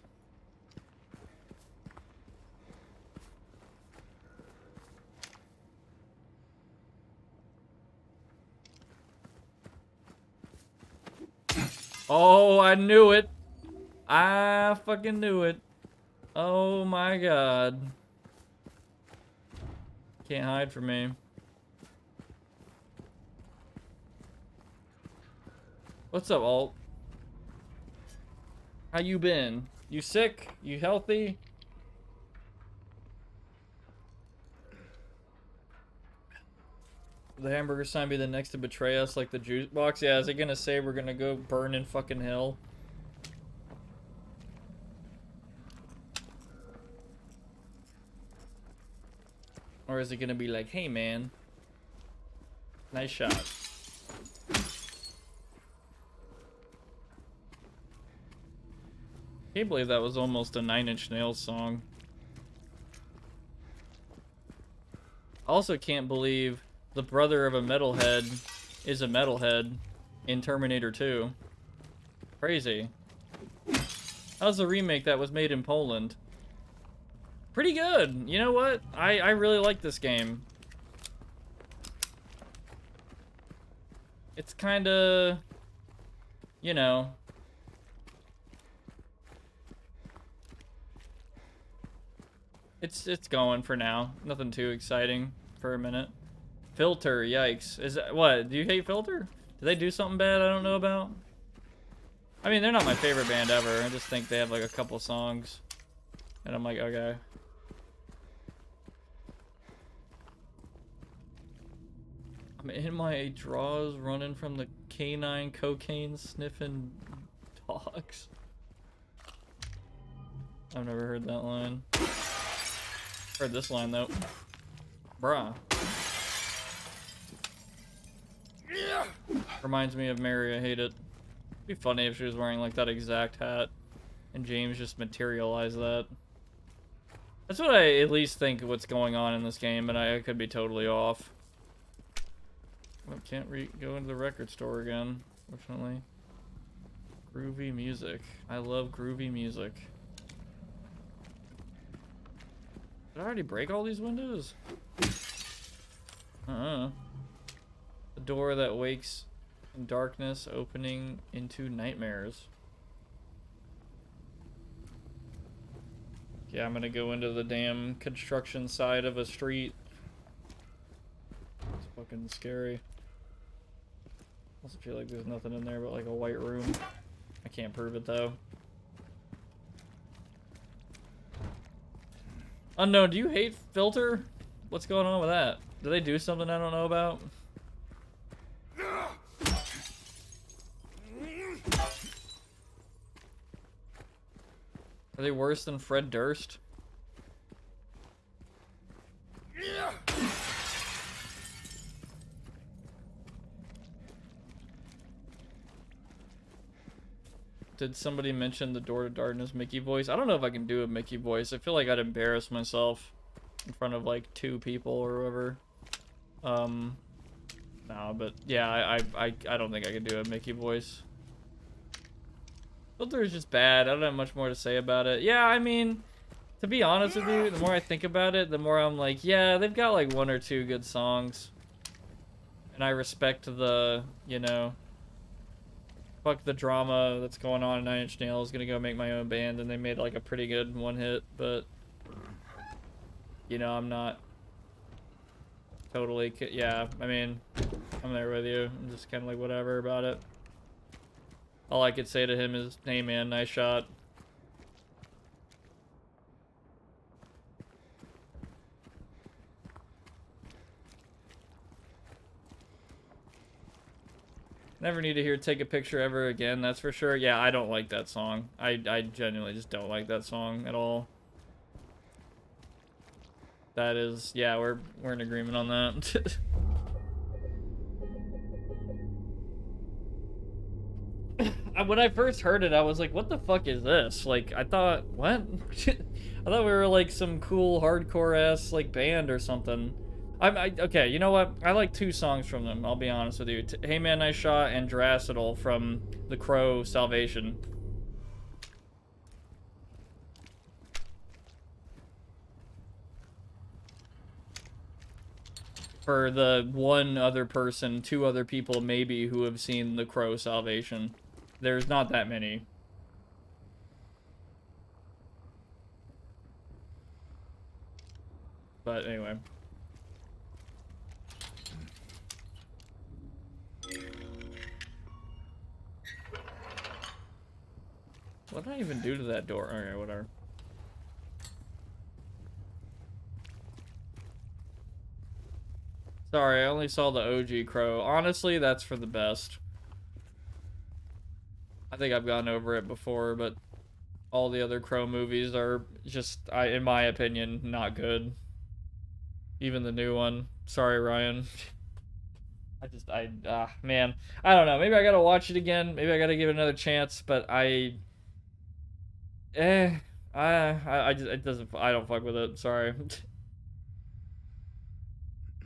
Oh, I knew it. I fucking knew it. Oh my god. Can't hide from me. What's up, Alt? How you been? You sick? You healthy? The hamburger sign be the next to betray us like the juice box? Yeah, is it gonna say we're gonna go burn in fucking hell? Or is it gonna be like, hey man, nice shot. Can't believe that was almost a Nine Inch Nails song. Also can't believe the brother of a metalhead is a metalhead in Terminator 2. Crazy. How's the remake that was made in Poland? Pretty good. You know what? I really like this game. It's kind of, you know, it's going for now. Nothing too exciting for a minute. Filter, yikes. Is that what? Do you hate Filter? Did they do something bad I don't know about? I mean, they're not my favorite band ever. I just think they have like a couple songs. And I'm like, okay. I'm in my drawers running from the canine cocaine sniffing dogs. I've never heard that line. Heard this line though. Bruh. Reminds me of Mary, I hate it. It'd be funny if she was wearing like that exact hat and James just materialized that. That's what I at least think what's going on in this game, but I could be totally off. I can't go into the record store again, fortunately. Groovy music. I love groovy music. Did I already break all these windows? The door that wakes in darkness, opening into nightmares. Yeah, I'm gonna go into the damn construction side of a street. It's fucking scary. I also feel like there's nothing in there but like a white room. I can't prove it though. Unknown, do you hate Filter? What's going on with that? Do they do something I don't know about? Are they worse than Fred Durst? Did somebody mention the Door to Darkness Mickey voice? I don't know if I can do a Mickey voice. I feel like I'd embarrass myself in front of like 2 people or whatever. No, but yeah, I don't think I can do a Mickey voice. Filter is just bad. I don't have much more to say about it. Yeah, I mean, to be honest with you, the more I think about it, the more I'm like, yeah, they've got like 1 or 2 good songs. And I respect the, you know, fuck the drama that's going on in Nine Inch Nails. Gonna go make my own band, and they made like a pretty good one hit, but you know, I'm not totally, yeah, I mean, I'm there with you. I'm just kind of like whatever about it. All I could say to him is, hey man, nice shot. Never need to hear Take a Picture ever again, that's for sure. Yeah, I don't like that song. I genuinely just don't like that song at all. That is, yeah, we're in agreement on that. When I first heard it, I was like, what the fuck is this? Like, I thought, what? I thought we were like some cool hardcore ass like band or something. Okay, you know what? I like two songs from them, I'll be honest with you. Hey Man, Nice Shot and Dracidal from The Crow Salvation. For the one other person, two other people maybe who have seen The Crow Salvation. There's not that many. But anyway. What did I even do to that door? Okay, whatever. Sorry, I only saw the OG Crow. Honestly, that's for the best. I think I've gone over it before, but all the other Crow movies are just, in my opinion, not good. Even the new one. Sorry, Ryan. Man. I don't know. Maybe I gotta watch it again. Maybe I gotta give it another chance, but I just, it doesn't, I don't fuck with it. Sorry.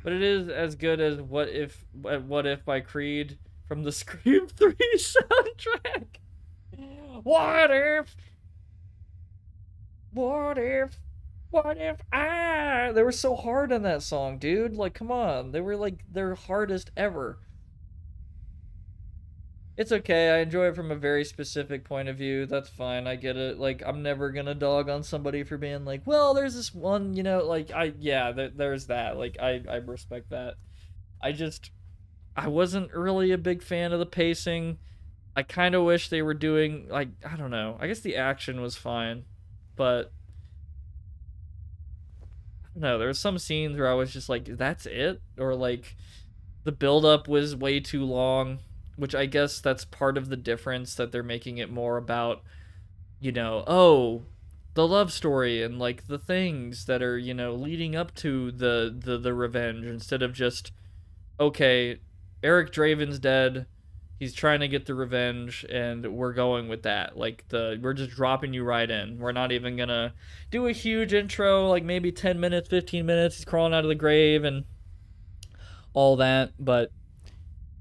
But it is as good as What If by Creed from the Scream 3 soundtrack. What if? What if? What if I? They were so hard on that song, dude. Like, come on. They were like their hardest ever. It's okay. I enjoy it from a very specific point of view. That's fine. I get it. Like, I'm never gonna dog on somebody for being like, well, there's this one, you know, like, there's that. Like, I respect that. I wasn't really a big fan of the pacing. I kind of wish they were doing, like, I don't know. I guess the action was fine, but I don't know. There were some scenes where I was just like, that's it? Or, like, the build-up was way too long, which I guess that's part of the difference, that they're making it more about, you know, oh, the love story and like the things that are, you know, leading up to the revenge, instead of just, okay, Eric Draven's dead, he's trying to get the revenge, and we're going with that. Like, we're just dropping you right in. We're not even gonna do a huge intro, like maybe 10 minutes, 15 minutes, he's crawling out of the grave and all that. But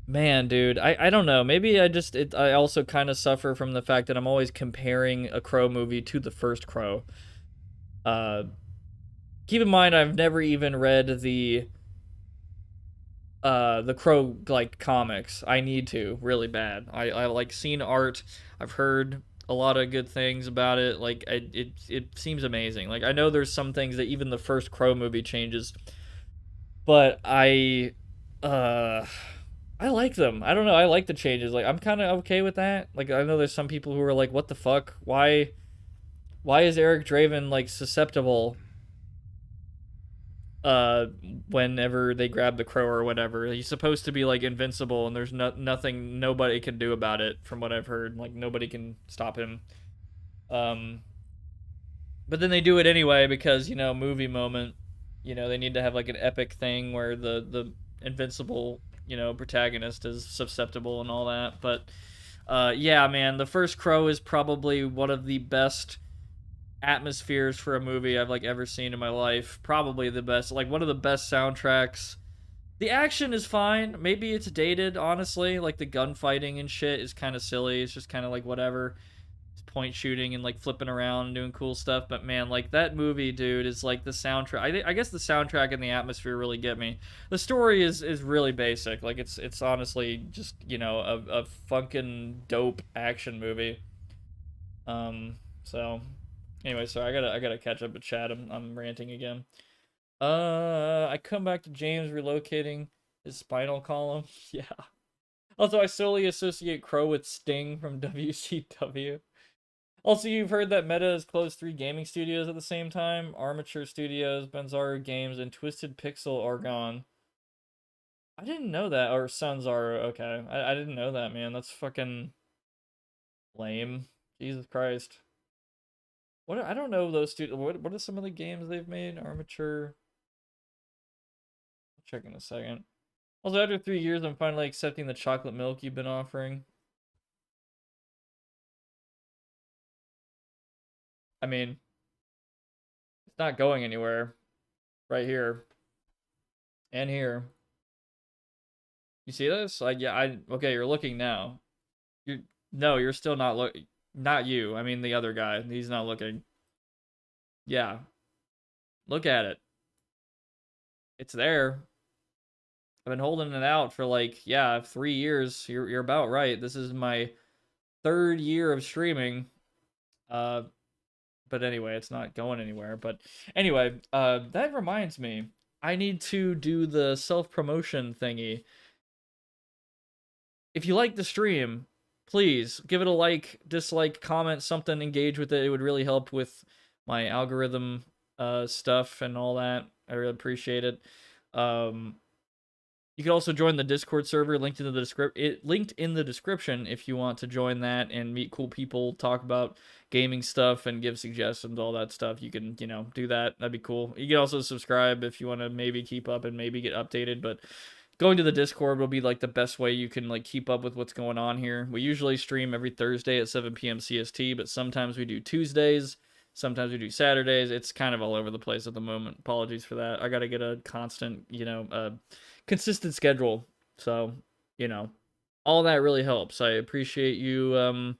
man, dude, I don't know. Maybe I also kind of suffer from the fact that I'm always comparing a Crow movie to the first Crow. Keep in mind, I've never even read the Crow, like, comics. I need to really bad. I like seen art. I've heard a lot of good things about it. Like, it seems amazing. Like, I know there's some things that even the first Crow movie changes, but I like them. I don't know. I like the changes. Like, I'm kind of okay with that. Like, I know there's some people who are like, "What the fuck? Why is Eric Draven like susceptible? Whenever they grab the crow or whatever, he's supposed to be like invincible, and there's nothing nobody can do about it. From what I've heard, like nobody can stop him. Um, but then they do it anyway because, you know, movie moment. You know, they need to have like an epic thing where the invincible, you know, protagonist is susceptible and all that. But yeah, man, the first Crow is probably one of the best atmospheres for a movie I've like ever seen in my life. Probably the best, like one of the best soundtracks. The action is fine. Maybe it's dated, honestly. Like the gunfighting and shit is kind of silly. It's just kind of like whatever. It's point shooting and like flipping around and doing cool stuff. But man, like that movie, dude, is like the soundtrack. I guess the soundtrack and the atmosphere really get me. The story is really basic. Like it's honestly just, you know, a fucking dope action movie. So anyway, sorry, I gotta catch up with chat. I'm ranting again. I come back to James relocating his spinal column. Yeah. Also, I solely associate Crow with Sting from WCW. Also, you've heard that Meta has closed 3 gaming studios at the same time. Armature Studios, Benzaru Games, and Twisted Pixel are gone. I didn't know that. Our sons are okay. I didn't know that, man. That's fucking lame. Jesus Christ. I don't know those students. What are some of the games they've made? Armature. I'll check in a second. Also, after 3 years, I'm finally accepting the chocolate milk you've been offering. I mean, it's not going anywhere. Right here. And here. You see this? Like, yeah, okay, you're looking now. No, you're still not not you. I mean the other guy. He's not looking. Yeah. Look at it. It's there. I've been holding it out for like, yeah, 3 years. You're about right. This is my third year of streaming. But anyway, it's not going anywhere. But anyway, that reminds me. I need to do the self-promotion thingy. If you like the stream, please give it a like, dislike, comment, something, engage with it. It would really help with my algorithm stuff and all that. I really appreciate it. You can also join the Discord server linked in the description if you want to join that and meet cool people, talk about gaming stuff and give suggestions, all that stuff. You can, do that. That'd be cool. You can also subscribe if you want to maybe keep up and maybe get updated, but going to the Discord will be like the best way you can like keep up with what's going on here. We usually stream every Thursday at 7 p.m. CST, but sometimes we do Tuesdays, sometimes we do Saturdays. It's kind of all over the place at the moment. Apologies for that. I got to get a constant, consistent schedule. So, all that really helps. I appreciate you,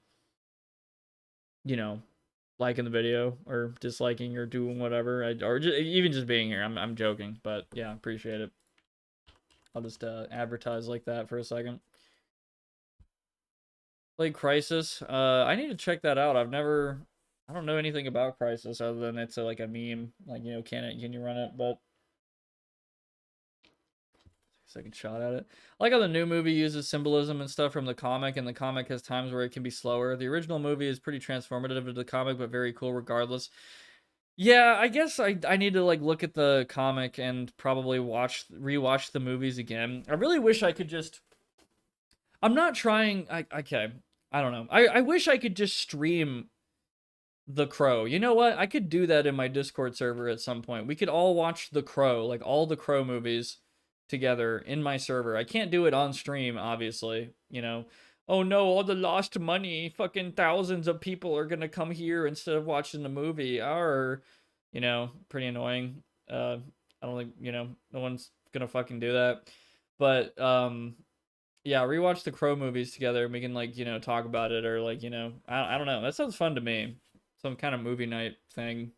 liking the video or disliking or doing whatever, or even just being here. I'm joking, but yeah, appreciate it. I'll just advertise like that for a second. Play Crisis. I need to check that out. I don't know anything about Crisis other than it's like a meme. Like, can you run it? But second shot at it. I like how the new movie uses symbolism and stuff from the comic, and the comic has times where it can be slower. The original movie is pretty transformative to the comic, but very cool regardless. Yeah, I guess I need to like look at the comic and probably rewatch the movies again. I really wish I could just. I'm not trying. Okay, I don't know. I wish I could just stream The Crow. You know what? I could do that in my Discord server at some point. We could all watch The Crow, like all the Crow movies together in my server. I can't do it on stream, obviously. Oh no, all the lost money. Fucking thousands of people are gonna come here instead of watching the movie. Or, pretty annoying. I don't think, no one's gonna fucking do that. But, yeah, rewatch the Crow movies together and we can, like, talk about it or, like, I don't know. That sounds fun to me. Some kind of movie night thing.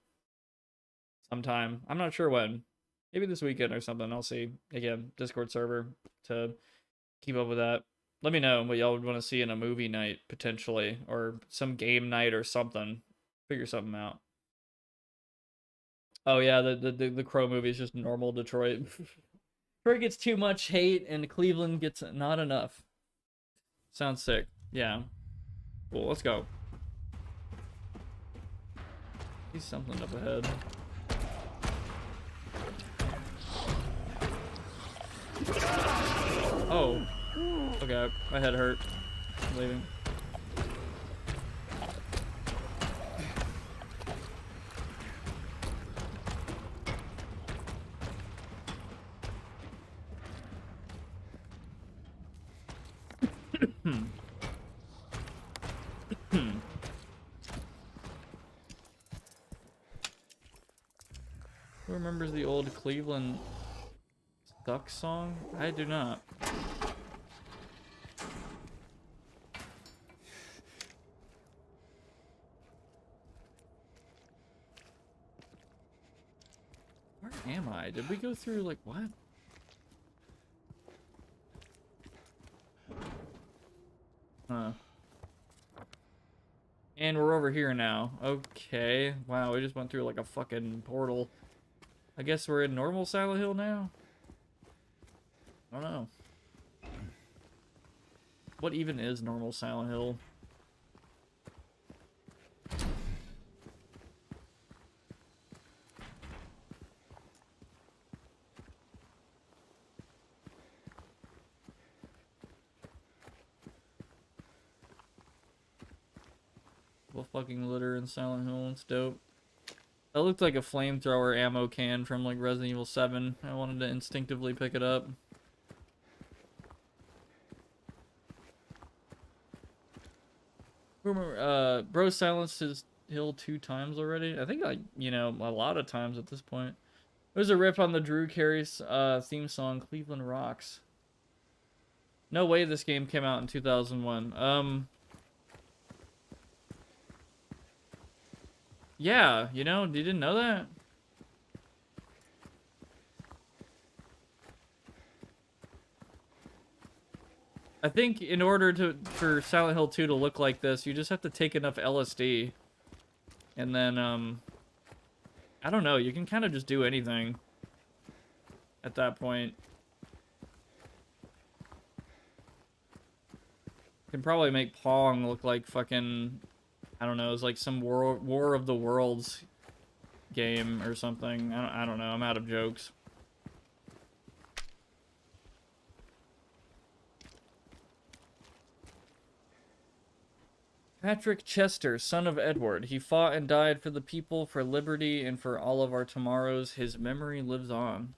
Sometime. I'm not sure when. Maybe this weekend or something. I'll see. Again, Discord server to keep up with that. Let me know what y'all would want to see in a movie night, potentially. Or some game night or something. Figure something out. Oh, yeah, the Crow movie is just normal Detroit. Detroit gets too much hate, and Cleveland gets not enough. Sounds sick. Yeah. Cool, let's go. See something up ahead. Oh. Okay, my head hurt. I'm leaving. Who remembers the old Cleveland Duck song? I do not. Where am I? Did we go through, like, what? Huh. And we're over here now. Okay. Wow, we just went through, like, a fucking portal. I guess we're in normal Silent Hill now? I don't know. What even is normal Silent Hill? Purple fucking litter in Silent Hill. It's dope. That looked like a flamethrower ammo can from like Resident Evil 7. I wanted to instinctively pick it up. Bro silenced his hill 2 times already. I think like, you know, a lot of times at this point. There's a riff on the Drew Carey's theme song, Cleveland Rocks. No way this game came out in 2001. Yeah, you know, you didn't know that? I think in order for Silent Hill 2 to look like this, you just have to take enough LSD. And then, I don't know, you can kind of just do anything at that point. You can probably make Pong look like fucking, I don't know, it's like some War of the Worlds game or something. I don't know, I'm out of jokes. Patrick Chester, son of Edward. He fought and died for the people, for liberty, and for all of our tomorrows. His memory lives on.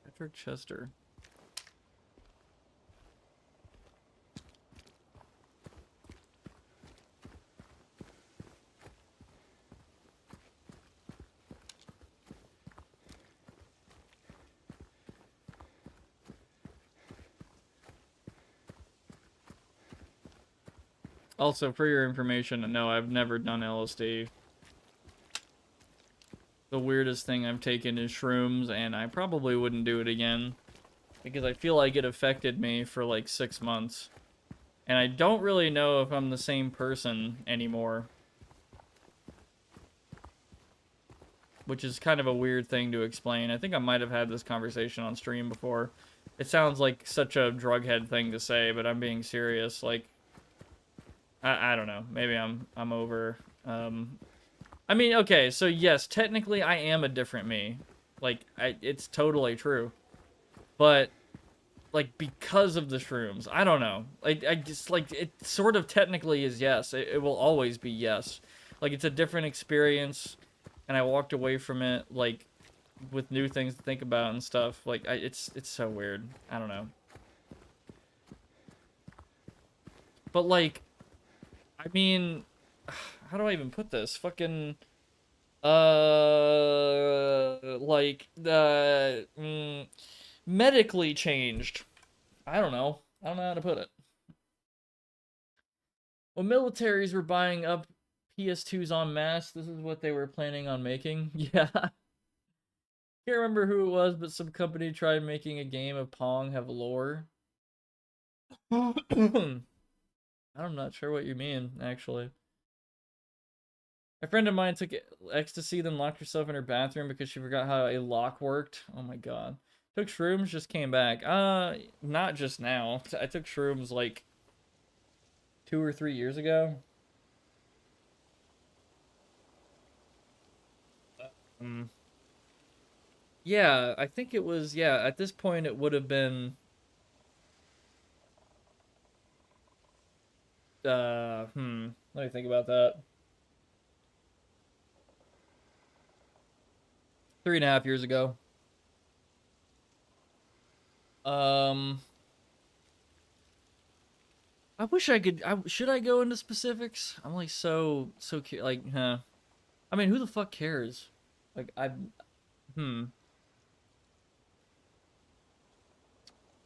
Patrick Chester. Also, for your information, no, I've never done LSD. The weirdest thing I've taken is shrooms, and I probably wouldn't do it again. Because I feel like it affected me for like 6 months. And I don't really know if I'm the same person anymore. Which is kind of a weird thing to explain. I think I might have had this conversation on stream before. It sounds like such a drughead thing to say, but I'm being serious. Like, I don't know. Maybe I'm over. I mean, okay, so yes, technically I am a different me. Like, it's totally true. But, like, because of the shrooms, I don't know. Like, I just, like, it sort of technically is yes. It will always be yes. Like, it's a different experience, and I walked away from it, like, with new things to think about and stuff. Like, it's so weird. I don't know. But, like, I mean, how do I even put this? Fucking, medically changed. I don't know. I don't know how to put it. Well, militaries were buying up PS2s en masse. This is what they were planning on making. Yeah. Can't remember who it was, but some company tried making a game of Pong have lore. I'm not sure what you mean, actually. A friend of mine took ecstasy, then locked herself in her bathroom because she forgot how a lock worked. Oh my god. Took shrooms, just came back. Not just now. I took shrooms like 2 or 3 years ago. Yeah, I think it was, yeah, at this point it would have been let me think about that. 3.5 years ago. I wish I could. Should I go into specifics? I'm like so like, huh? I mean, who the fuck cares? Like,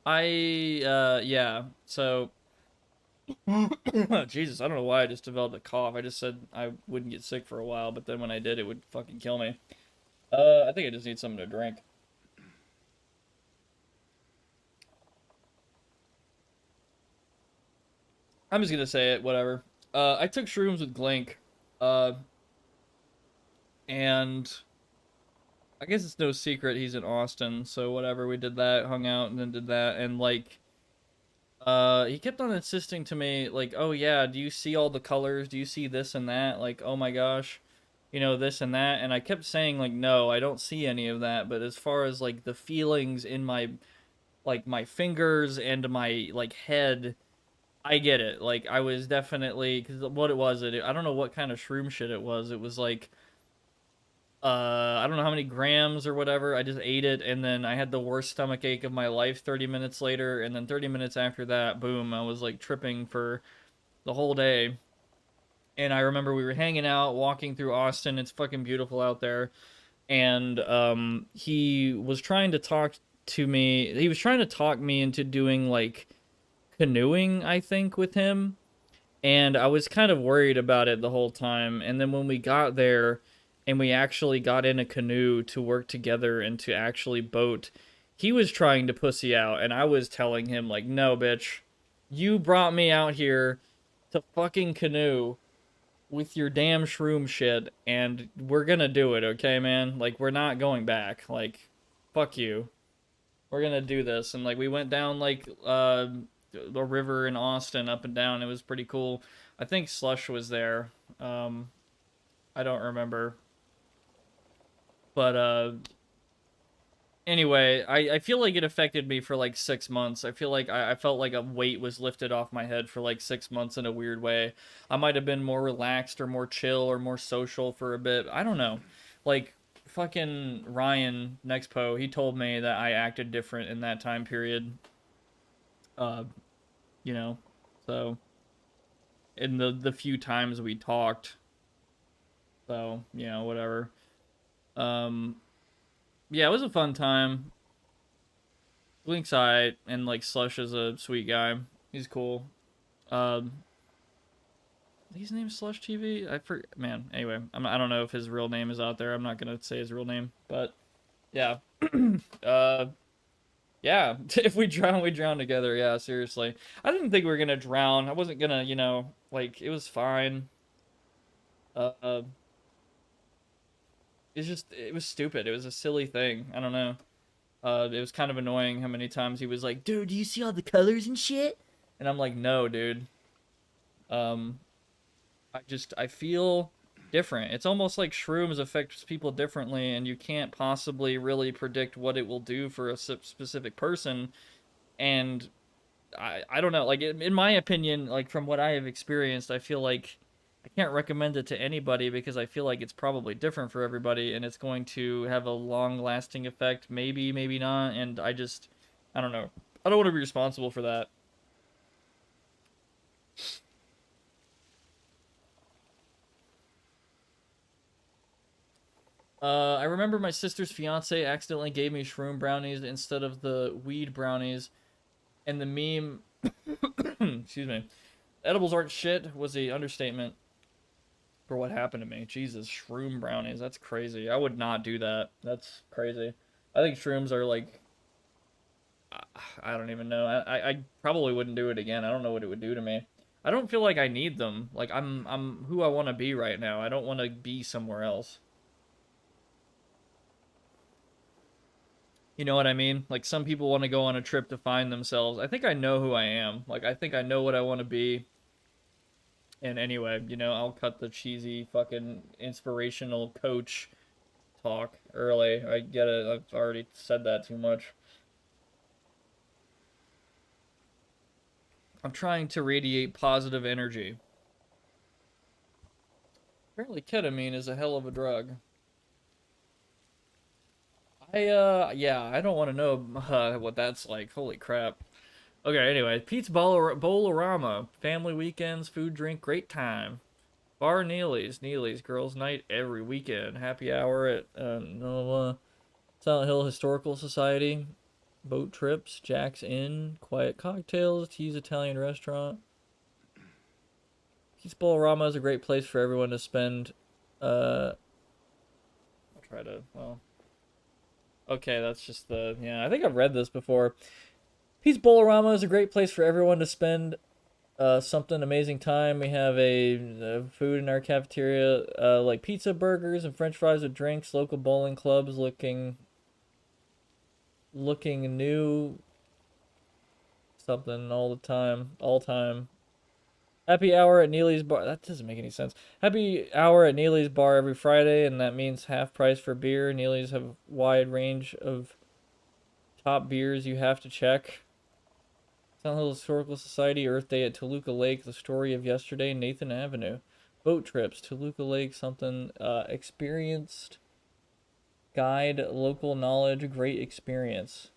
yeah. So, Jesus, I don't know why I just developed a cough. I just said I wouldn't get sick for a while, but then when I did, it would fucking kill me. I think I just need something to drink. I'm just gonna say it, whatever. I took shrooms with Glink, and I guess it's no secret he's in Austin, so whatever, we did that, hung out, and then did that, and like, he kept on insisting to me, like, oh yeah, do you see all the colors? Do you see this and that? Like, oh my gosh, you know, this and that, and I kept saying, like, no, I don't see any of that, but as far as, like, the feelings in my, like, my fingers and my, like, head, I get it. Like, I was definitely, because what it was, I don't know what kind of shroom shit it was. It was like, I don't know how many grams or whatever. I just ate it, and then I had the worst stomach ache of my life 30 minutes later, and then 30 minutes after that, boom, I was like tripping for the whole day. And I remember we were hanging out, walking through Austin. It's fucking beautiful out there. And he was trying to talk to me. He was trying to talk me into doing like canoeing, I think, with him. And I was kind of worried about it the whole time. And then when we got there and we actually got in a canoe to work together and to actually boat, he was trying to pussy out. And I was telling him, like, no, bitch, you brought me out here to fucking canoe with your damn shroom shit, and we're gonna do it, okay, man? Like, we're not going back. Like, fuck you. We're gonna do this. And, like, we went down, like, the river in Austin, up and down. It was pretty cool. I think Slush was there. I don't remember. But, anyway, I feel like it affected me for like 6 months. I feel like I felt like a weight was lifted off my head for like 6 months in a weird way. I might have been more relaxed or more chill or more social for a bit. I don't know. Like, fucking Ryan Nexpo, he told me that I acted different in that time period. Uh, you know, so in the few times we talked. So, whatever. Um, yeah, it was a fun time. Blink's eye, and like Slush is a sweet guy. He's cool. Um, his name's Slush TV. Man. Anyway, I don't know if his real name is out there. I'm not gonna say his real name, but yeah. uh, yeah. If we drown, we drown together. Yeah, seriously. I didn't think we were gonna drown. I wasn't gonna, like it was fine. Uh, it was stupid. It was a silly thing. I don't know. It was kind of annoying how many times he was like, "Dude, do you see all the colors and shit?" And I'm like, "No, dude. Um, I feel different. It's almost like shrooms affect people differently, and you can't possibly really predict what it will do for a specific person. And I don't know. Like in my opinion, like from what I have experienced, I feel like I can't recommend it to anybody because I feel like it's probably different for everybody, and it's going to have a long-lasting effect. Maybe, maybe not. And I don't know. I don't want to be responsible for that. I remember my sister's fiance accidentally gave me shroom brownies instead of the weed brownies, and the meme, excuse me, edibles aren't shit was a understatement for what happened to me. Jesus, shroom brownies, that's crazy. I would not do that. That's crazy. I think shrooms are like, I don't even know. I probably wouldn't do it again. I don't know what it would do to me. I don't feel like I need them. Like I'm who I want to be right now. I don't want to be somewhere else. You know what I mean? Like some people want to go on a trip to find themselves. I think I know who I am. Like I think I know what I want to be. And anyway, I'll cut the cheesy fucking inspirational coach talk early. I get it. I've already said that too much. I'm trying to radiate positive energy. Apparently ketamine is a hell of a drug. Yeah, I don't want to know what that's like. Holy crap. Okay, anyway, Pete's Bolorama. Family weekends, food, drink, great time. Bar Neely's girls' night every weekend. Happy hour at Silent Hill Historical Society. Boat trips, Jack's Inn, quiet cocktails, T's Italian restaurant. Pete's Bolorama is a great place for everyone to spend. I'll try to, well. Okay, that's just I think I've read this before. Pete's Bolorama is a great place for everyone to spend something amazing time. We have a food in our cafeteria, like pizza, burgers, and French fries with drinks. Local bowling clubs looking new. Something all the time. Happy hour at Neely's bar. That doesn't make any sense. Happy hour at Neely's bar every Friday, and that means half price for beer. Neely's have a wide range of top beers you have to check. Silent Hill Historical Society, Earth Day at Toluca Lake, The Story of Yesterday, Nathan Avenue. Boat trips, Toluca Lake, something, experienced guide, local knowledge, great experience.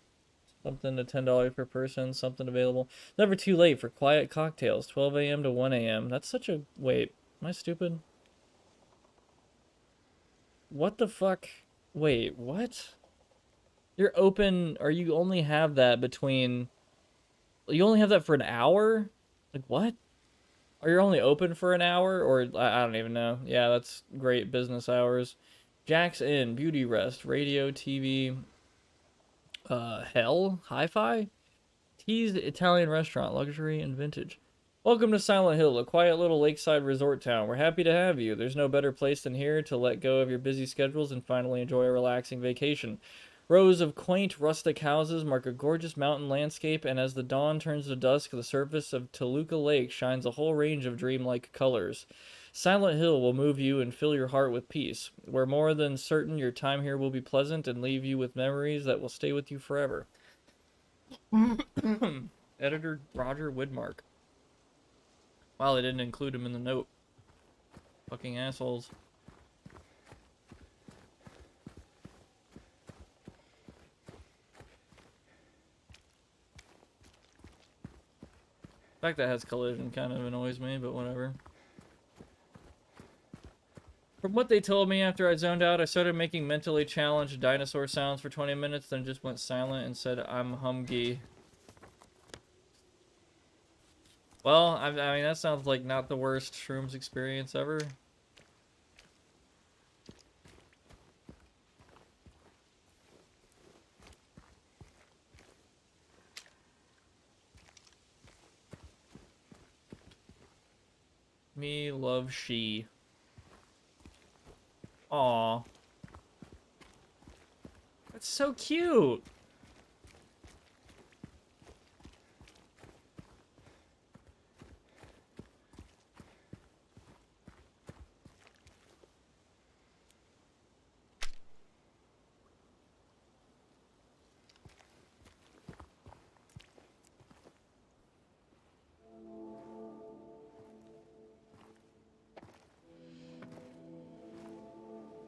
Something to $10 per person, something available. Never too late for quiet cocktails, 12 a.m. to 1 a.m. That's such a, wait, am I stupid? What the fuck? Wait, what? You're open, or you only have that between, you only have that for an hour? Like, what? Or you're only open for an hour? Or, I don't even know. Yeah, that's great business hours. Jack's Inn, Beauty Rest, Radio, TV, Hell, Hi-Fi? Teased Italian restaurant, luxury and vintage. Welcome to Silent Hill, a quiet little lakeside resort town. We're happy to have you. There's no better place than here to let go of your busy schedules and finally enjoy a relaxing vacation. Rows of quaint, rustic houses mark a gorgeous mountain landscape, and as the dawn turns to dusk, the surface of Toluca Lake shines a whole range of dreamlike colors. Silent Hill will move you and fill your heart with peace. We're more than certain your time here will be pleasant and leave you with memories that will stay with you forever. Editor Roger Widmark. Wow, they didn't include him in the note. Fucking assholes. The fact that has collision kind of annoys me, but whatever. From what they told me after I zoned out, I started making mentally challenged dinosaur sounds for 20 minutes, then just went silent and said, I'm hungry. Well, I mean, that sounds like not the worst shrooms experience ever. Me love she. Aw. That's so cute.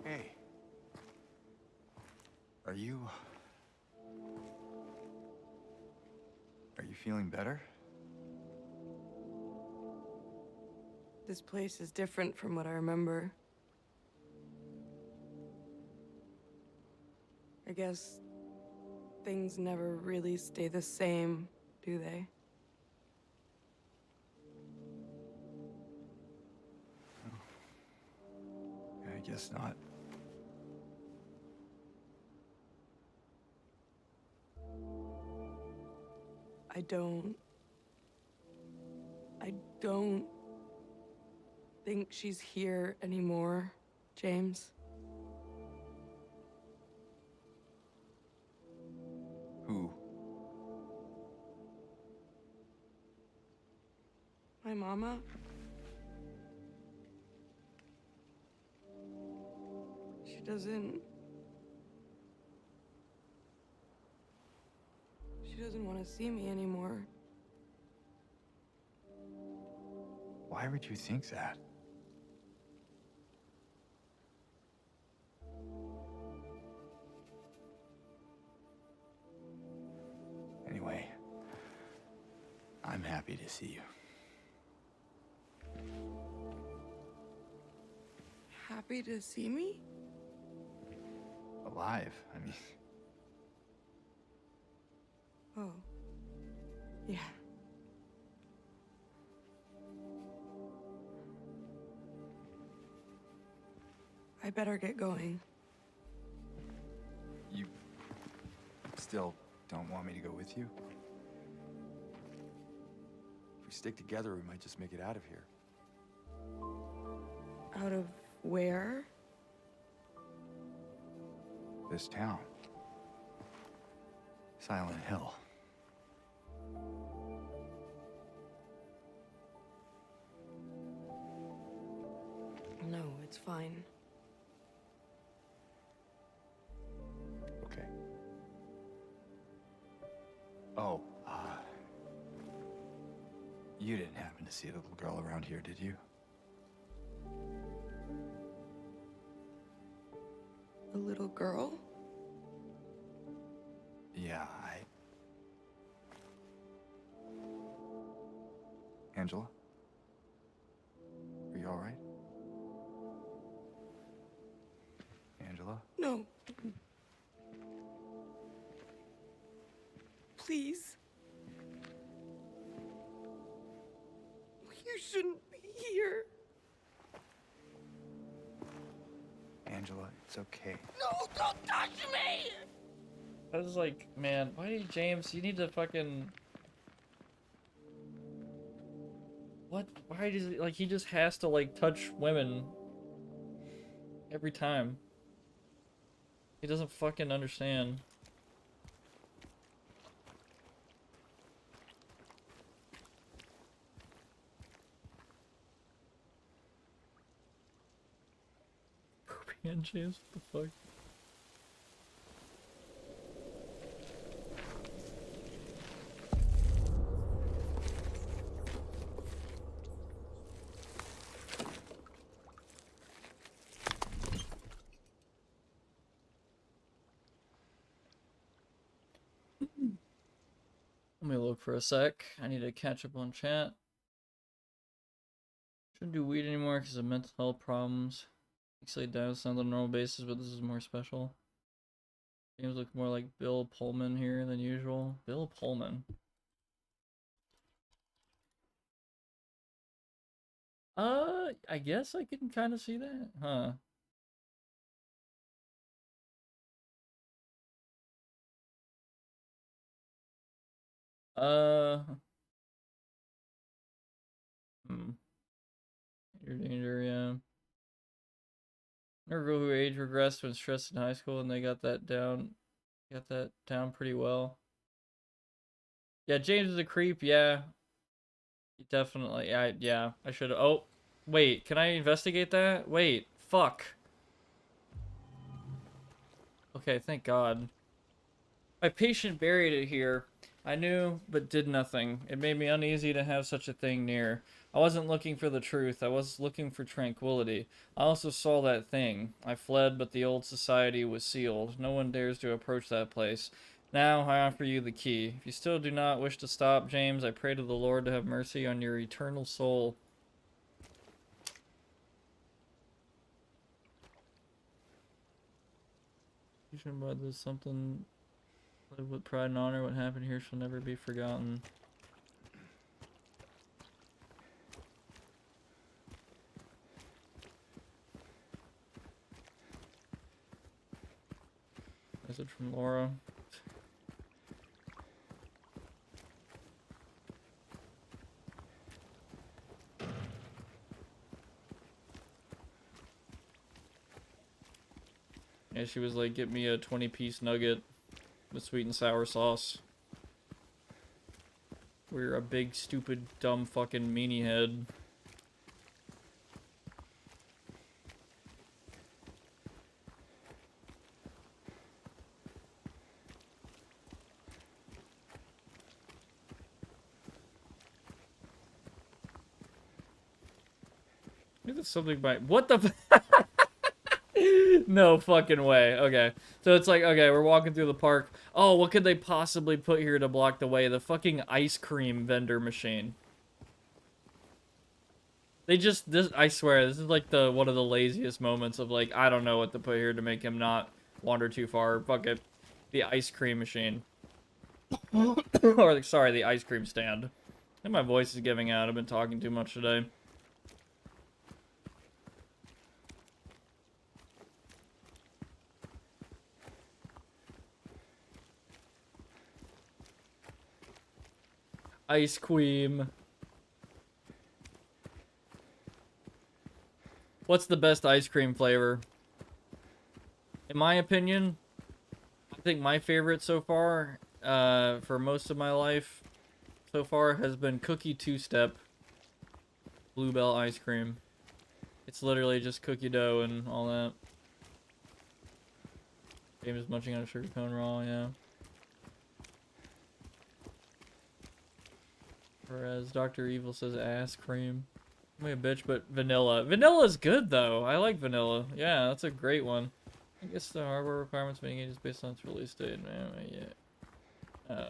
Hey. Are you feeling better? This place is different from what I remember. I guess things never really stay the same, do they? I guess not. I don't think she's here anymore, James. Who? My mama? She doesn't want to see me anymore. Why would you think that? Anyway, I'm happy to see you. Happy to see me? Alive, I mean. Oh. Yeah. I better get going. You still don't want me to go with you? If we stick together, we might just make it out of here. Out of where? This town. Silent Hill. No, it's fine. Okay. Oh, You didn't happen to see a little girl around here, did you? A little girl? Yeah, Angela? Are you alright? Angela? No. Please. You shouldn't be here. Angela, it's okay. No, don't touch me! I was like, man, why do you, James? You need to fucking. What? Why does it, like, he just has to like touch women every time? He doesn't fucking understand. Poopy and James, what the fuck? Let me look for a sec. I need to catch up on chat. Shouldn't do weed anymore because of mental health problems. Actually does on the normal basis, but this is more special. James look more like Bill Pullman here than usual. Bill Pullman. I guess I can kind of see that, huh? Uh, Your danger, yeah. Another girl who age regressed when stressed in high school, and they got that down pretty well. Yeah, James is a creep. Yeah, definitely. Yeah, I should. Oh, wait, can I investigate that? Wait, fuck. Okay, thank God. My patient buried it here. I knew, but did nothing. It made me uneasy to have such a thing near. I wasn't looking for the truth. I was looking for tranquility. I also saw that thing. I fled, but the old society was sealed. No one dares to approach that place. Now I offer you the key. If you still do not wish to stop, James, I pray to the Lord to have mercy on your eternal soul. You should buy this something. Live with pride and honor. What happened here shall never be forgotten. Message from Laura. Yeah, she was like, get me a 20-piece nugget with sweet and sour sauce. We're a big, stupid, dumb fucking meanie head. There's something by what the no fucking way. Okay, so it's like, okay, we're walking through the park. Oh, what could they possibly put here to block the way? The fucking ice cream vendor machine. They just, this, I swear, this is like the one of the laziest moments of like, I don't know what to put here to make him not wander too far. Fuck it. The ice cream machine. Or, sorry, the ice cream stand. I think my voice is giving out. I've been talking too much today. Ice cream. What's the best ice cream flavor? In my opinion, I think my favorite so far, for most of my life so far, has been Cookie Two-Step Bluebell ice cream. It's literally just cookie dough and all that. James is munching on a sugar cone raw, yeah. Whereas Dr. Evil says ass cream. I'm a bitch, but vanilla. Vanilla's good though. I like vanilla. Yeah, that's a great one. I guess the hardware requirements being is based on its release date. Yeah.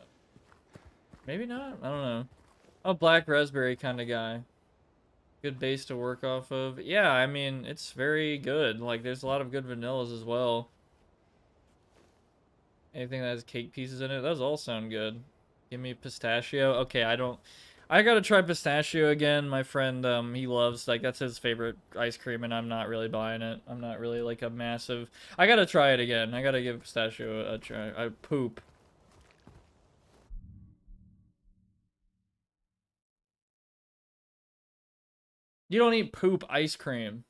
Maybe not. I don't know. I'm a black raspberry kind of guy. Good base to work off of. Yeah, I mean, it's very good. Like, there's a lot of good vanillas as well. Anything that has cake pieces in it, those all sound good. Give me pistachio. Okay, I gotta try pistachio again. My friend, he loves, like, that's his favorite ice cream, and I'm not really buying it. I'm not really, like, a massive... I gotta try it again. I gotta give pistachio a try. I poop. You don't eat poop ice cream.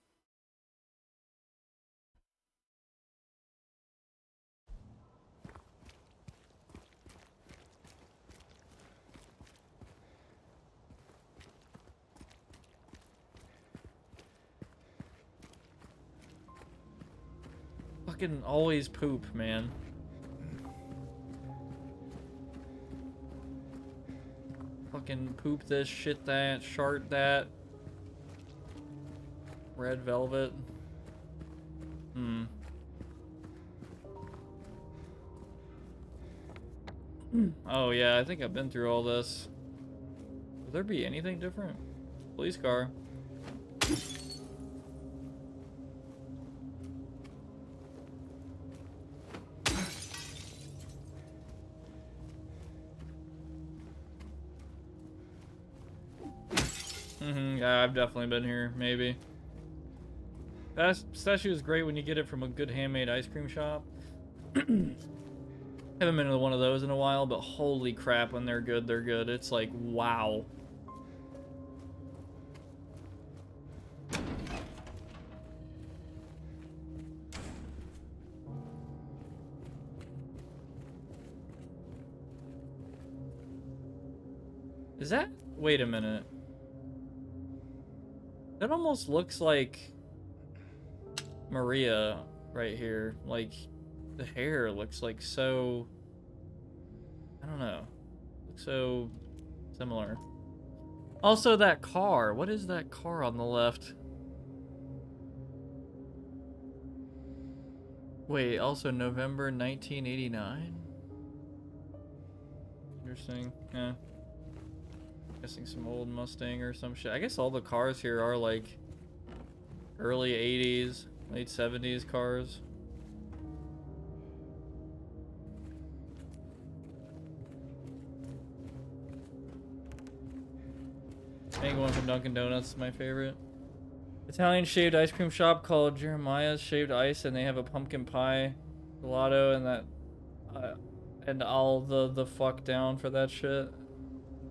Fucking always poop, man. Fucking poop this, shit that, shart that. Red velvet. Oh yeah, I think I've been through all this. Will there be anything different? Police car. Yeah, I've definitely been here, maybe. Pistachio is great when you get it from a good handmade ice cream shop. Haven't been to one of those in a while, but holy crap, when they're good, they're good. It's like, wow. Is that... Wait a minute. That almost looks like Maria right here. Like, the hair looks like so... I don't know. Looks so similar. Also, that car. What is that car on the left? Wait, also November 1989? Interesting. Yeah. Guessing some old Mustang or some shit. I guess all the cars here are like early 80s, late 70s cars. Mango one from Dunkin' Donuts is my favorite. Italian shaved ice cream shop called Jeremiah's Shaved Ice, and they have a pumpkin pie gelato and that and all the fuck down for that shit.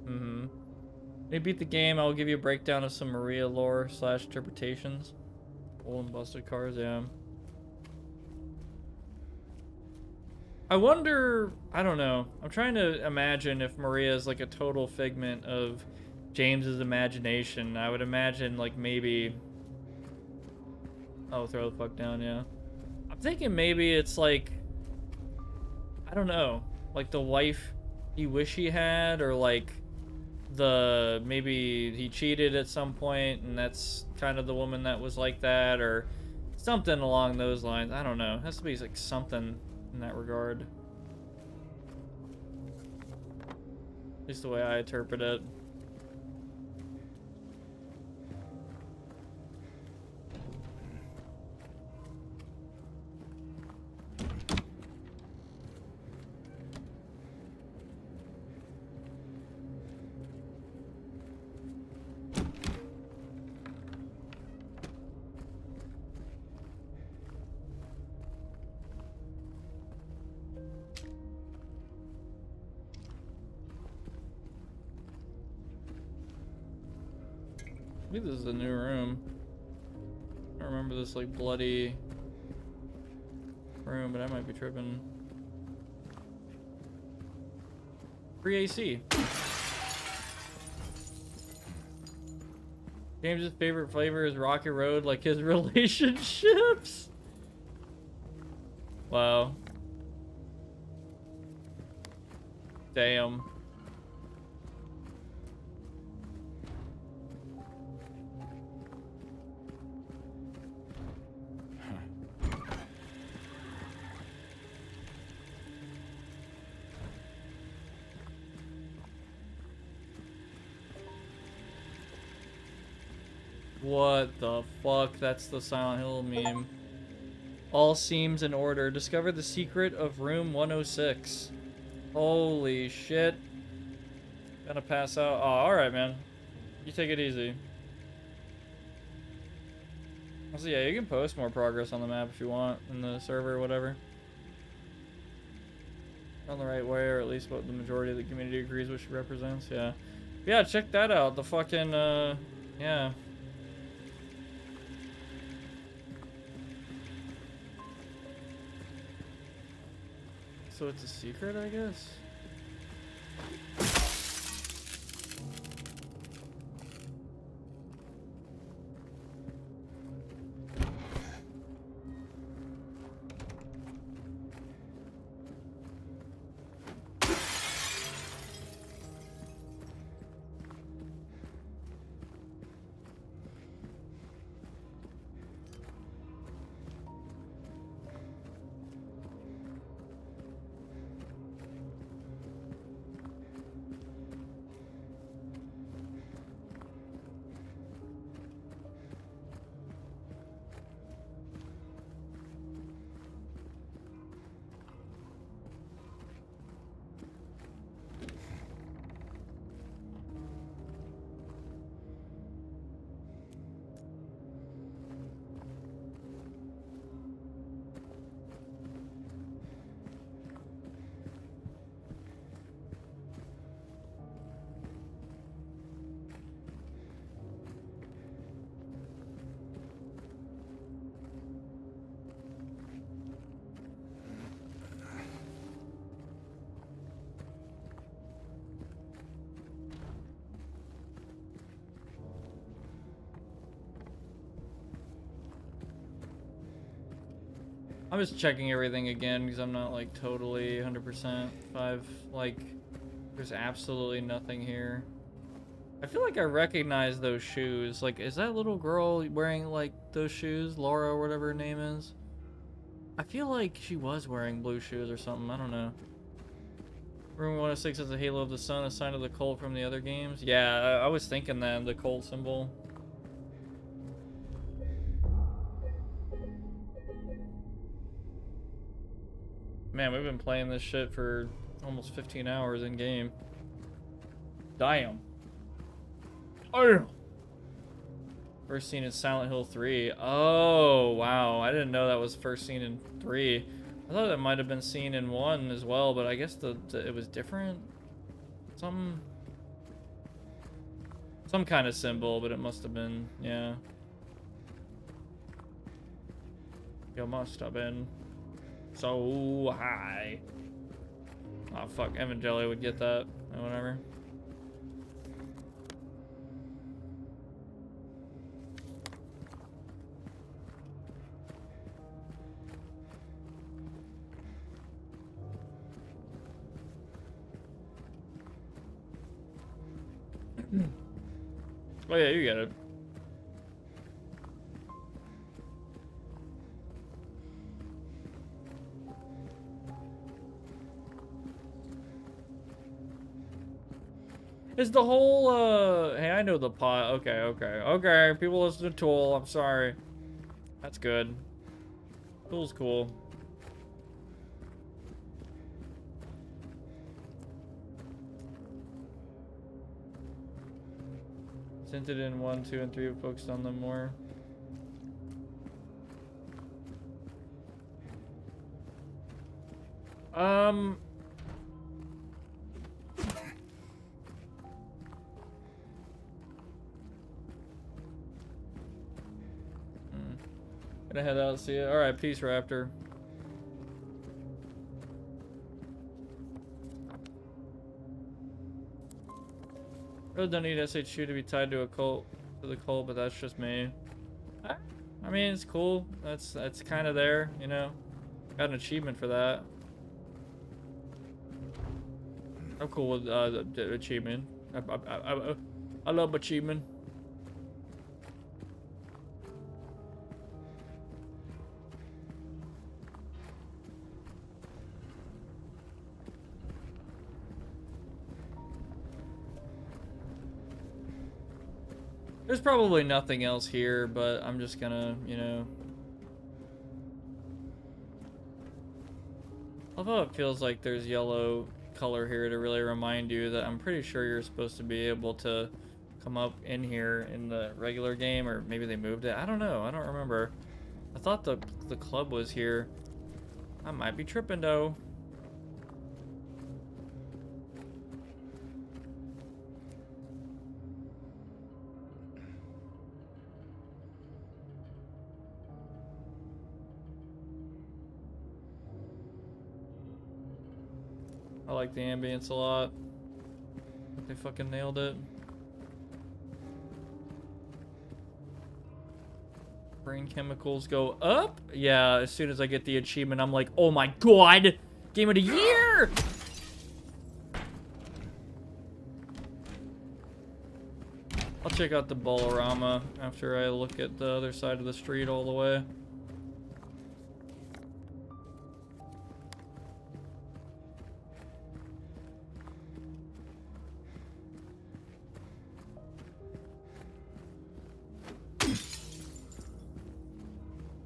When you beat the game, I'll give you a breakdown of some Maria lore / interpretations. Old and busted cars, yeah. I wonder, I don't know. I'm trying to imagine if Maria is like a total figment of James's imagination. I would imagine like maybe... Oh, throw the fuck down, yeah. I'm thinking maybe it's like... I don't know. Like the wife he wish he had, or like... maybe he cheated at some point and that's kind of the woman that was like that, or something along those lines. I don't know. It has to be like something in that regard. At least the way I interpret it. I think this is a new room. I don't remember this like bloody room, but I might be tripping. Free AC. James's favorite flavor is Rocky Road, like his relationships. Wow. What the fuck? That's the Silent Hill meme. All seems in order. Discover the secret of room 106. Holy shit. Gonna pass out. Oh, alright, man. You take it easy. Also, yeah, you can post more progress on the map if you want in the server or whatever. On the right way, or at least what the majority of the community agrees what she represents. Yeah. Yeah, check that out. The fucking, yeah. So it's a secret, I guess? I'm just checking everything again because I'm not like totally 100%. Like, there's absolutely nothing here. I feel like I recognize those shoes. Like, is that little girl wearing like those shoes? Laura or whatever her name is? I feel like she was wearing blue shoes or something. I don't know. Room 106 has a halo of the sun, a sign of the cult from the other games. Yeah, I was thinking that, the cult symbol. Man, we've been playing this shit for almost 15 hours in game. Damn. Oh. First seen in Silent Hill 3. Oh, wow. I didn't know that was first seen in 3. I thought it might have been seen in 1 as well, but I guess it was different. Some kind of symbol, but it must have been, yeah. It must have been. So high. Oh fuck, Evangeli would get that or whatever. Oh yeah, you get it. Is the whole, hey, I know the pot. Okay. People listen to Tool. I'm sorry. That's good. Tool's cool. Tinted in 1, 2, and 3. Focused on them more. Gonna head out and see it. Alright, peace, Raptor. Really don't need SHU to be tied to a cult, to the cult, but that's just me. I mean, it's cool. That's kind of there, you know. Got an achievement for that. I'm cool with the achievement. I love achievement. There's probably nothing else here, but I'm just gonna, you know. Although it feels like there's yellow color here to really remind you that I'm pretty sure you're supposed to be able to come up in here in the regular game, or maybe they moved it. I don't know. I don't remember. I thought the club was here. I might be tripping though. I like the ambience a lot. They fucking nailed it. Brain chemicals go up? Yeah, as soon as I get the achievement, I'm like, oh my god! Game of the year! I'll check out the Bolorama after I look at the other side of the street all the way.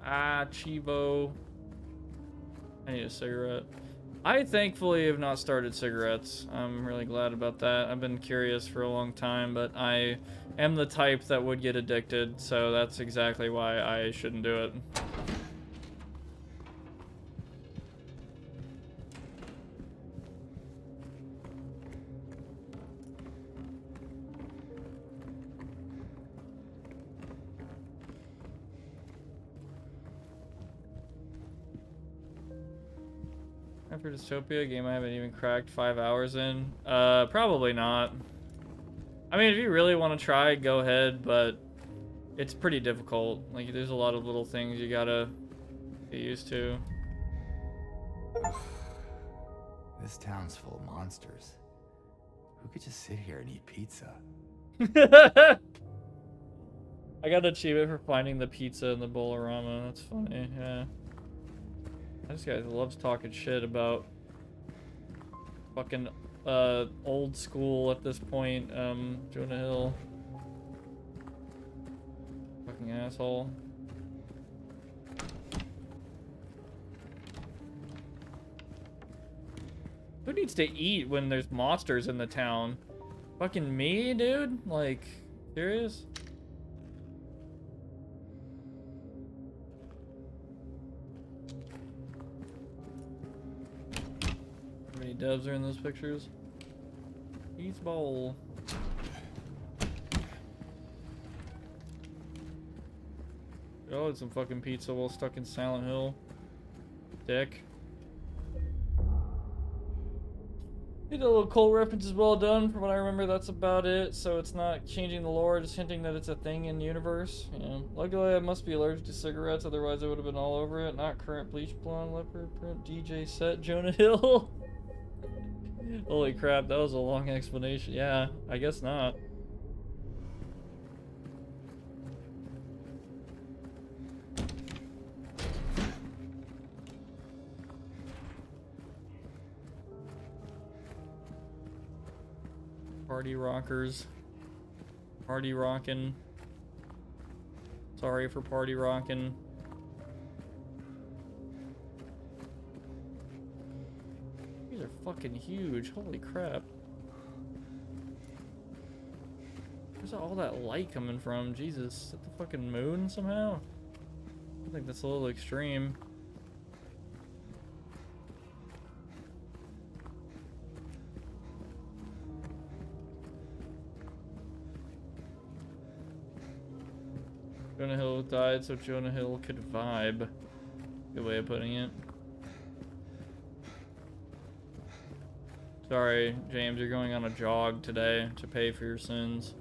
Ah, Chivo. I need a cigarette. I thankfully have not started cigarettes. I'm really glad about that. I've been curious for a long time, but I am the type that would get addicted, so that's exactly why I shouldn't do it. For Dystopia, a game I haven't even cracked 5 hours in. Probably not. I mean, if you really want to try, go ahead, but it's pretty difficult. Like, there's a lot of little things you gotta get used to. This town's full of monsters. Who could just sit here and eat pizza? I got an achievement for finding the pizza in the Bolorama. That's funny, yeah. This guy loves talking shit about fucking old school at this point. Jonah Hill. Fucking asshole. Who needs to eat when there's monsters in the town? Fucking me, dude? Like, serious? How many devs are in those pictures? Eats bowl. Oh, it's some fucking pizza while stuck in Silent Hill. Dick. The little Cole reference is well done. From what I remember, that's about it. So it's not changing the lore, just hinting that it's a thing in the universe. Yeah. Luckily, I must be allergic to cigarettes, otherwise I would have been all over it. Not current bleach blonde leopard print DJ set Jonah Hill. Holy crap, that was a long explanation. Yeah, I guess not. Party rockers. Party rockin'. Sorry for party rockin'. These are fucking huge. Holy crap. Where's all that light coming from? Jesus. Is that the fucking moon somehow? I think that's a little extreme. Jonah Hill died so Jonah Hill could vibe. Good way of putting it. Sorry, James, you're going on a jog today to pay for your sins.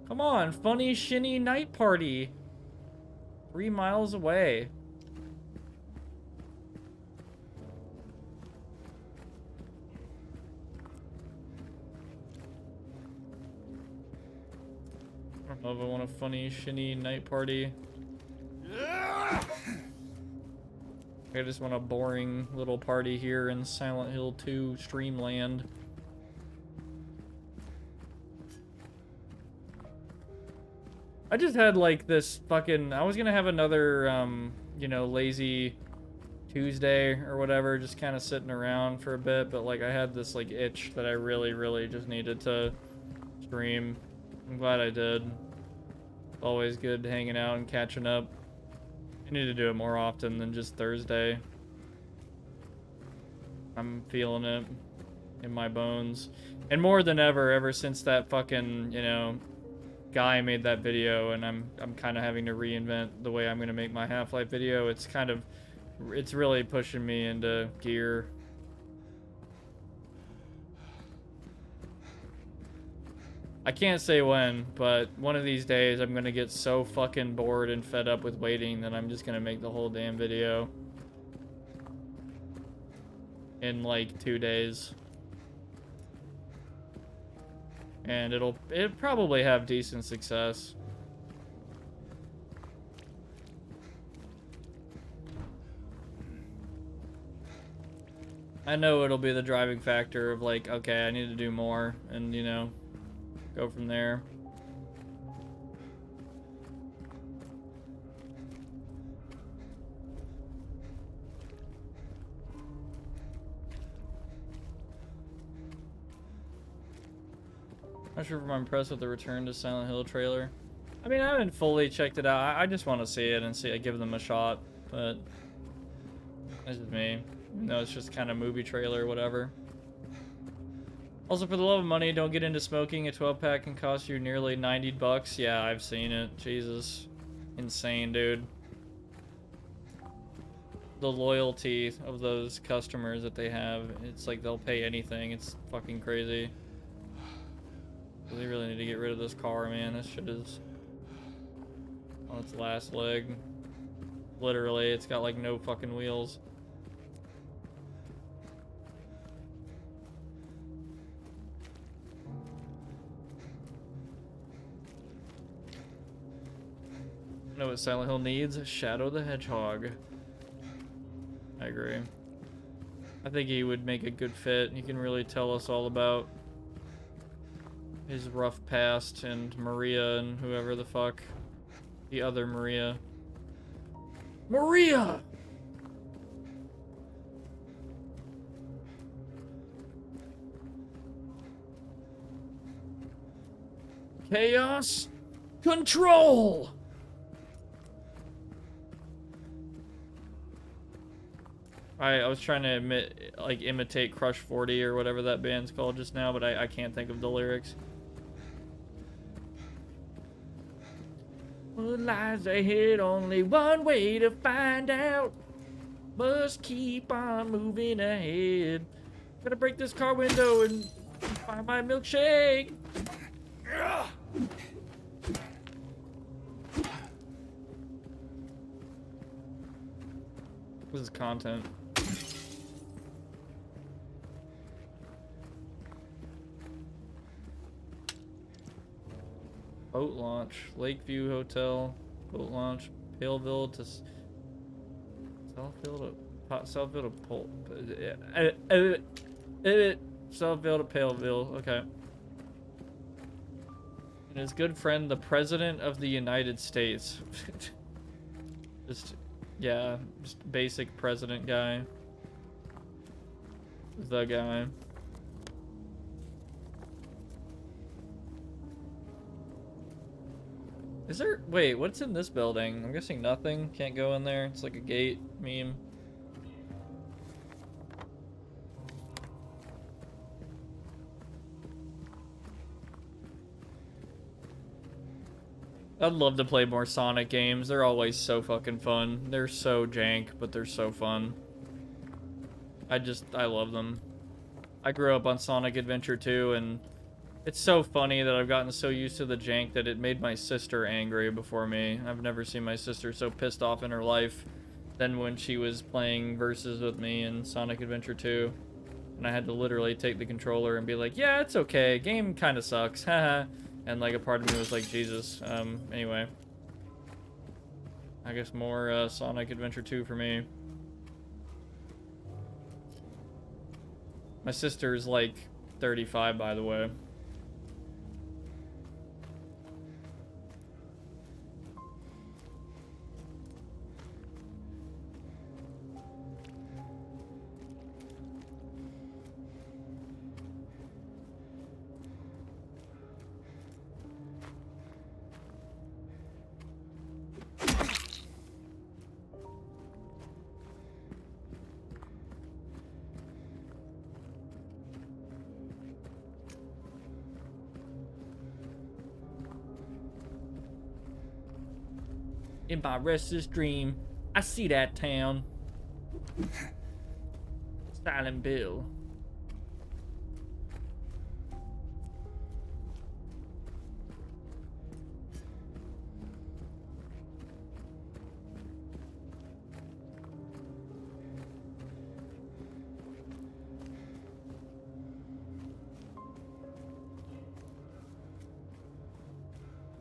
Come on, funny shinny night party. 3 miles away. I don't know if I want a funny shinny night party. I just want a boring little party here in Silent Hill 2 Streamland. I just had like this fucking, I was gonna have another, you know, lazy Tuesday or whatever, just kind of sitting around for a bit, but like I had this like itch that I really just needed to stream. I'm glad I did. Always good hanging out and catching up. I need to do it more often than just Thursday. I'm feeling it in my bones. And more than ever since that fucking, you know, guy made that video, and I'm kind of having to reinvent the way I'm going to make my Half-Life video. It's really pushing me into gear. I can't say when, but one of these days I'm gonna get so fucking bored and fed up with waiting that I'm just gonna make the whole damn video in like 2 days. And it'll probably have decent success. I know it'll be the driving factor of like, okay, I need to do more, and you know, go from there. Not sure if I'm impressed with the Return to Silent Hill trailer. I mean, I haven't fully checked it out. I just want to see it and give them a shot, but that's just me. No, it's just kind of movie trailer or whatever. Also, for the love of money, don't get into smoking. A 12-pack can cost you nearly $90. Yeah, I've seen it. Jesus. Insane, dude. The loyalty of those customers that they have, it's like they'll pay anything. It's fucking crazy. They really need to get rid of this car, man. This shit is on its last leg. Literally, it's got like no fucking wheels. You know what Silent Hill needs? Shadow the Hedgehog. I agree. I think he would make a good fit. He can really tell us all about his rough past and Maria and whoever the fuck. The other Maria. Maria! Chaos Control! I was trying to imitate Crush 40 or whatever that band's called just now, but I can't think of the lyrics. What lies ahead? Only one way to find out. Must keep on moving ahead. Gotta break this car window and find my milkshake. This is content. Boat launch, Lakeview Hotel, boat launch, Paleville to Southfield to Pol, Southfield to Paleville. Okay. And his good friend, the President of the United States. Yeah, just basic president guy. The guy. Is there... Wait, what's in this building? I'm guessing nothing. Can't go in there. It's like a gate meme. I'd love to play more Sonic games. They're always so fucking fun. They're so jank, but they're so fun. I love them. I grew up on Sonic Adventure 2, and it's so funny that I've gotten so used to the jank that it made my sister angry before me. I've never seen my sister so pissed off in her life than when she was playing Versus with me in Sonic Adventure 2. And I had to literally take the controller and be like, yeah, it's okay. Game kind of sucks. Haha. And like a part of me was like, Jesus. Anyway. I guess more Sonic Adventure 2 for me. My sister's like 35, by the way. In my restless dream, I see that town. Silent Bill.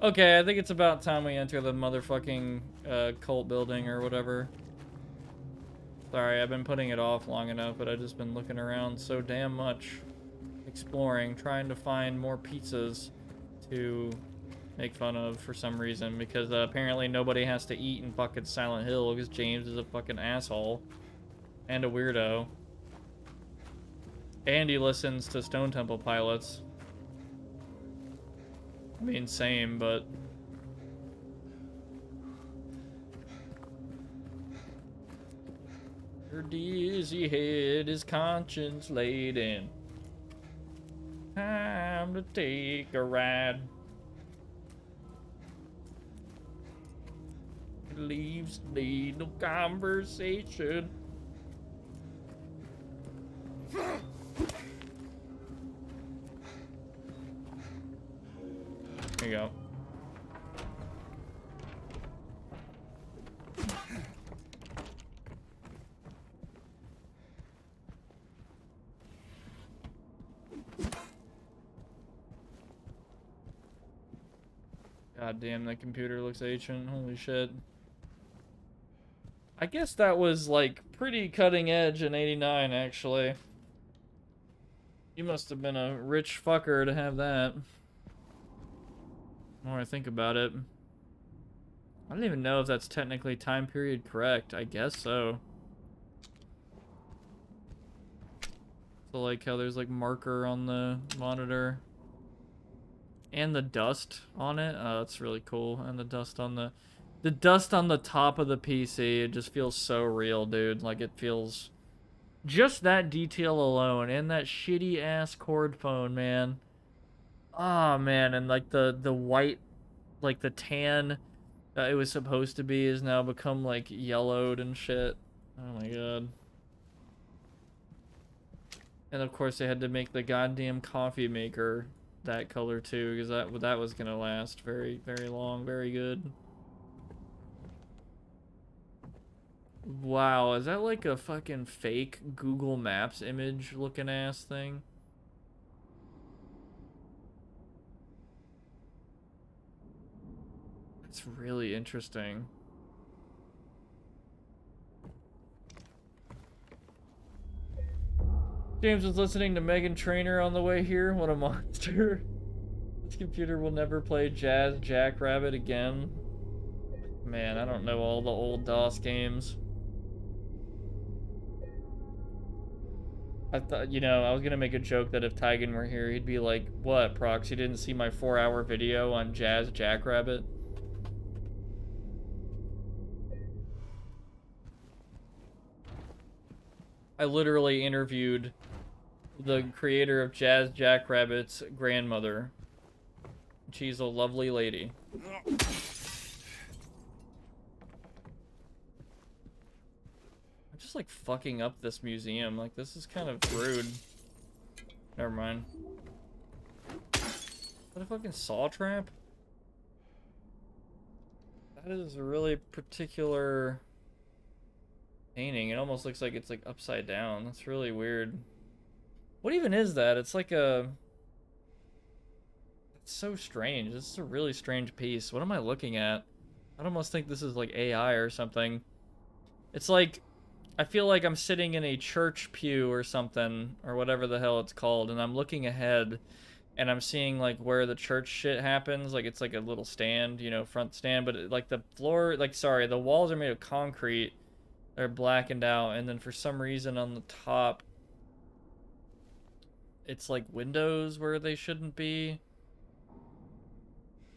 Okay, I think it's about time we enter the motherfucking cult building or whatever. Sorry, I've been putting it off long enough, but I've just been looking around so damn much. Exploring, trying to find more pizzas to make fun of for some reason. Because apparently nobody has to eat in fucking Silent Hill because James is a fucking asshole. And a weirdo. And he listens to Stone Temple Pilots. I mean, same, but... Her dizzy head is conscience laden. Time to take a ride. It leaves need no conversation. Here you go. God damn, that computer looks ancient. Holy shit. I guess that was, like, pretty cutting edge in '89, actually. You must have been a rich fucker to have that. The more I think about it. I don't even know if that's technically time period correct. I guess so. So, like, how there's, like, marker on the monitor. And the dust on it. Oh, that's really cool. And the dust on the top of the PC. It just feels so real, dude. Like, it feels... Just that detail alone. And that shitty ass cord phone, man. Oh, man. And, like, the white... Like, the tan that it was supposed to be is now become, like, yellowed and shit. Oh, my God. And, of course, they had to make the goddamn coffee maker that color too, because that was gonna last very, very long. Very good. Wow, is that like a fucking fake Google Maps image looking ass thing? That's really interesting. James was listening to Meghan Trainor on the way here. What a monster. This computer will never play Jazz Jackrabbit again. Man, I don't know all the old DOS games. I thought, you know, I was gonna make a joke that if Tygan were here, he'd be like, "What, Prox, you didn't see my 4-hour video on Jazz Jackrabbit?" I literally interviewed the creator of Jazz Jackrabbit's grandmother. She's a lovely lady. I'm just like fucking up this museum. Like, this is kind of rude. Never mind. Is that a fucking saw trap? That is a really particular painting. It almost looks like it's like upside down. That's really weird. What even is that? It's like a... It's so strange. This is a really strange piece. What am I looking at? I'd almost think this is like AI or something. It's like I feel like I'm sitting in a church pew or something, or whatever the hell it's called, and I'm looking ahead, and I'm seeing, like, where the church shit happens. Like, it's like a little stand, you know, front stand, but, like, the floor, like, sorry, the walls are made of concrete. They're blackened out, and then for some reason on the top, it's, like, windows where they shouldn't be.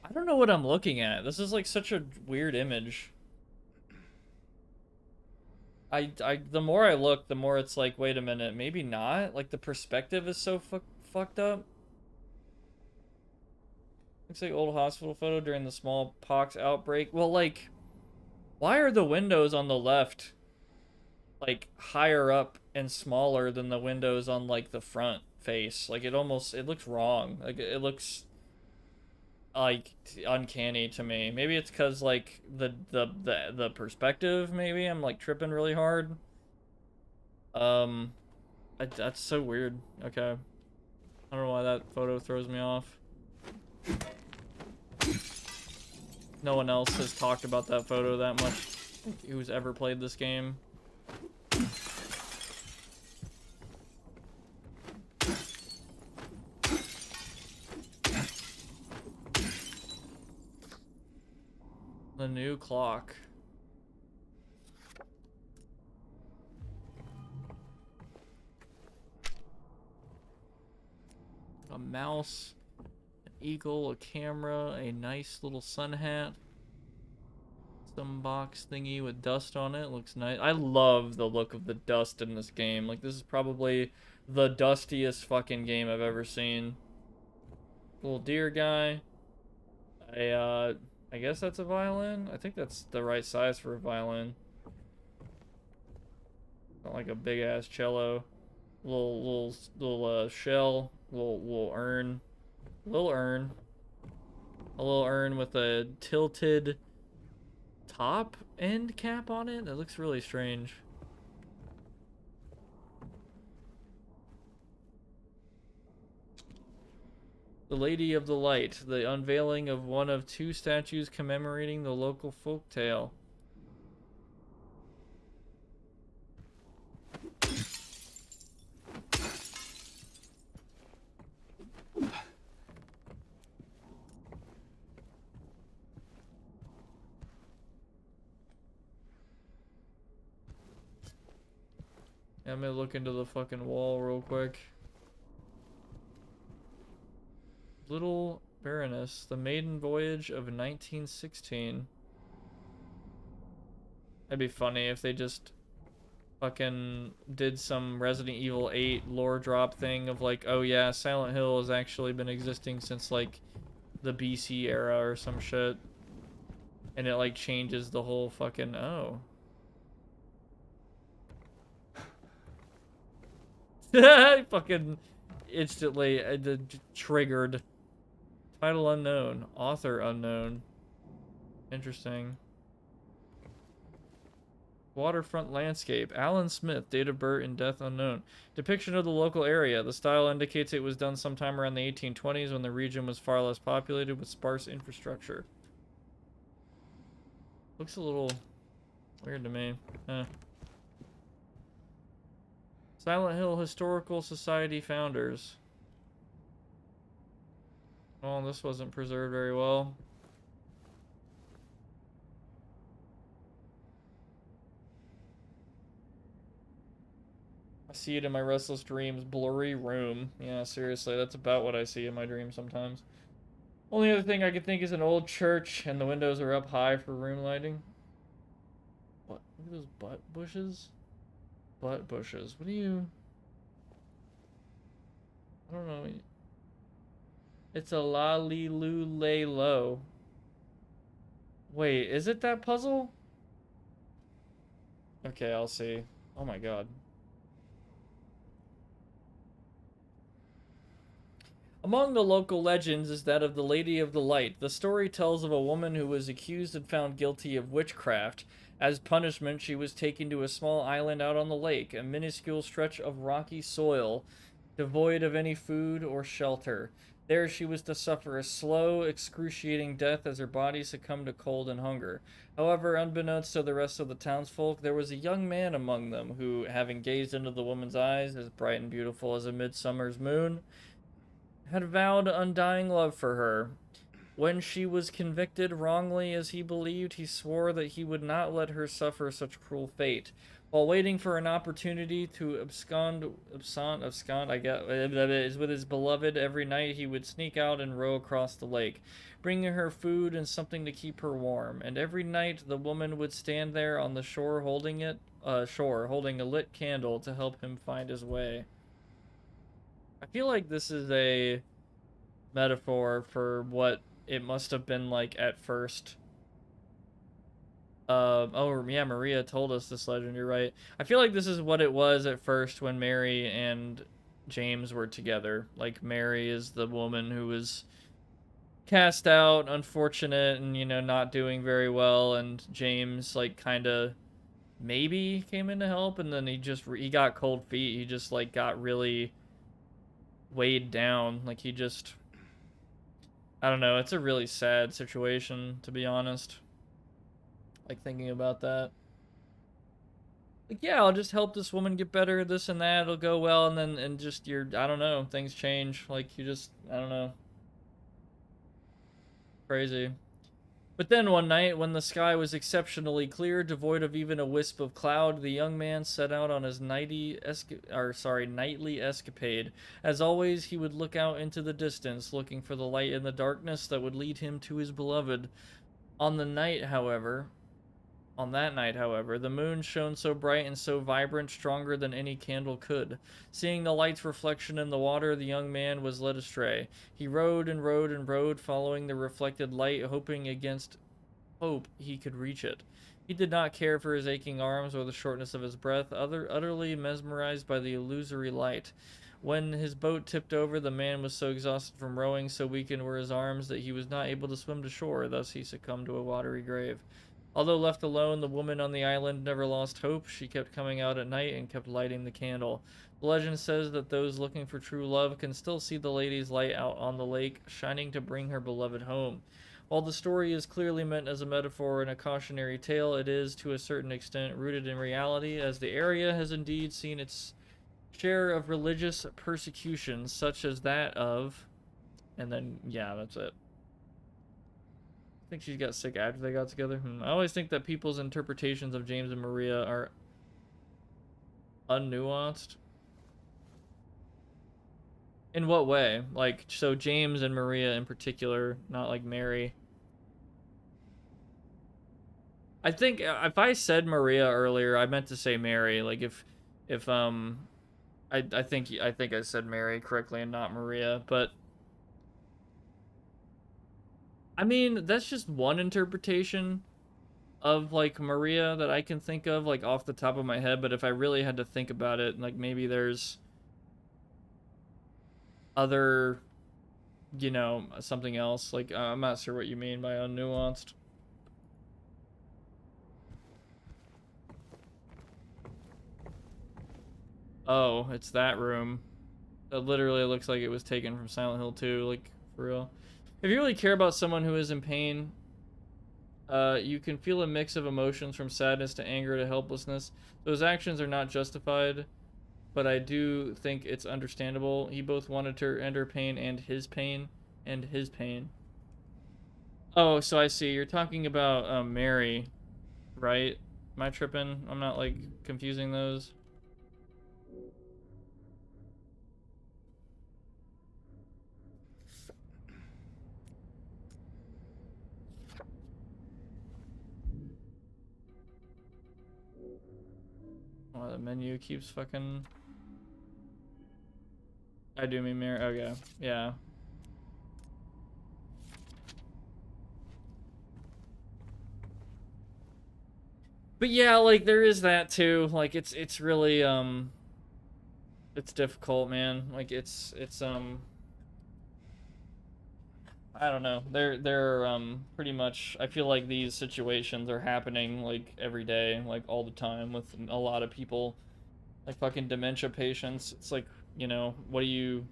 I don't know what I'm looking at. This is, like, such a weird image. The more I look, the more it's like, wait a minute, maybe not. Like, the perspective is so fucked up. Looks like old hospital photo during the smallpox outbreak. Well, like, why are the windows on the left, like, higher up and smaller than the windows on, like, the front face? Like, it looks wrong. Like, it looks, like, uncanny to me. Maybe it's because, like, the perspective, maybe I'm, like, tripping really hard. That's so weird. Okay, I don't know why that photo throws me off. No one else has talked about that photo that much who's ever played this game. The new clock. A mouse, an eagle, a camera, a nice little sun hat. Some box thingy with dust on it. Looks nice. I love the look of the dust in this game. Like, this is probably the dustiest fucking game I've ever seen. Little deer guy. I guess that's a violin. I think that's the right size for a violin. Not like a big ass cello. Little shell. Little urn. Little urn. A little urn with a tilted top end cap on it. That looks really strange. The Lady of the Light, the unveiling of one of two statues commemorating the local folktale. Yeah, I'm gonna look into the fucking wall real quick. Little Baroness, the maiden voyage of 1916. That'd be funny if they just fucking did some Resident Evil 8 lore drop thing of like, oh yeah, Silent Hill has actually been existing since like the BC era or some shit. And it like changes the whole fucking, oh. Fucking instantly triggered. Title unknown. Author unknown. Interesting. Waterfront landscape. Alan Smith. Date of birth and death unknown. Depiction of the local area. The style indicates it was done sometime around the 1820s when the region was far less populated with sparse infrastructure. Looks a little weird to me. Silent Hill Historical Society founders. Oh, this wasn't preserved very well. I see it in my restless dreams. Blurry room. Yeah, seriously, that's about what I see in my dreams sometimes. Only other thing I could think is an old church, and the windows are up high for room lighting. What? Look at those butt bushes. Butt bushes. What do you... I don't know. It's a la-li-lu-lay-lo. Wait, is it that puzzle? Okay, I'll see. Oh my god. Among the local legends is that of the Lady of the Light. The story tells of a woman who was accused and found guilty of witchcraft. As punishment, she was taken to a small island out on the lake, a minuscule stretch of rocky soil, devoid of any food or shelter. There she was to suffer a slow, excruciating death as her body succumbed to cold and hunger. However, unbeknownst to the rest of the townsfolk, there was a young man among them who, having gazed into the woman's eyes, as bright and beautiful as a midsummer's moon, had vowed undying love for her. When she was convicted wrongly as he believed, he swore that he would not let her suffer such cruel fate. While waiting for an opportunity to abscond, I guess, with his beloved every night, he would sneak out and row across the lake, bringing her food and something to keep her warm. And every night, the woman would stand there on the shore holding a lit candle to help him find his way. I feel like this is a metaphor for what it must have been like at first. Oh yeah, Maria told us this legend, you're right. I feel like this is what it was at first when Mary and James were together. Like, Mary is the woman who was cast out, unfortunate, and, you know, not doing very well, and James, like, kind of maybe came in to help, and then he got cold feet. He just, like, got really weighed down. Like, he just, I don't know, it's a really sad situation, to be honest. Like, thinking about that. Like, yeah, I'll just help this woman get better, this and that, it'll go well, and then, and just, I don't know, things change. Like, you just, I don't know. Crazy. But then one night, when the sky was exceptionally clear, devoid of even a wisp of cloud, the young man set out on his nightly escapade. As always, he would look out into the distance, looking for the light in the darkness that would lead him to his beloved. On that night, however, the moon shone so bright and so vibrant, stronger than any candle could. Seeing the light's reflection in the water, the young man was led astray. He rowed and rowed and rowed, following the reflected light, hoping against hope he could reach it. He did not care for his aching arms or the shortness of his breath, utterly mesmerized by the illusory light. When his boat tipped over, the man was so exhausted from rowing, so weakened were his arms, that he was not able to swim to shore. Thus he succumbed to a watery grave. Although left alone, the woman on the island never lost hope. She kept coming out at night and kept lighting the candle. The legend says that those looking for true love can still see the lady's light out on the lake, shining to bring her beloved home. While the story is clearly meant as a metaphor and a cautionary tale, it is, to a certain extent, rooted in reality, as the area has indeed seen its share of religious persecution, such as that of... And then, yeah, that's it. I think she got sick after they got together. I always think that people's interpretations of James and Maria are unnuanced. In what way? Like, so James and Maria in particular, not like Mary. I think if I said Maria earlier, I meant to say Mary. Like, I think I said Mary correctly and not Maria, but I mean, that's just one interpretation of, like, Maria that I can think of, like, off the top of my head. But if I really had to think about it, like, maybe there's other, you know, something else. Like, I'm not sure what you mean by unnuanced. Oh, it's that room. That literally looks like it was taken from Silent Hill 2, like, for real. If you really care about someone who is in pain, you can feel a mix of emotions from sadness to anger to helplessness. Those actions are not justified, but I do think it's understandable. He both wanted to end her pain and his pain. Oh, so I see. You're talking about Mary, right? Am I tripping? I'm not, like, confusing those. Oh, the menu keeps fucking... I do mean Mary. Okay, yeah. But yeah, like, there is that too. Like, it's really it's difficult, man. Like, it's I don't know. They're pretty much, I feel like these situations are happening, like, every day, like, all the time with a lot of people, like fucking dementia patients. It's like, you know, what do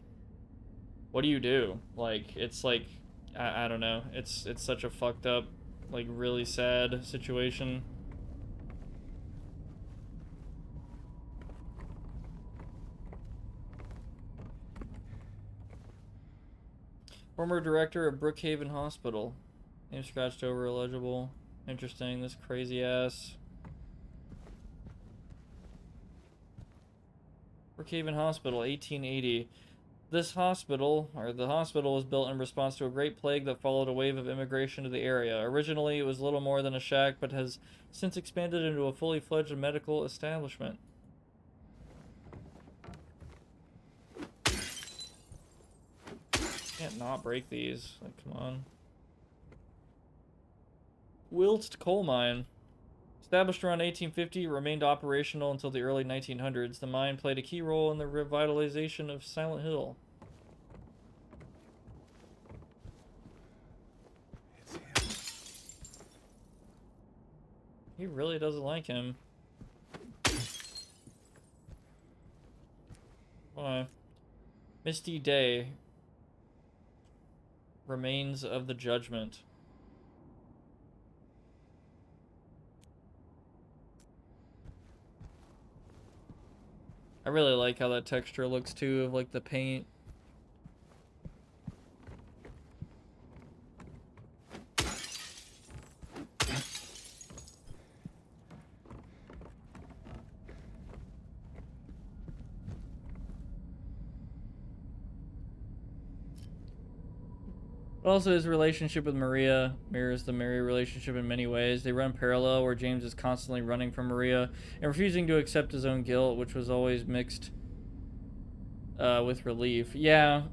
what do you do? Like, it's like, I don't know. It's such a fucked up, like, really sad situation. Former director of Brookhaven Hospital. Name scratched over, illegible. Interesting, this crazy ass. Brookhaven Hospital, 1880. This hospital, or the hospital, was built in response to a great plague that followed a wave of immigration to the area. Originally, it was little more than a shack, but has since expanded into a fully fledged medical establishment. Can't not break these. Like, come on. Wiltst Coal Mine. Established around 1850, remained operational until the early 1900s. The mine played a key role in the revitalization of Silent Hill. It's him. He really doesn't like him. Why? Misty Day. Remains of the Judgment. I really like how that texture looks too, of like the paint. Also, his relationship with Maria mirrors the Mary relationship in many ways. They run parallel, where James is constantly running from Maria and refusing to accept his own guilt, which was always mixed with relief. Yeah,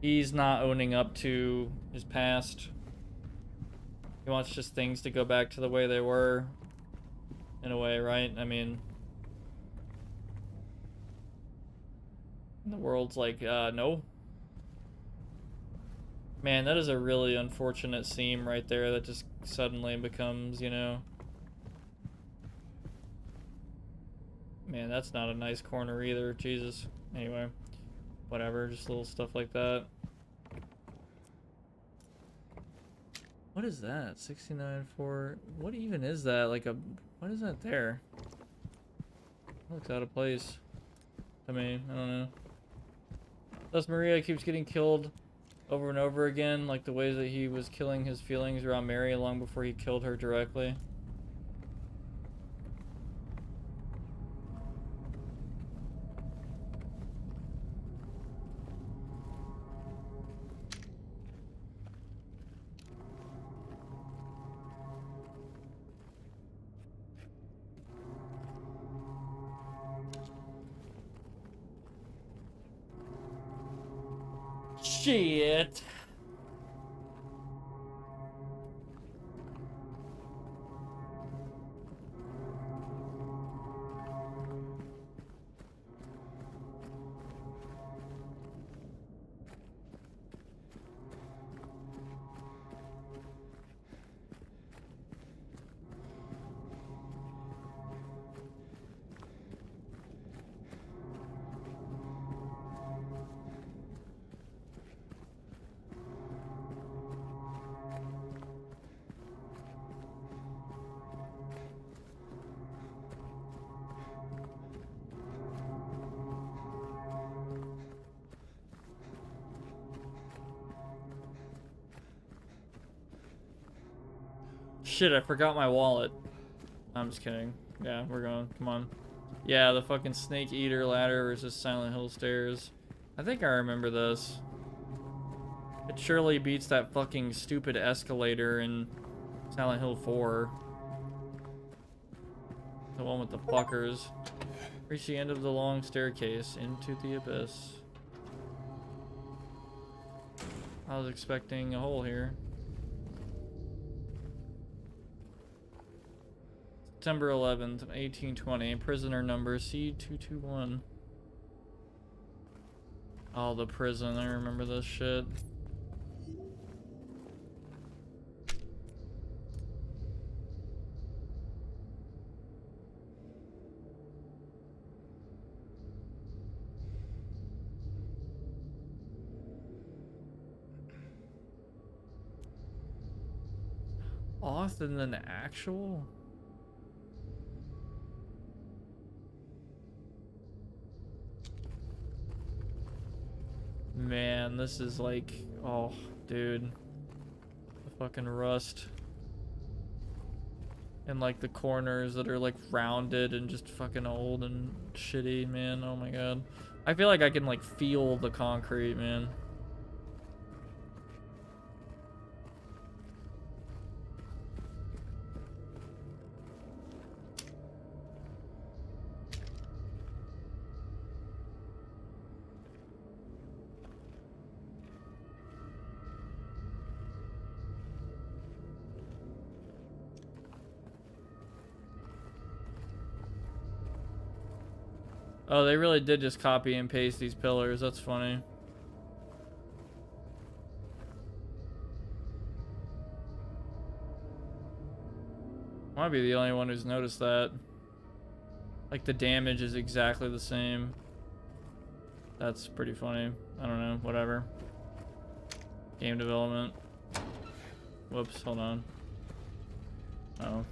he's not owning up to his past. He wants just things to go back to the way they were, in a way, right? I mean, the world's like, no. Man, that is a really unfortunate seam right there that just suddenly becomes, you know... Man, that's not a nice corner either. Jesus. Anyway, whatever, just little stuff like that. What is that? 69.4. What even is that? Like a... What is that there? It looks out of place to me. I don't know. Thus, Maria keeps getting killed over and over again, like the ways that he was killing his feelings around Mary long before he killed her directly. Shit. Shit, I forgot my wallet. I'm just kidding. Yeah, we're going. Come on. Yeah, the fucking Snake Eater ladder versus Silent Hill stairs. I think I remember this. It surely beats that fucking stupid escalator in Silent Hill 4. The one with the fuckers. Reach the end of the long staircase into the abyss. I was expecting a hole here. September 11th, 1820. Prisoner number C221. Oh, the prison. I remember this shit. auth and then actual? Man, this is like, oh, dude. The fucking rust. And like the corners that are like rounded and just fucking old and shitty, man. Oh my god. I feel like I can like feel the concrete, man. Oh, they really did just copy and paste these pillars. That's funny. Might be the only one who's noticed that. Like the damage is exactly the same. That's pretty funny. I don't know, whatever. Game development. Whoops, hold on. Oh.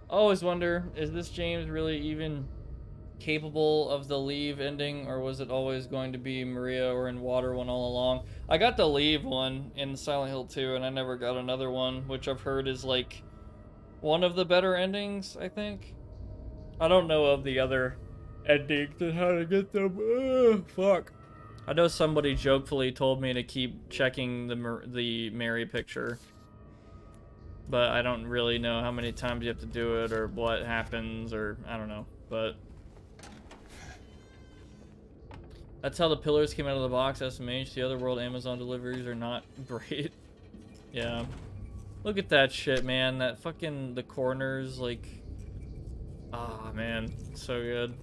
I always wonder, is this James really even capable of the leave ending, or was it always going to be Maria or in water one all along? I got the leave one in Silent Hill 2, and I never got another one, which I've heard is like one of the better endings, I think. I don't know of the other endings and how to get them. Ugh, fuck. I know somebody jokefully told me to keep checking the Mary picture, but I don't really know how many times you have to do it or what happens, or I don't know, but that's how the pillars came out of the box. SMH, the other world Amazon deliveries are not great. Yeah. Look at that shit, man. That fucking, the corners, like, ah, man, so good.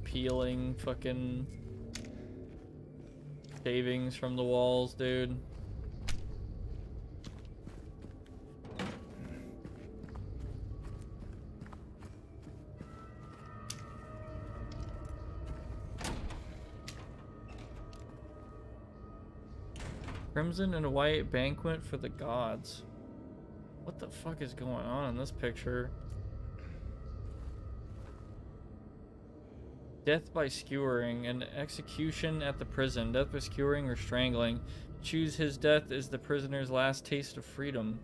Peeling fucking shavings from the walls, dude. Crimson and white banquet for the gods. What the fuck is going on in this picture? Death by skewering, an execution at the prison. Death by skewering or strangling. Choose his death is the prisoner's last taste of freedom.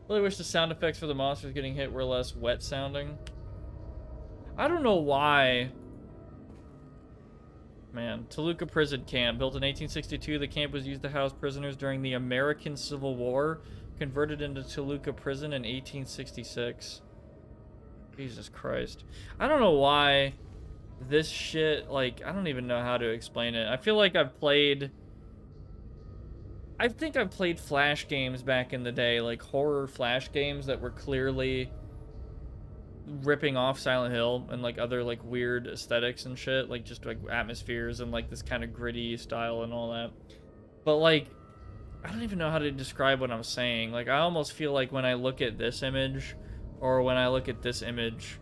Really wish the sound effects for the monsters getting hit were less wet sounding. I don't know why. Man, Toluca Prison Camp. Built in 1862, the camp was used to house prisoners during the American Civil War. Converted into Toluca Prison in 1866. Jesus Christ. I don't know why this shit, like, I don't even know how to explain it. I feel like I think I've played Flash games back in the day, like horror Flash games that were clearly ripping off Silent Hill and like other like weird aesthetics and shit, like just like atmospheres and like this kind of gritty style and all that. But like, I don't even know how to describe what I'm saying. Like, I almost feel like when I look at this image, or when I look at this image,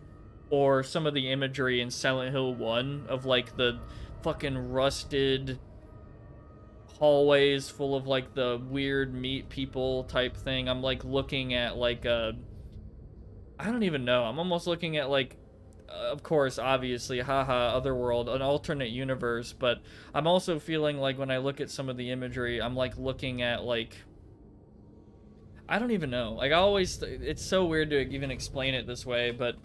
or some of the imagery in Silent Hill 1 of like the fucking rusted hallways full of like the weird meat people type thing, I'm like looking at like a, I don't even know. I'm almost looking at like, of course, obviously, haha, Otherworld, an alternate universe, but I'm also feeling like when I look at some of the imagery, I'm like looking at like, I don't even know. Like I always, it's so weird to even explain it this way, but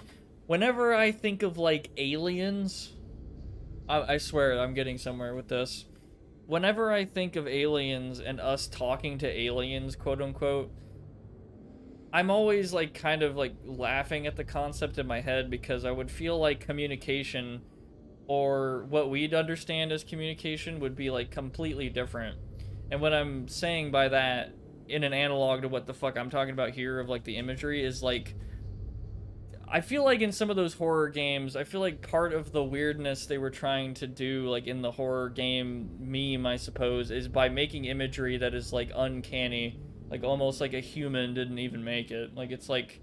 whenever I think of like aliens, I swear I'm getting somewhere with this. Whenever I think of aliens and us talking to aliens, quote unquote, I'm always like kind of like laughing at the concept in my head because I would feel like communication or what we'd understand as communication would be like completely different. And what I'm saying by that in an analog to what the fuck I'm talking about here of like the imagery is like, I feel like in some of those horror games, I feel like part of the weirdness they were trying to do, like in the horror game meme, I suppose, is by making imagery that is like uncanny, like almost like a human didn't even make it. Like it's like,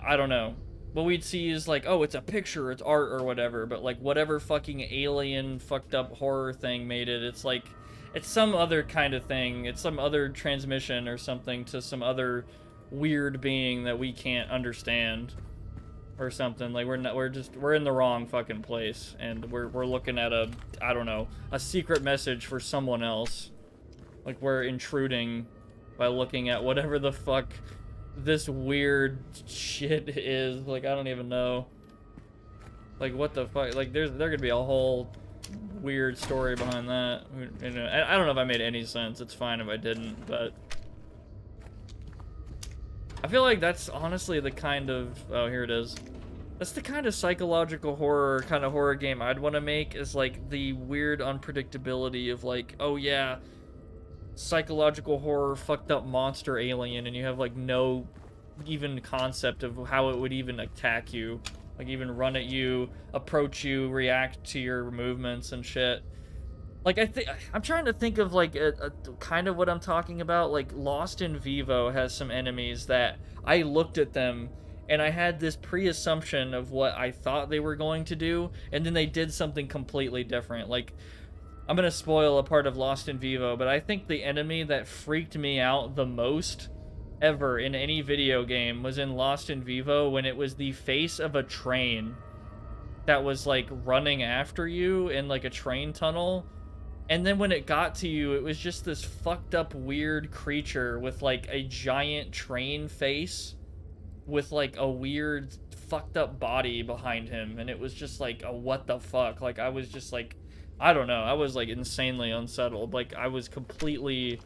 I don't know. What we'd see is like, oh, it's a picture, it's art or whatever, but like whatever fucking alien fucked up horror thing made it, it's like, it's some other kind of thing. It's some other transmission or something to some other weird being that we can't understand or something. Like we're in the wrong fucking place and we're looking at a, I don't know, a secret message for someone else. Like we're intruding by looking at whatever the fuck this weird shit is. Like I don't even know. Like what the fuck? Like there could be a whole weird story behind that. You know, I don't know if I made any sense. It's fine if I didn't, but I feel like that's honestly the kind of, oh, here it is. That's the kind of psychological horror, kind of horror game I'd want to make, is like the weird unpredictability of like, oh yeah, psychological horror, fucked up monster alien, and you have like no even concept of how it would even attack you. Like even run at you, approach you, react to your movements and shit. Like I'm trying to think of like a kind of what I'm talking about. Like Lost in Vivo has some enemies that I looked at them and I had this pre-assumption of what I thought they were going to do, and then they did something completely different. Like I'm gonna spoil a part of Lost in Vivo, but I think the enemy that freaked me out the most ever in any video game was in Lost in Vivo when it was the face of a train that was like running after you in like a train tunnel. And then when it got to you, it was just this fucked up weird creature with like a giant train face with like a weird fucked up body behind him. And it was just like a what the fuck. Like I was just like, I don't know. I was like insanely unsettled. Like I was completely,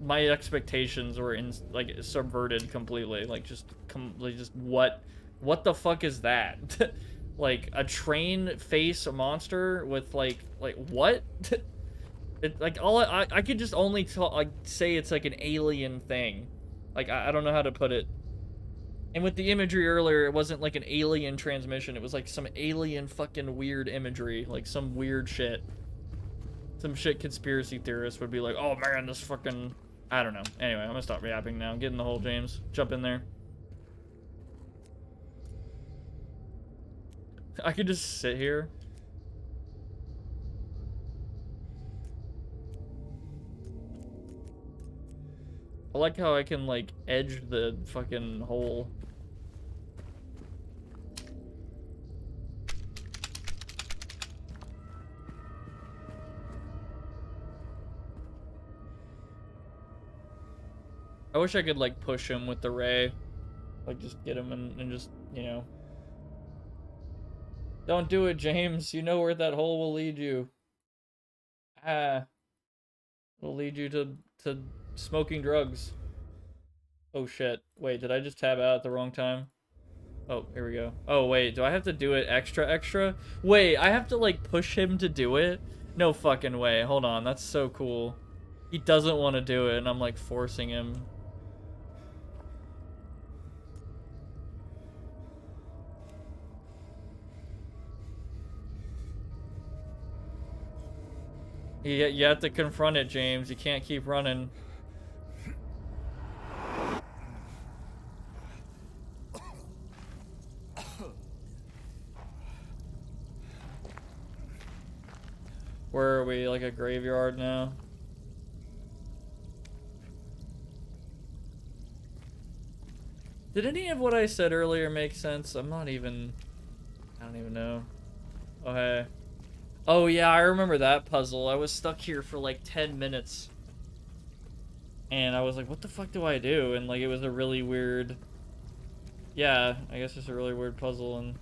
my expectations were like subverted completely. Like just what the fuck is that? Like a train face monster with like what? It, like all I could just only say it's like an alien thing. Like I don't know how to put it. And with the imagery earlier, it wasn't like an alien transmission. It was like some alien fucking weird imagery, like some weird shit. Some shit conspiracy theorists would be like, "Oh man, this fucking," I don't know. Anyway, I'm gonna stop yapping now. Get in the hole, James. Jump in there. I could just sit here. I like how I can, like, edge the fucking hole. I wish I could, like, push him with the ray. Like, just get him and just, you know. Don't do it, James. You know where that hole will lead you. Ah. It'll lead you to smoking drugs. Oh shit. Wait, did I just tab out at the wrong time? Oh, here we go. Oh wait, do I have to do it extra? Wait, I have to like push him to do it? No fucking way. Hold on, that's so cool. He doesn't want to do it and I'm like forcing him. You have to confront it, James. You can't keep running. Where are we? Like a graveyard now? Did any of what I said earlier make sense? I don't even know. Oh, hey. Oh yeah, I remember that puzzle. I was stuck here for like 10 minutes. And I was like, what the fuck do I do? And like, it was a really weird... Yeah, I guess it's a really weird puzzle and,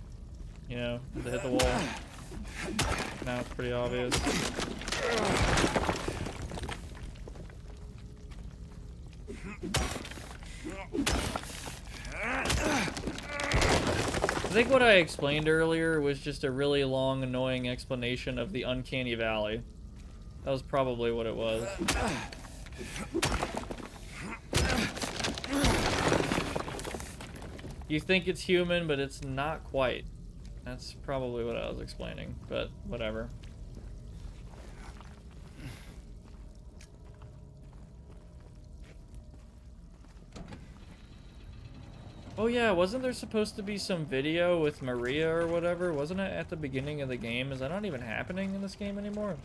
you know, to hit the wall. Now it's pretty obvious. I think what I explained earlier was just a really long, annoying explanation of the uncanny valley. That was probably what it was. You think it's human, but it's not quite. That's probably what I was explaining, but whatever. Oh yeah, wasn't there supposed to be some video with Maria or whatever? Wasn't it at the beginning of the game? Is that not even happening in this game anymore?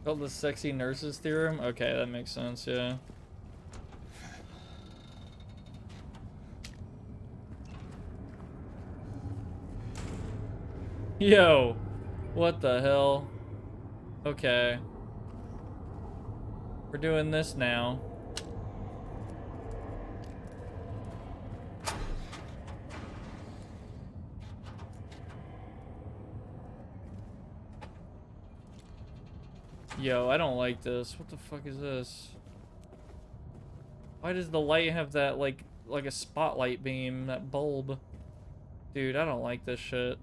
Called the sexy nurses theorem? Okay, that makes sense, yeah. Yo, what the hell? Okay. We're doing this now. Yo, I don't like this. What the fuck is this? Why does the light have that, like a spotlight beam, that bulb? Dude, I don't like this shit.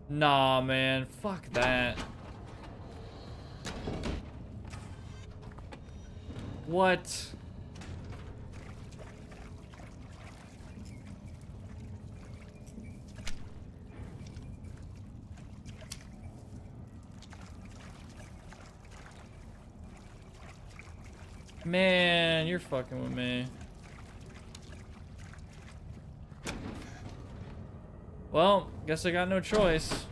Nah, man. Fuck that. What? Man, you're fucking with me. Well, guess I got no choice.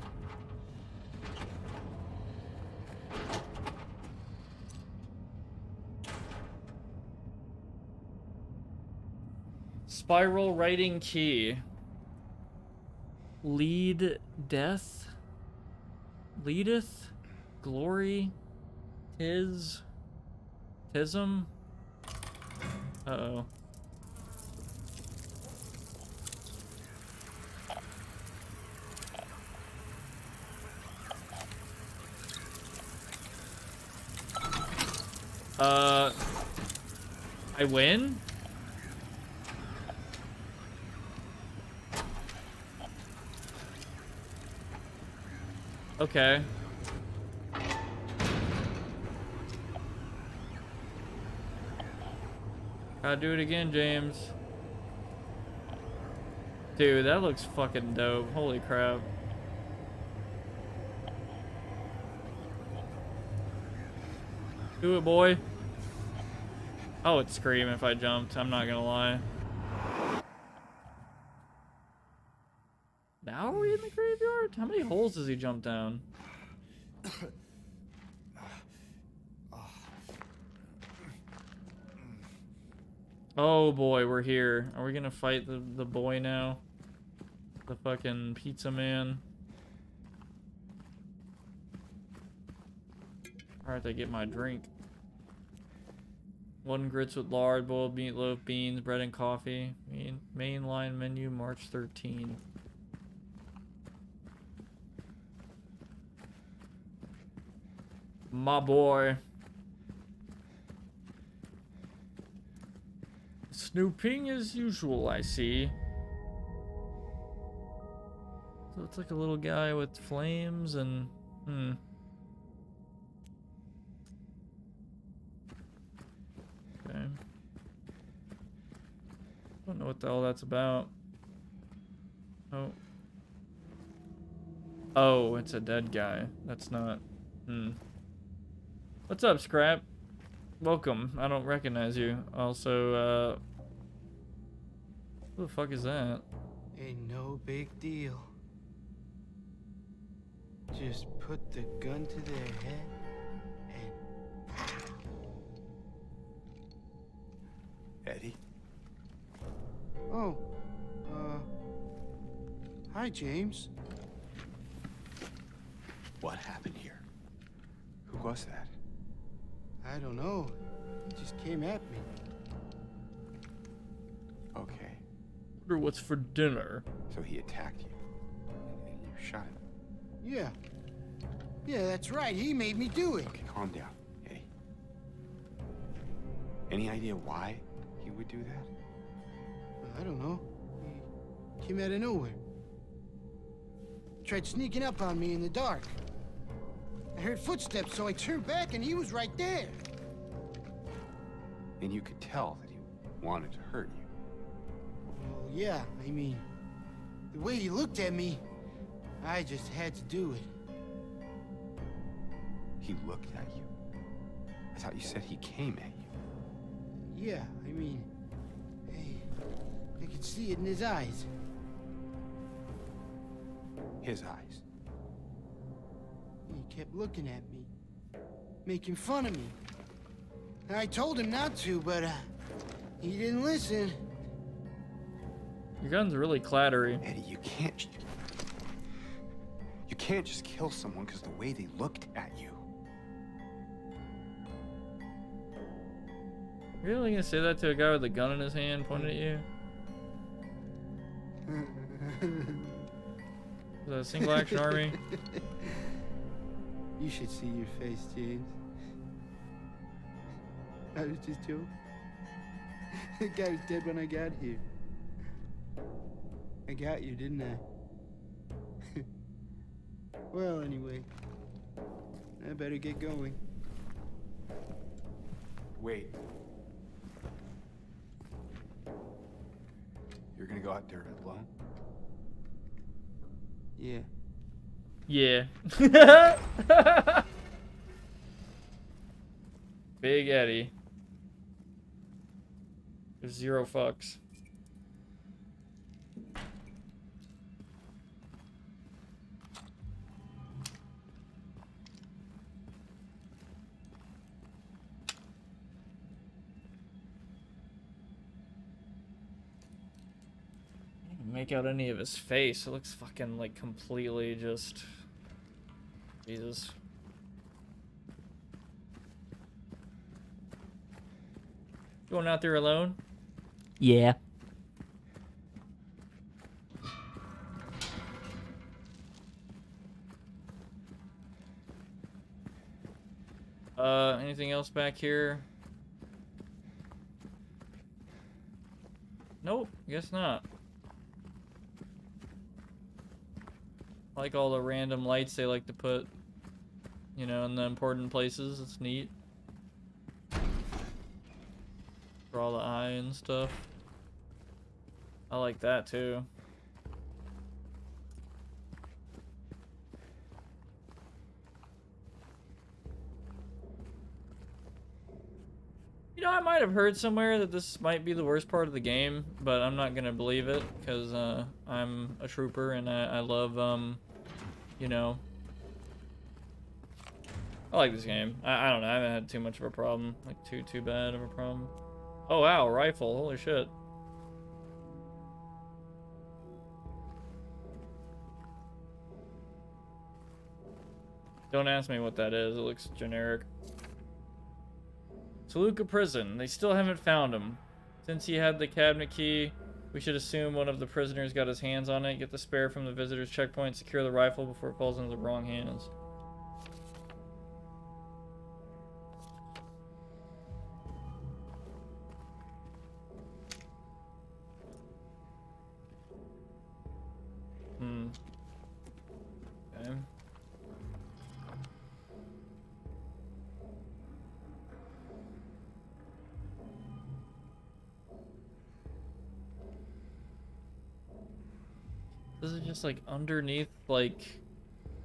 Spiral writing key. Lead death. Leadeth. Glory. Tis. Tism. Uh-oh. I win? Okay. Gotta do it again, James. Dude, that looks fucking dope. Holy crap. Do it, boy. Oh, it'd scream if I jumped. I'm not gonna lie. Now are we in the graveyard? How many holes does he jump down? Oh boy, we're here. Are we gonna fight the boy now? The fucking pizza man. Alright, I get my drink. 1 grits with lard, boiled meatloaf, beans, bread and coffee. Mainline menu, March 13. My boy. Snooping as usual, I see. So it's like a little guy with flames and... Okay. Don't know what the hell that's about. Oh. Oh, it's a dead guy. That's not... What's up, Scrap? Welcome. I don't recognize you. Also, who the fuck is that? Ain't no big deal. Just put the gun to their head Hi, James. What happened here? Who was that? I don't know. He just came at me. Okay, Wonder what's for dinner. so he attacked you. And you shot him. Yeah. Yeah, that's right. He made me do it. Okay, calm down, Eddie. Any idea why he would do that? I don't know. He came out of nowhere. Tried sneaking up on me in the dark. I heard footsteps, so I turned back and he was right there. And you could tell that he wanted to hurt you. Well, yeah, I mean, the way he looked at me, I just had to do it. He looked at you. I thought you said he came at you. Yeah, I mean, I could see it in his eyes. His eyes. He kept looking at me, making fun of me. I told him not to, but he didn't listen. Your gun's really clattery. Eddie, you can't just kill someone because the way they looked at you. You're really gonna say that to a guy with a gun in his hand pointed at you? Is that a single action army? You should see your face, James. I was just joking. The guy was dead when I got here. I got you, didn't I? Well, anyway, I better get going. Wait. You're gonna go out there alone? Yeah. Yeah. Big Eddie. Zero fucks. Make out any of his face. It looks fucking like completely just Jesus. Going out there alone? Yeah. Anything else back here? Nope, guess not. I like all the random lights they like to put, you know, in the important places. It's neat. For all the eye and stuff. I like that too. You know, I might have heard somewhere that this might be the worst part of the game, but I'm not gonna believe it because I'm a trooper and I love you know, I like this game. I don't know. I haven't had too much of a problem, like too bad of a problem. Oh wow, rifle! Holy shit. Don't ask me what that is. It looks generic. Toluca Prison. They still haven't found him. Since he had the cabinet key, we should assume one of the prisoners got his hands on it. Get the spare from the visitor's checkpoint. Secure the rifle before it falls into the wrong hands. Okay. This is just like underneath, like,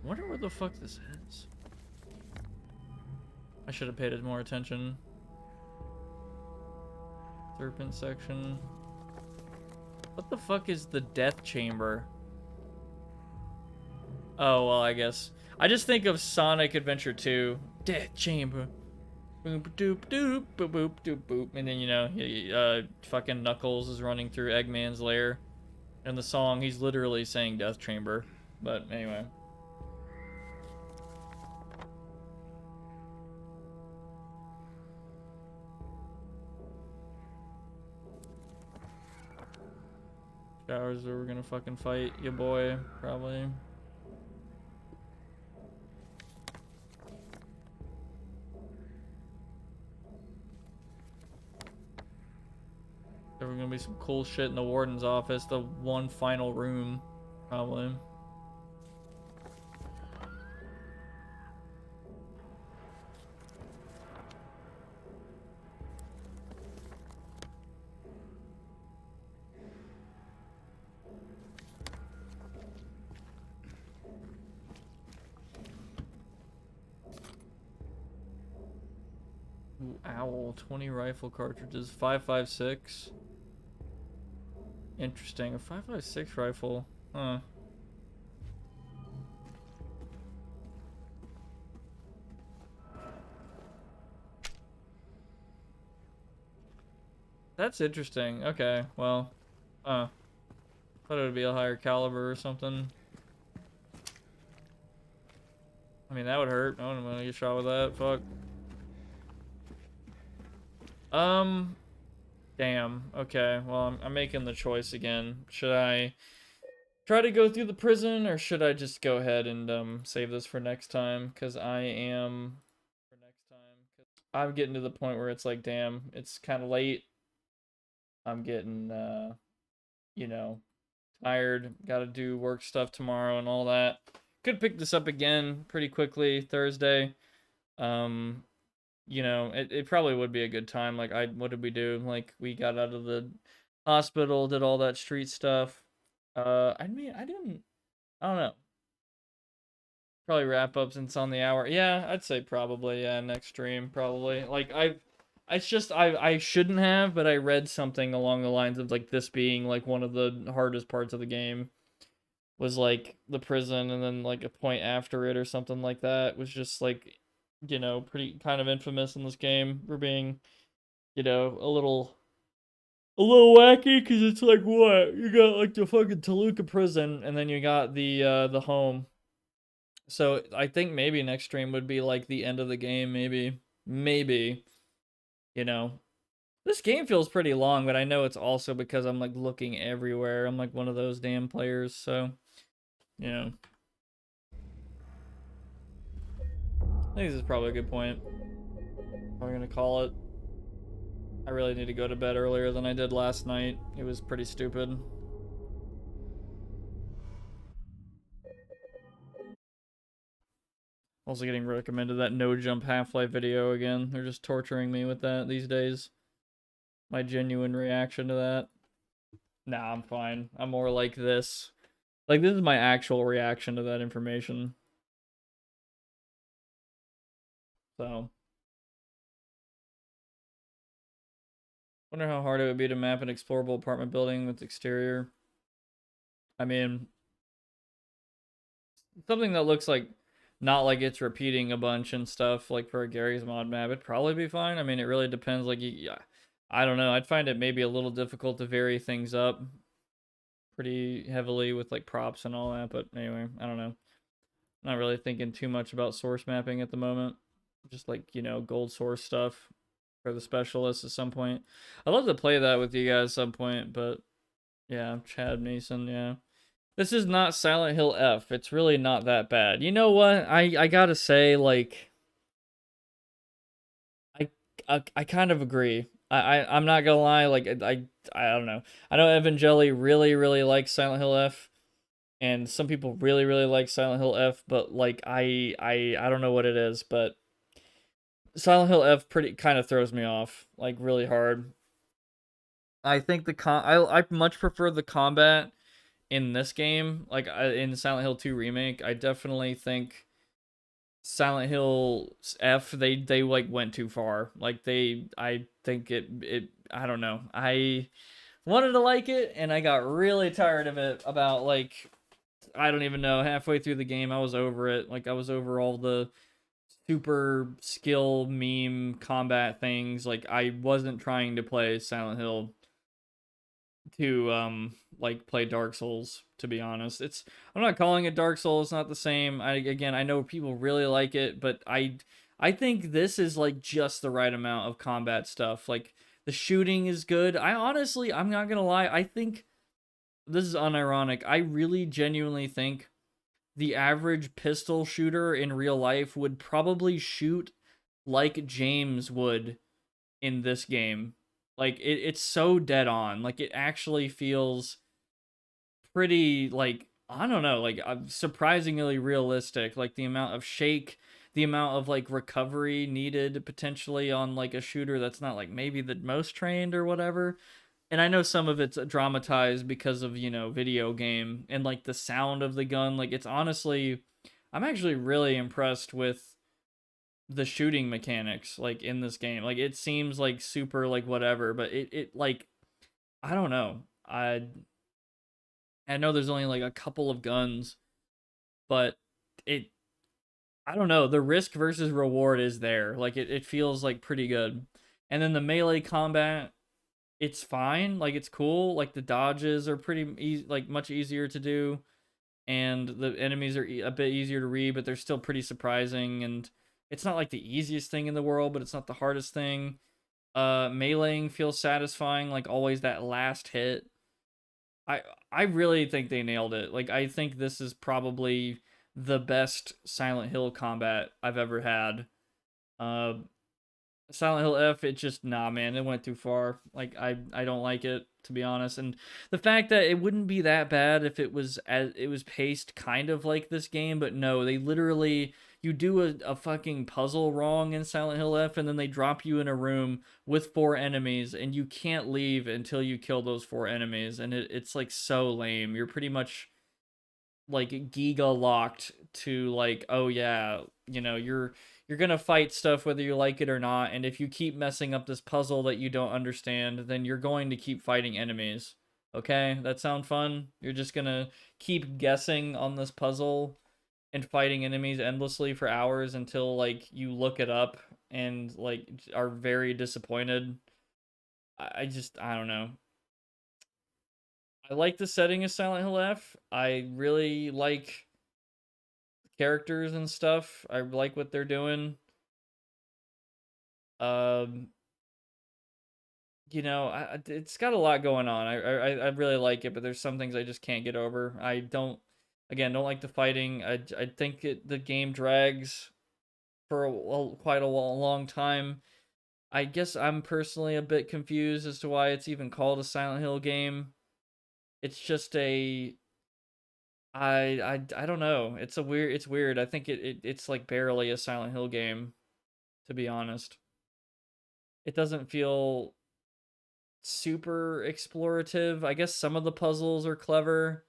I wonder where the fuck this is. I should have paid more attention. Serpent section. What the fuck is the death chamber? Oh, well, I guess. I just think of Sonic Adventure 2. Death chamber. Boop, doop, doop, boop, boop, doop, boop. And then, you know, fucking Knuckles is running through Eggman's lair. In the song, he's literally saying death chamber. But anyway. Showers where we're gonna fucking fight your boy, probably. There's gonna be some cool shit in the warden's office, the one final room, probably. Ooh, owl, 20 rifle cartridges, 5.56. Interesting, a 5.56 rifle, huh? That's interesting. Okay, well, thought it would be a higher caliber or something. I mean, that would hurt. I wouldn't want to get shot with that. Fuck. Damn. Okay. Well, I'm making the choice again. Should I try to go through the prison, or should I just go ahead and save this for next time? Because I'm getting to the point where it's like, damn, it's kind of late. I'm getting, you know, tired. Got to do work stuff tomorrow and all that. Could pick this up again pretty quickly Thursday. You know, it probably would be a good time. Like, what did we do? Like, we got out of the hospital, did all that street stuff. I mean, I don't know. Probably wrap up since it's on the hour. Yeah, I'd say probably, yeah, next stream, probably. Like, it's just, I shouldn't have, but I read something along the lines of, like, this being, like, one of the hardest parts of the game. Was, like, the prison, and then, like, a point after it or something like that was just, like, you know, pretty kind of infamous in this game for being, you know, a little wacky, because it's like, what? You got, like, the fucking Toluca prison, and then you got the home. So I think maybe next stream would be, like, the end of the game, maybe, you know. This game feels pretty long, but I know it's also because I'm, like, looking everywhere. I'm, like, one of those damn players, so, you know. I think this is probably a good point. I'm gonna call it. I really need to go to bed earlier than I did last night. It was pretty stupid. Also getting recommended that no jump Half-Life video again. They're just torturing me with that these days. My genuine reaction to that. Nah, I'm fine. I'm more like this. Like, this is my actual reaction to that information. So. Wonder how hard it would be to map an explorable apartment building with exterior. I mean, something that looks like not like it's repeating a bunch and stuff, like for a Gary's mod map, it'd probably be fine. I mean, it really depends. Like, yeah, I don't know. I'd find it maybe a little difficult to vary things up pretty heavily with like props and all that. But anyway, I don't know. Not really thinking too much about source mapping at the moment. Just like, you know, gold source stuff for the specialists at some point. I'd love to play that with you guys at some point, but yeah, Chad Mason, yeah. This is not Silent Hill F. It's really not that bad. You know what? I gotta say, like, I kind of agree. I'm not gonna lie. Like, I don't know. I know Evangeli really likes Silent Hill F, and some people really like Silent Hill F. But like, I don't know what it is, but Silent Hill F pretty kind of throws me off, like, really hard. I think I much prefer the combat in this game, like in Silent Hill 2 Remake. I definitely think Silent Hill F, they like went too far. Like, I think it I don't know. I wanted to like it, and I got really tired of it about, like, I don't even know, halfway through the game I was over it. Like, I was over all the super skill meme combat things. Like, I wasn't trying to play Silent Hill like play Dark Souls, to be honest. I'm not calling it Dark Souls, it's not the same. I know people really like it, but I think this is like just the right amount of combat stuff. Like the shooting is good. I'm not going to lie, I think this is unironic. I really genuinely think the average pistol shooter in real life would probably shoot like James would in this game. Like it's so dead on. Like it actually feels pretty like I don't know, like surprisingly realistic. Like the amount of shake, the amount of like recovery needed potentially on like a shooter that's not like maybe the most trained or whatever. And I know some of it's dramatized because of, video game and like the sound of the gun. Like it's honestly I'm actually really impressed with the shooting mechanics like in this game. Like it seems like super like whatever, but it like I don't know. I know there's only like a couple of guns, but it I don't know, the risk versus reward is there. Like it feels like pretty good. And then the melee combat, it's fine. Like it's cool. Like the dodges are pretty easy, like much easier to do, and the enemies are a bit easier to read, but they're still pretty surprising. And it's not like the easiest thing in the world, but it's not the hardest thing. Meleeing feels satisfying. Like always, that last hit. I I really think they nailed it. Like I think this is probably the best Silent Hill combat I've ever had. Uh, Silent Hill F, it just nah, man, it went too far. Like I don't like it, to be honest. And the fact that it wouldn't be that bad if it was paced kind of like this game, but no, they literally you do a fucking puzzle wrong in Silent Hill F, and then they drop you in a room with 4 enemies, and you can't leave until you kill those 4 enemies, and it's like so lame. You're pretty much like giga locked to like, oh yeah, you're gonna fight stuff whether you like it or not, and if you keep messing up this puzzle that you don't understand, then you're going to keep fighting enemies. Okay, that sound fun? You're just gonna keep guessing on this puzzle and fighting enemies endlessly for hours until like you look it up and like are very disappointed. I don't know. I like the setting of Silent Hill F. I really like characters and stuff. I like what they're doing. Um, it's got a lot going on. I really like it, but there's some things I just can't get over. I don't like the fighting. I think the game drags for quite a long time. I guess I'm personally a bit confused as to why it's even called a Silent Hill game. It's just I don't know. It's weird. I think it's like barely a Silent Hill game, to be honest. It doesn't feel super explorative. I guess some of the puzzles are clever.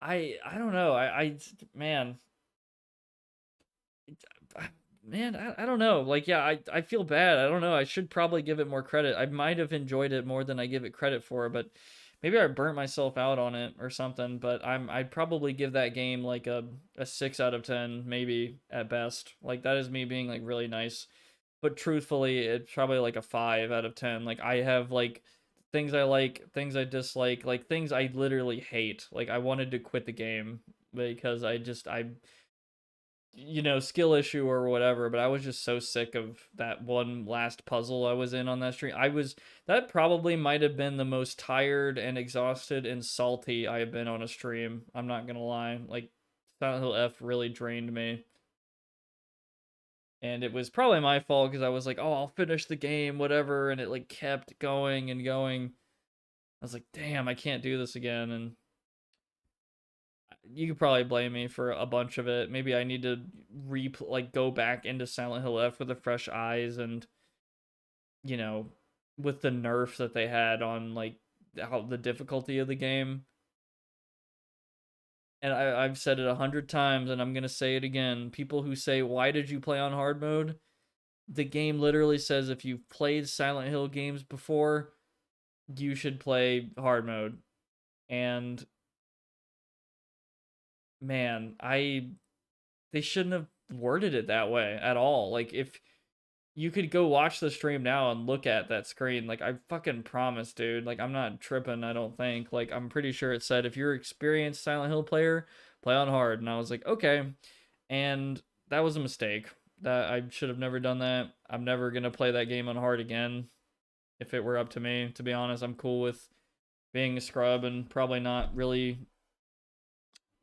I don't know. Man, I don't know. Like yeah, I feel bad. I don't know. I should probably give it more credit. I might have enjoyed it more than I give it credit for, but maybe I burnt myself out on it or something. But I'd probably give that game like a 6 out of 10, maybe at best. Like that is me being like really nice. But truthfully, it's probably like a 5 out of 10. Like I have like things I like, things I dislike, like things I literally hate. Like I wanted to quit the game because skill issue or whatever, but I was just so sick of that one last puzzle I was in on that stream. That probably might have been the most tired and exhausted and salty I have been on a stream. I'm not gonna lie. Like Silent Hill F really drained me. And it was probably my fault because I was like, oh, I'll finish the game, whatever, and it like kept going and going. I was like, damn, I can't do this again, and you could probably blame me for a bunch of it. Maybe I need to go back into Silent Hill F with the fresh eyes and you know with the nerf that they had on like how the difficulty of the game. And I've said it 100 times, and I'm gonna say it again. People who say, "Why did you play on hard mode?" The game literally says if you've played Silent Hill games before, you should play hard mode. And man, they shouldn't have worded it that way at all. Like you could go watch the stream now and look at that screen. Like, I fucking promise, dude. Like, I'm not tripping, I don't think. Like, I'm pretty sure it said, if you're an experienced Silent Hill player, play on hard. And I was like, okay. And that was a mistake. That I should have never done that. I'm never going to play that game on hard again. If it were up to me, to be honest, I'm cool with being a scrub and probably not really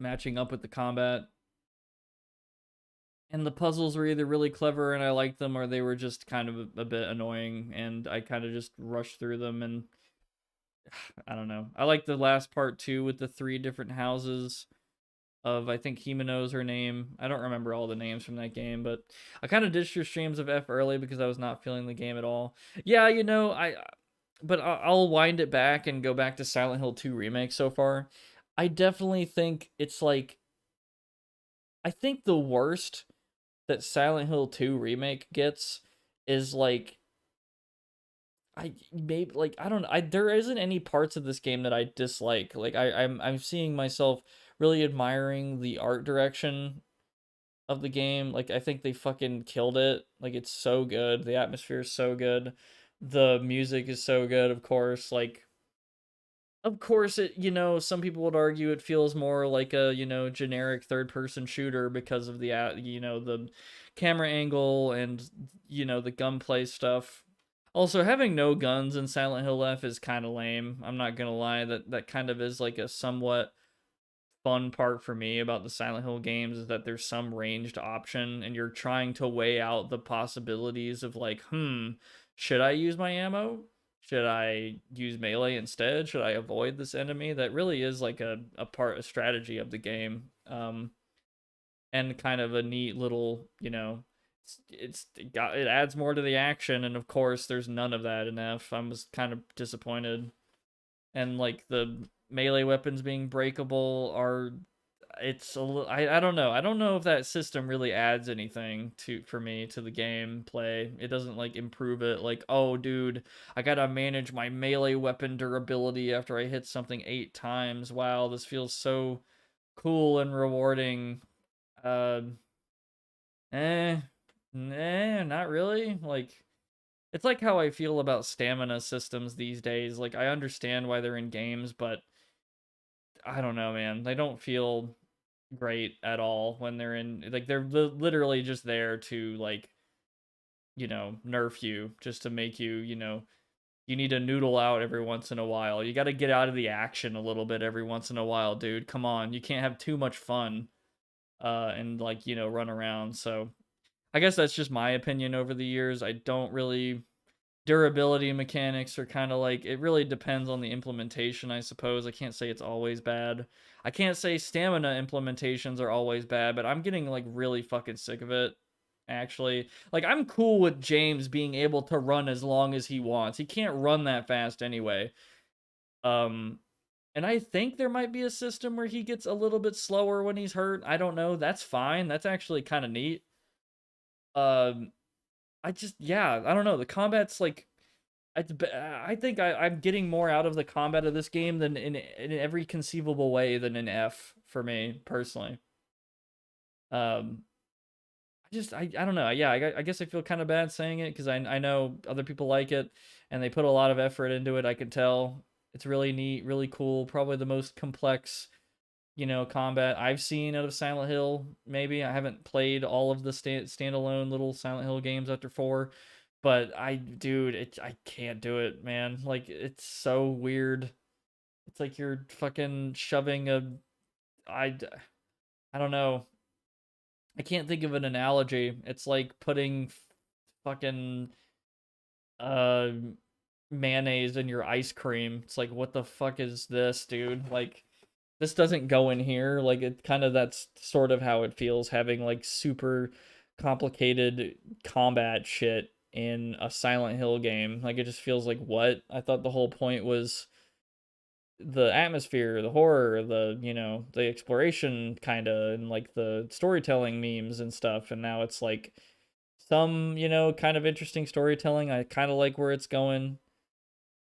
matching up with the combat. And the puzzles were either really clever and I liked them, or they were just kind of a bit annoying and I kind of just rushed through them. And I don't know. I like the last part too, with the 3 different houses of, I think Himeno's her name. I don't remember all the names from that game, but I kind of ditched your streams of F early because I was not feeling the game at all. Yeah, you know, but I'll wind it back and go back to Silent Hill 2 Remake so far. I definitely think it's like, I think the worst that Silent Hill 2 Remake gets is like, I don't, there isn't any parts of this game that I dislike. Like, I'm seeing myself really admiring the art direction of the game. Like, I think they fucking killed it. Like, it's so good. The atmosphere is so good. The music is so good, of course. Like, of course, it, you know, some people would argue it feels more like a, you know, generic third-person shooter because of the, you know, the camera angle and, you know, the gunplay stuff. Also, having no guns in Silent Hill F is kind of lame. I'm not gonna lie, that kind of is like a somewhat fun part for me about the Silent Hill games, is that there's some ranged option and you're trying to weigh out the possibilities of like, should I use my ammo? Should I use melee instead? Should I avoid this enemy? That really is like a strategy of the game. And kind of a neat little, you know, it adds more to the action, and of course there's none of that in F. I was kind of disappointed. And like the melee weapons being breakable are, it's a little, I don't know. I don't know if that system really adds anything for me to the gameplay. It doesn't like improve it. Like, oh dude, I gotta manage my melee weapon durability after I hit something 8 times. Wow, this feels so cool and rewarding. Uh, not really. Like, it's like how I feel about stamina systems these days. Like, I understand why they're in games, but I don't know, man. They don't feel great at all when they're in, like, they're literally just there to, like, you know, nerf you, just to make you, you know, you need to noodle out every once in a while. You got to get out of the action a little bit every once in a while, dude. Come on. You can't have too much fun and, like, you know, run around. So I guess that's just my opinion over the years. I don't really, durability mechanics are kind of like, it really depends on the implementation, I suppose. I can't say it's always bad. I can't say stamina implementations are always bad, but I'm getting like really fucking sick of it, actually. Like, I'm cool with James being able to run as long as he wants. He can't run that fast anyway. And I think there might be a system where he gets a little bit slower when he's hurt. I don't know. That's fine. That's actually kind of neat. I just, yeah, I don't know. The combat's like, I think I'm getting more out of the combat of this game than in every conceivable way than in F, for me personally. I don't know. Yeah, I guess I feel kind of bad saying it because I know other people like it and they put a lot of effort into it. I can tell it's really neat, really cool. Probably the most complex, you know, combat I've seen out of Silent Hill. Maybe I haven't played all of the standalone little Silent Hill games after 4, but dude, I can't do it, man. Like, it's so weird. It's like you're fucking shoving I don't know. I can't think of an analogy. It's like putting fucking uh mayonnaise in your ice cream. It's like, what the fuck is this, dude? Like, this doesn't go in here. Like, it kind of, that's sort of how it feels, having like super complicated combat shit in a Silent Hill game. Like, it just feels like, what? I thought the whole point was the atmosphere, the horror, the, you know, the exploration kind of, and like the storytelling memes and stuff. And now it's like some, you know, kind of interesting storytelling. I kind of like where it's going.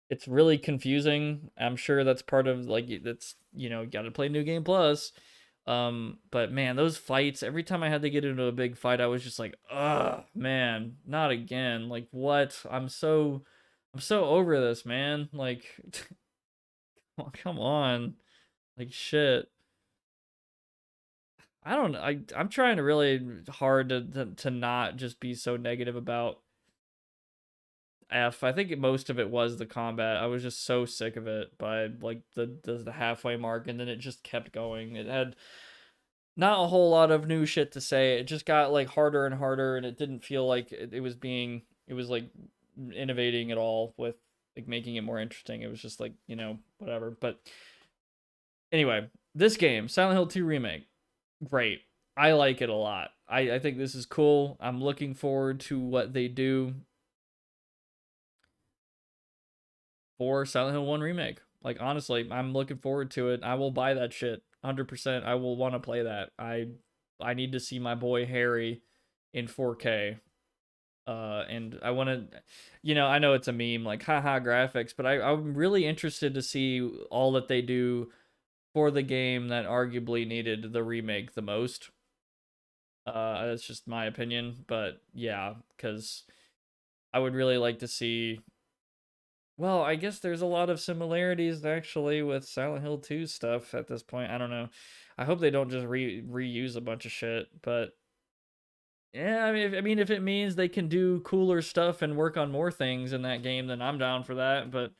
It's really confusing. I'm sure that's part of, like, that's, you know, got to play New Game Plus. But man, those fights, every time I had to get into a big fight, I was just like, ugh, man, not again. Like, what? I'm so over this, man. Like, oh, come on. Like, shit. I don't know. I'm trying to really hard to not just be so negative about F. I think most of it was the combat. I was just so sick of it by like the halfway mark, and then it just kept going. It had not a whole lot of new shit to say. It just got like harder and harder, and it didn't feel like it was like innovating at all with like making it more interesting. It was just like, whatever. But anyway, this game, Silent Hill 2 Remake, great. I like it a lot. I think this is cool. I'm looking forward to what they do for Silent Hill 1 Remake. Like, honestly, I'm looking forward to it. I will buy that shit. 100%. I will want to play that. I need to see my boy Harry in 4K. And I want to, I know it's a meme, like, haha, graphics, but I'm really interested to see all that they do for the game that arguably needed the remake the most. That's just my opinion, but yeah, because I would really like to see. Well, I guess there's a lot of similarities actually with Silent Hill 2 stuff at this point. I don't know. I hope they don't just reuse a bunch of shit, but yeah, I mean, if it means they can do cooler stuff and work on more things in that game, then I'm down for that. But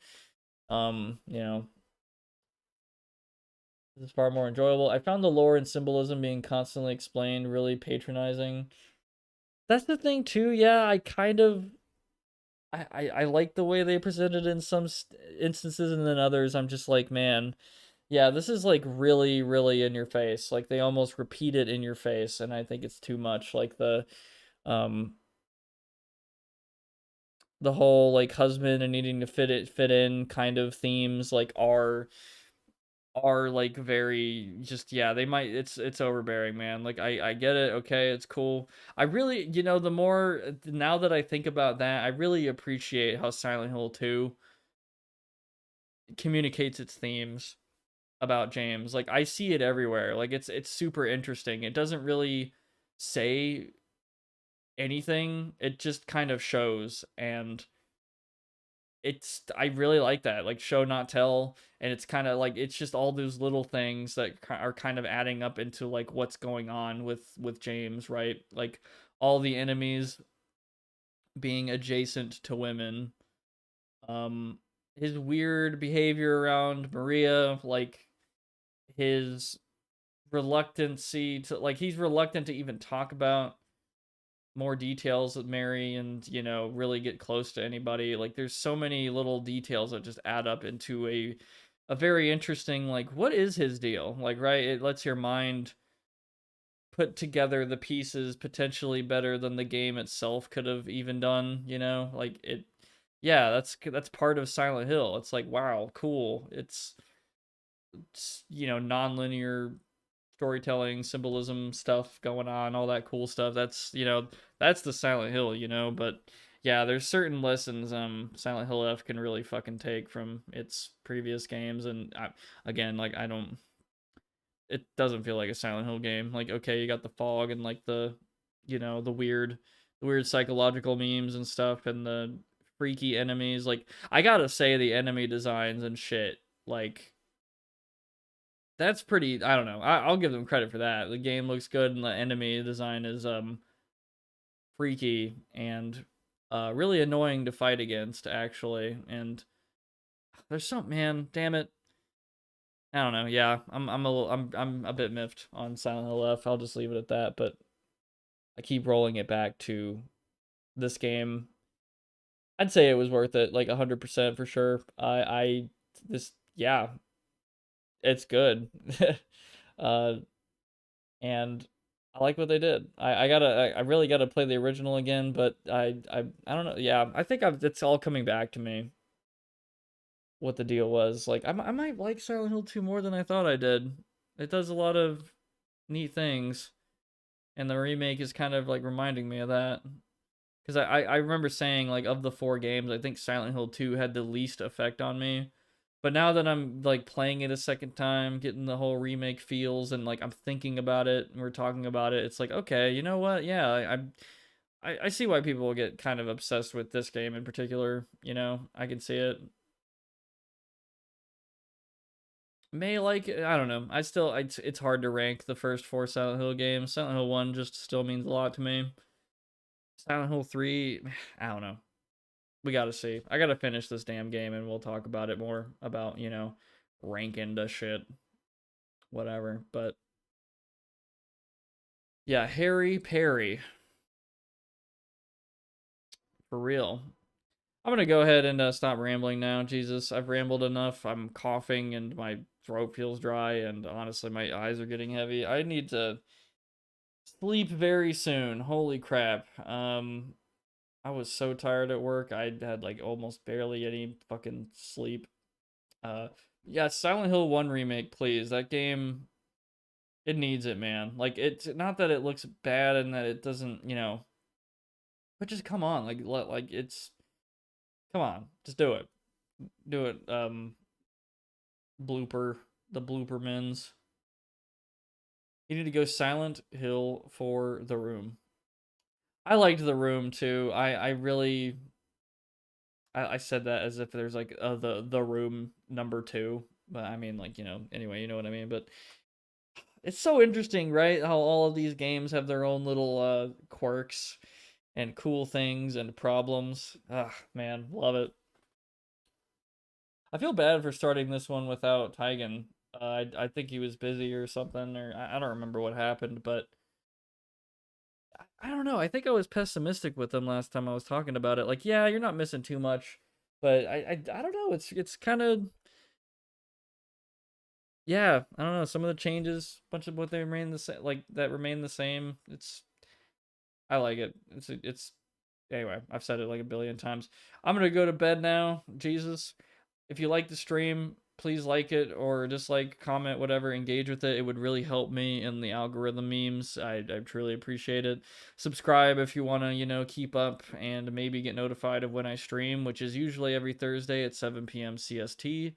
this is far more enjoyable. I found the lore and symbolism being constantly explained really patronizing. That's the thing too. Yeah, I kind of I like the way they presented in some instances, and then others I'm just like, man, yeah, this is like really, really in your face. Like they almost repeat it in your face, and I think it's too much. Like um the whole like husband and needing to fit in kind of themes like are like very just, yeah, they might, it's overbearing, man. Like I get it, okay, it's cool. I really, the more now that I think about that, I really appreciate how Silent Hill 2 communicates its themes about James. Like I see it everywhere. Like it's super interesting. It doesn't really say anything, it just kind of shows, and I really like that, like show not tell. And it's kind of like it's just all those little things that are kind of adding up into like what's going on with James, right? Like all the enemies being adjacent to women, um his weird behavior around Maria, like his reluctancy to, like, he's reluctant to even talk about more details with Mary and, really get close to anybody. Like there's so many little details that just add up into a very interesting, like, what is his deal? Like, right, it lets your mind put together the pieces potentially better than the game itself could have even done, like it. Yeah, that's part of Silent Hill. It's like, wow, cool. It's non-linear storytelling, symbolism stuff going on, all that cool stuff. That's the Silent Hill, but yeah, there's certain lessons Silent Hill F can really fucking take from its previous games. And again, like, I don't, it doesn't feel like a Silent Hill game. Like, okay, you got the fog and like the weird psychological memes and stuff, and the freaky enemies. Like, I gotta say, the enemy designs and shit, like, that's pretty, I don't know. I'll give them credit for that. The game looks good, and the enemy design is freaky and really annoying to fight against, actually. And there's some, man, damn it. I don't know. Yeah, I'm a bit miffed on Silent Hill F. I'll just leave it at that. But I keep rolling it back to this game. I'd say it was worth it, like 100% for sure. Yeah, it's good. uh, and I like what they did. I really gotta play the original again, but I don't know. Yeah, I think it's all coming back to me. What the deal was, like, I might like Silent Hill 2 more than I thought I did. It does a lot of neat things, and the remake is kind of like reminding me of that. Because I remember saying, like, of the 4 games, I think Silent Hill 2 had the least effect on me. But now that I'm like playing it a second time, getting the whole remake feels, and like I'm thinking about it, and we're talking about it, it's like, okay, you know what? Yeah, I see why people get kind of obsessed with this game in particular. You know, I can see it. May like it, I don't know. It's hard to rank the first four Silent Hill games. Silent Hill 1 just still means a lot to me. Silent Hill 3, I don't know. We gotta see. I gotta finish this damn game and we'll talk about it more about, you know, ranking the shit. Whatever. But yeah, Harry Perry. For real. I'm gonna go ahead and stop rambling now. Jesus, I've rambled enough. I'm coughing and my throat feels dry, and honestly, my eyes are getting heavy. I need to sleep very soon. Holy crap. I was so tired at work. I had like almost barely any fucking sleep. Uh, yeah, Silent Hill 1 remake, please. That game, it needs it, man. Like, it's not that it looks bad and that it doesn't, you know, but just come on, like it's, come on, just do it. Do it. Blooper, the blooper mins. You need to go Silent Hill for The Room. I liked The Room too. I really, I said that as if there's like the Room number 2, but I mean, like, you know, anyway, you know what I mean. But it's so interesting, right? How all of these games have their own little quirks and cool things and problems. Ah, man, love it. I feel bad for starting this one without Tigan. I think he was busy or something, or I don't remember what happened, but I don't know. I think I was pessimistic with him last time I was talking about it. Like, yeah, you're not missing too much, but I don't know. It's kind of, yeah. I don't know. Some of the changes, bunch of what they remain the same, like that remain the same. I like it. It's anyway. I've said it like a billion times. I'm gonna go to bed now. Jesus. If you like the stream, please like it or dislike, comment, whatever, engage with it. It would really help me in the algorithm memes. I truly appreciate it. Subscribe if you want to, you know, keep up and maybe get notified of when I stream, which is usually every Thursday at 7 p.m. CST.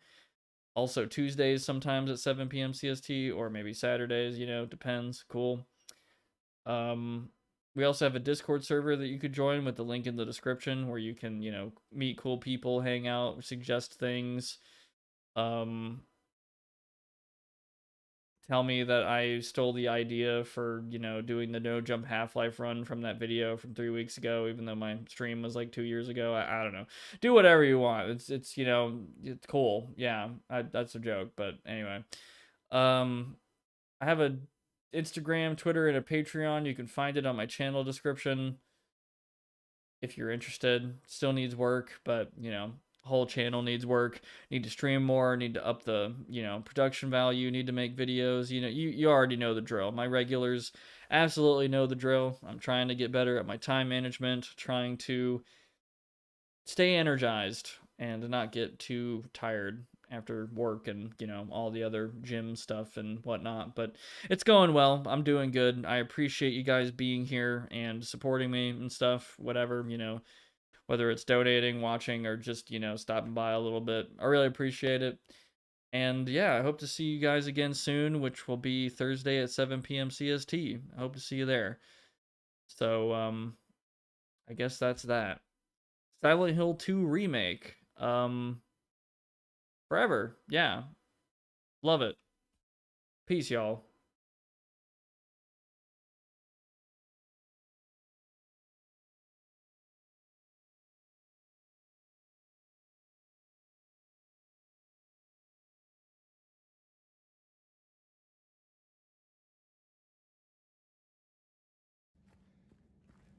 Also Tuesdays sometimes at 7 p.m. CST, or maybe Saturdays, you know, depends. Cool. Um, we also have a Discord server that you could join with the link in the description where you can, you know, meet cool people, hang out, suggest things. Um, tell me that I stole the idea for, you know, doing the no jump Half-Life run from that video from 3 weeks ago, even though my stream was like 2 years ago. I don't know. Do whatever you want. It's you know, it's cool. Yeah, that's a joke, but anyway. Um, I have a Instagram, Twitter, and a Patreon. You can find it on my channel description if you're interested. Still needs work, but you know, whole channel needs work. Need to stream more, need to up the, you know, production value, need to make videos. You know, you already know the drill. My regulars absolutely know the drill. I'm trying to get better at my time management, trying to stay energized and not get too tired after work and, you know, all the other gym stuff and whatnot. But it's going well. I'm doing good. I appreciate you guys being here and supporting me and stuff, whatever, you know, whether it's donating, watching, or just, you know, stopping by a little bit. I really appreciate it. And yeah, I hope to see you guys again soon, which will be Thursday at 7 p.m. CST. I hope to see you there. So, I guess that's that. Silent Hill 2 remake. Forever. Yeah. Love it. Peace, y'all.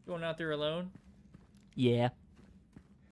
Going out there alone? Yeah.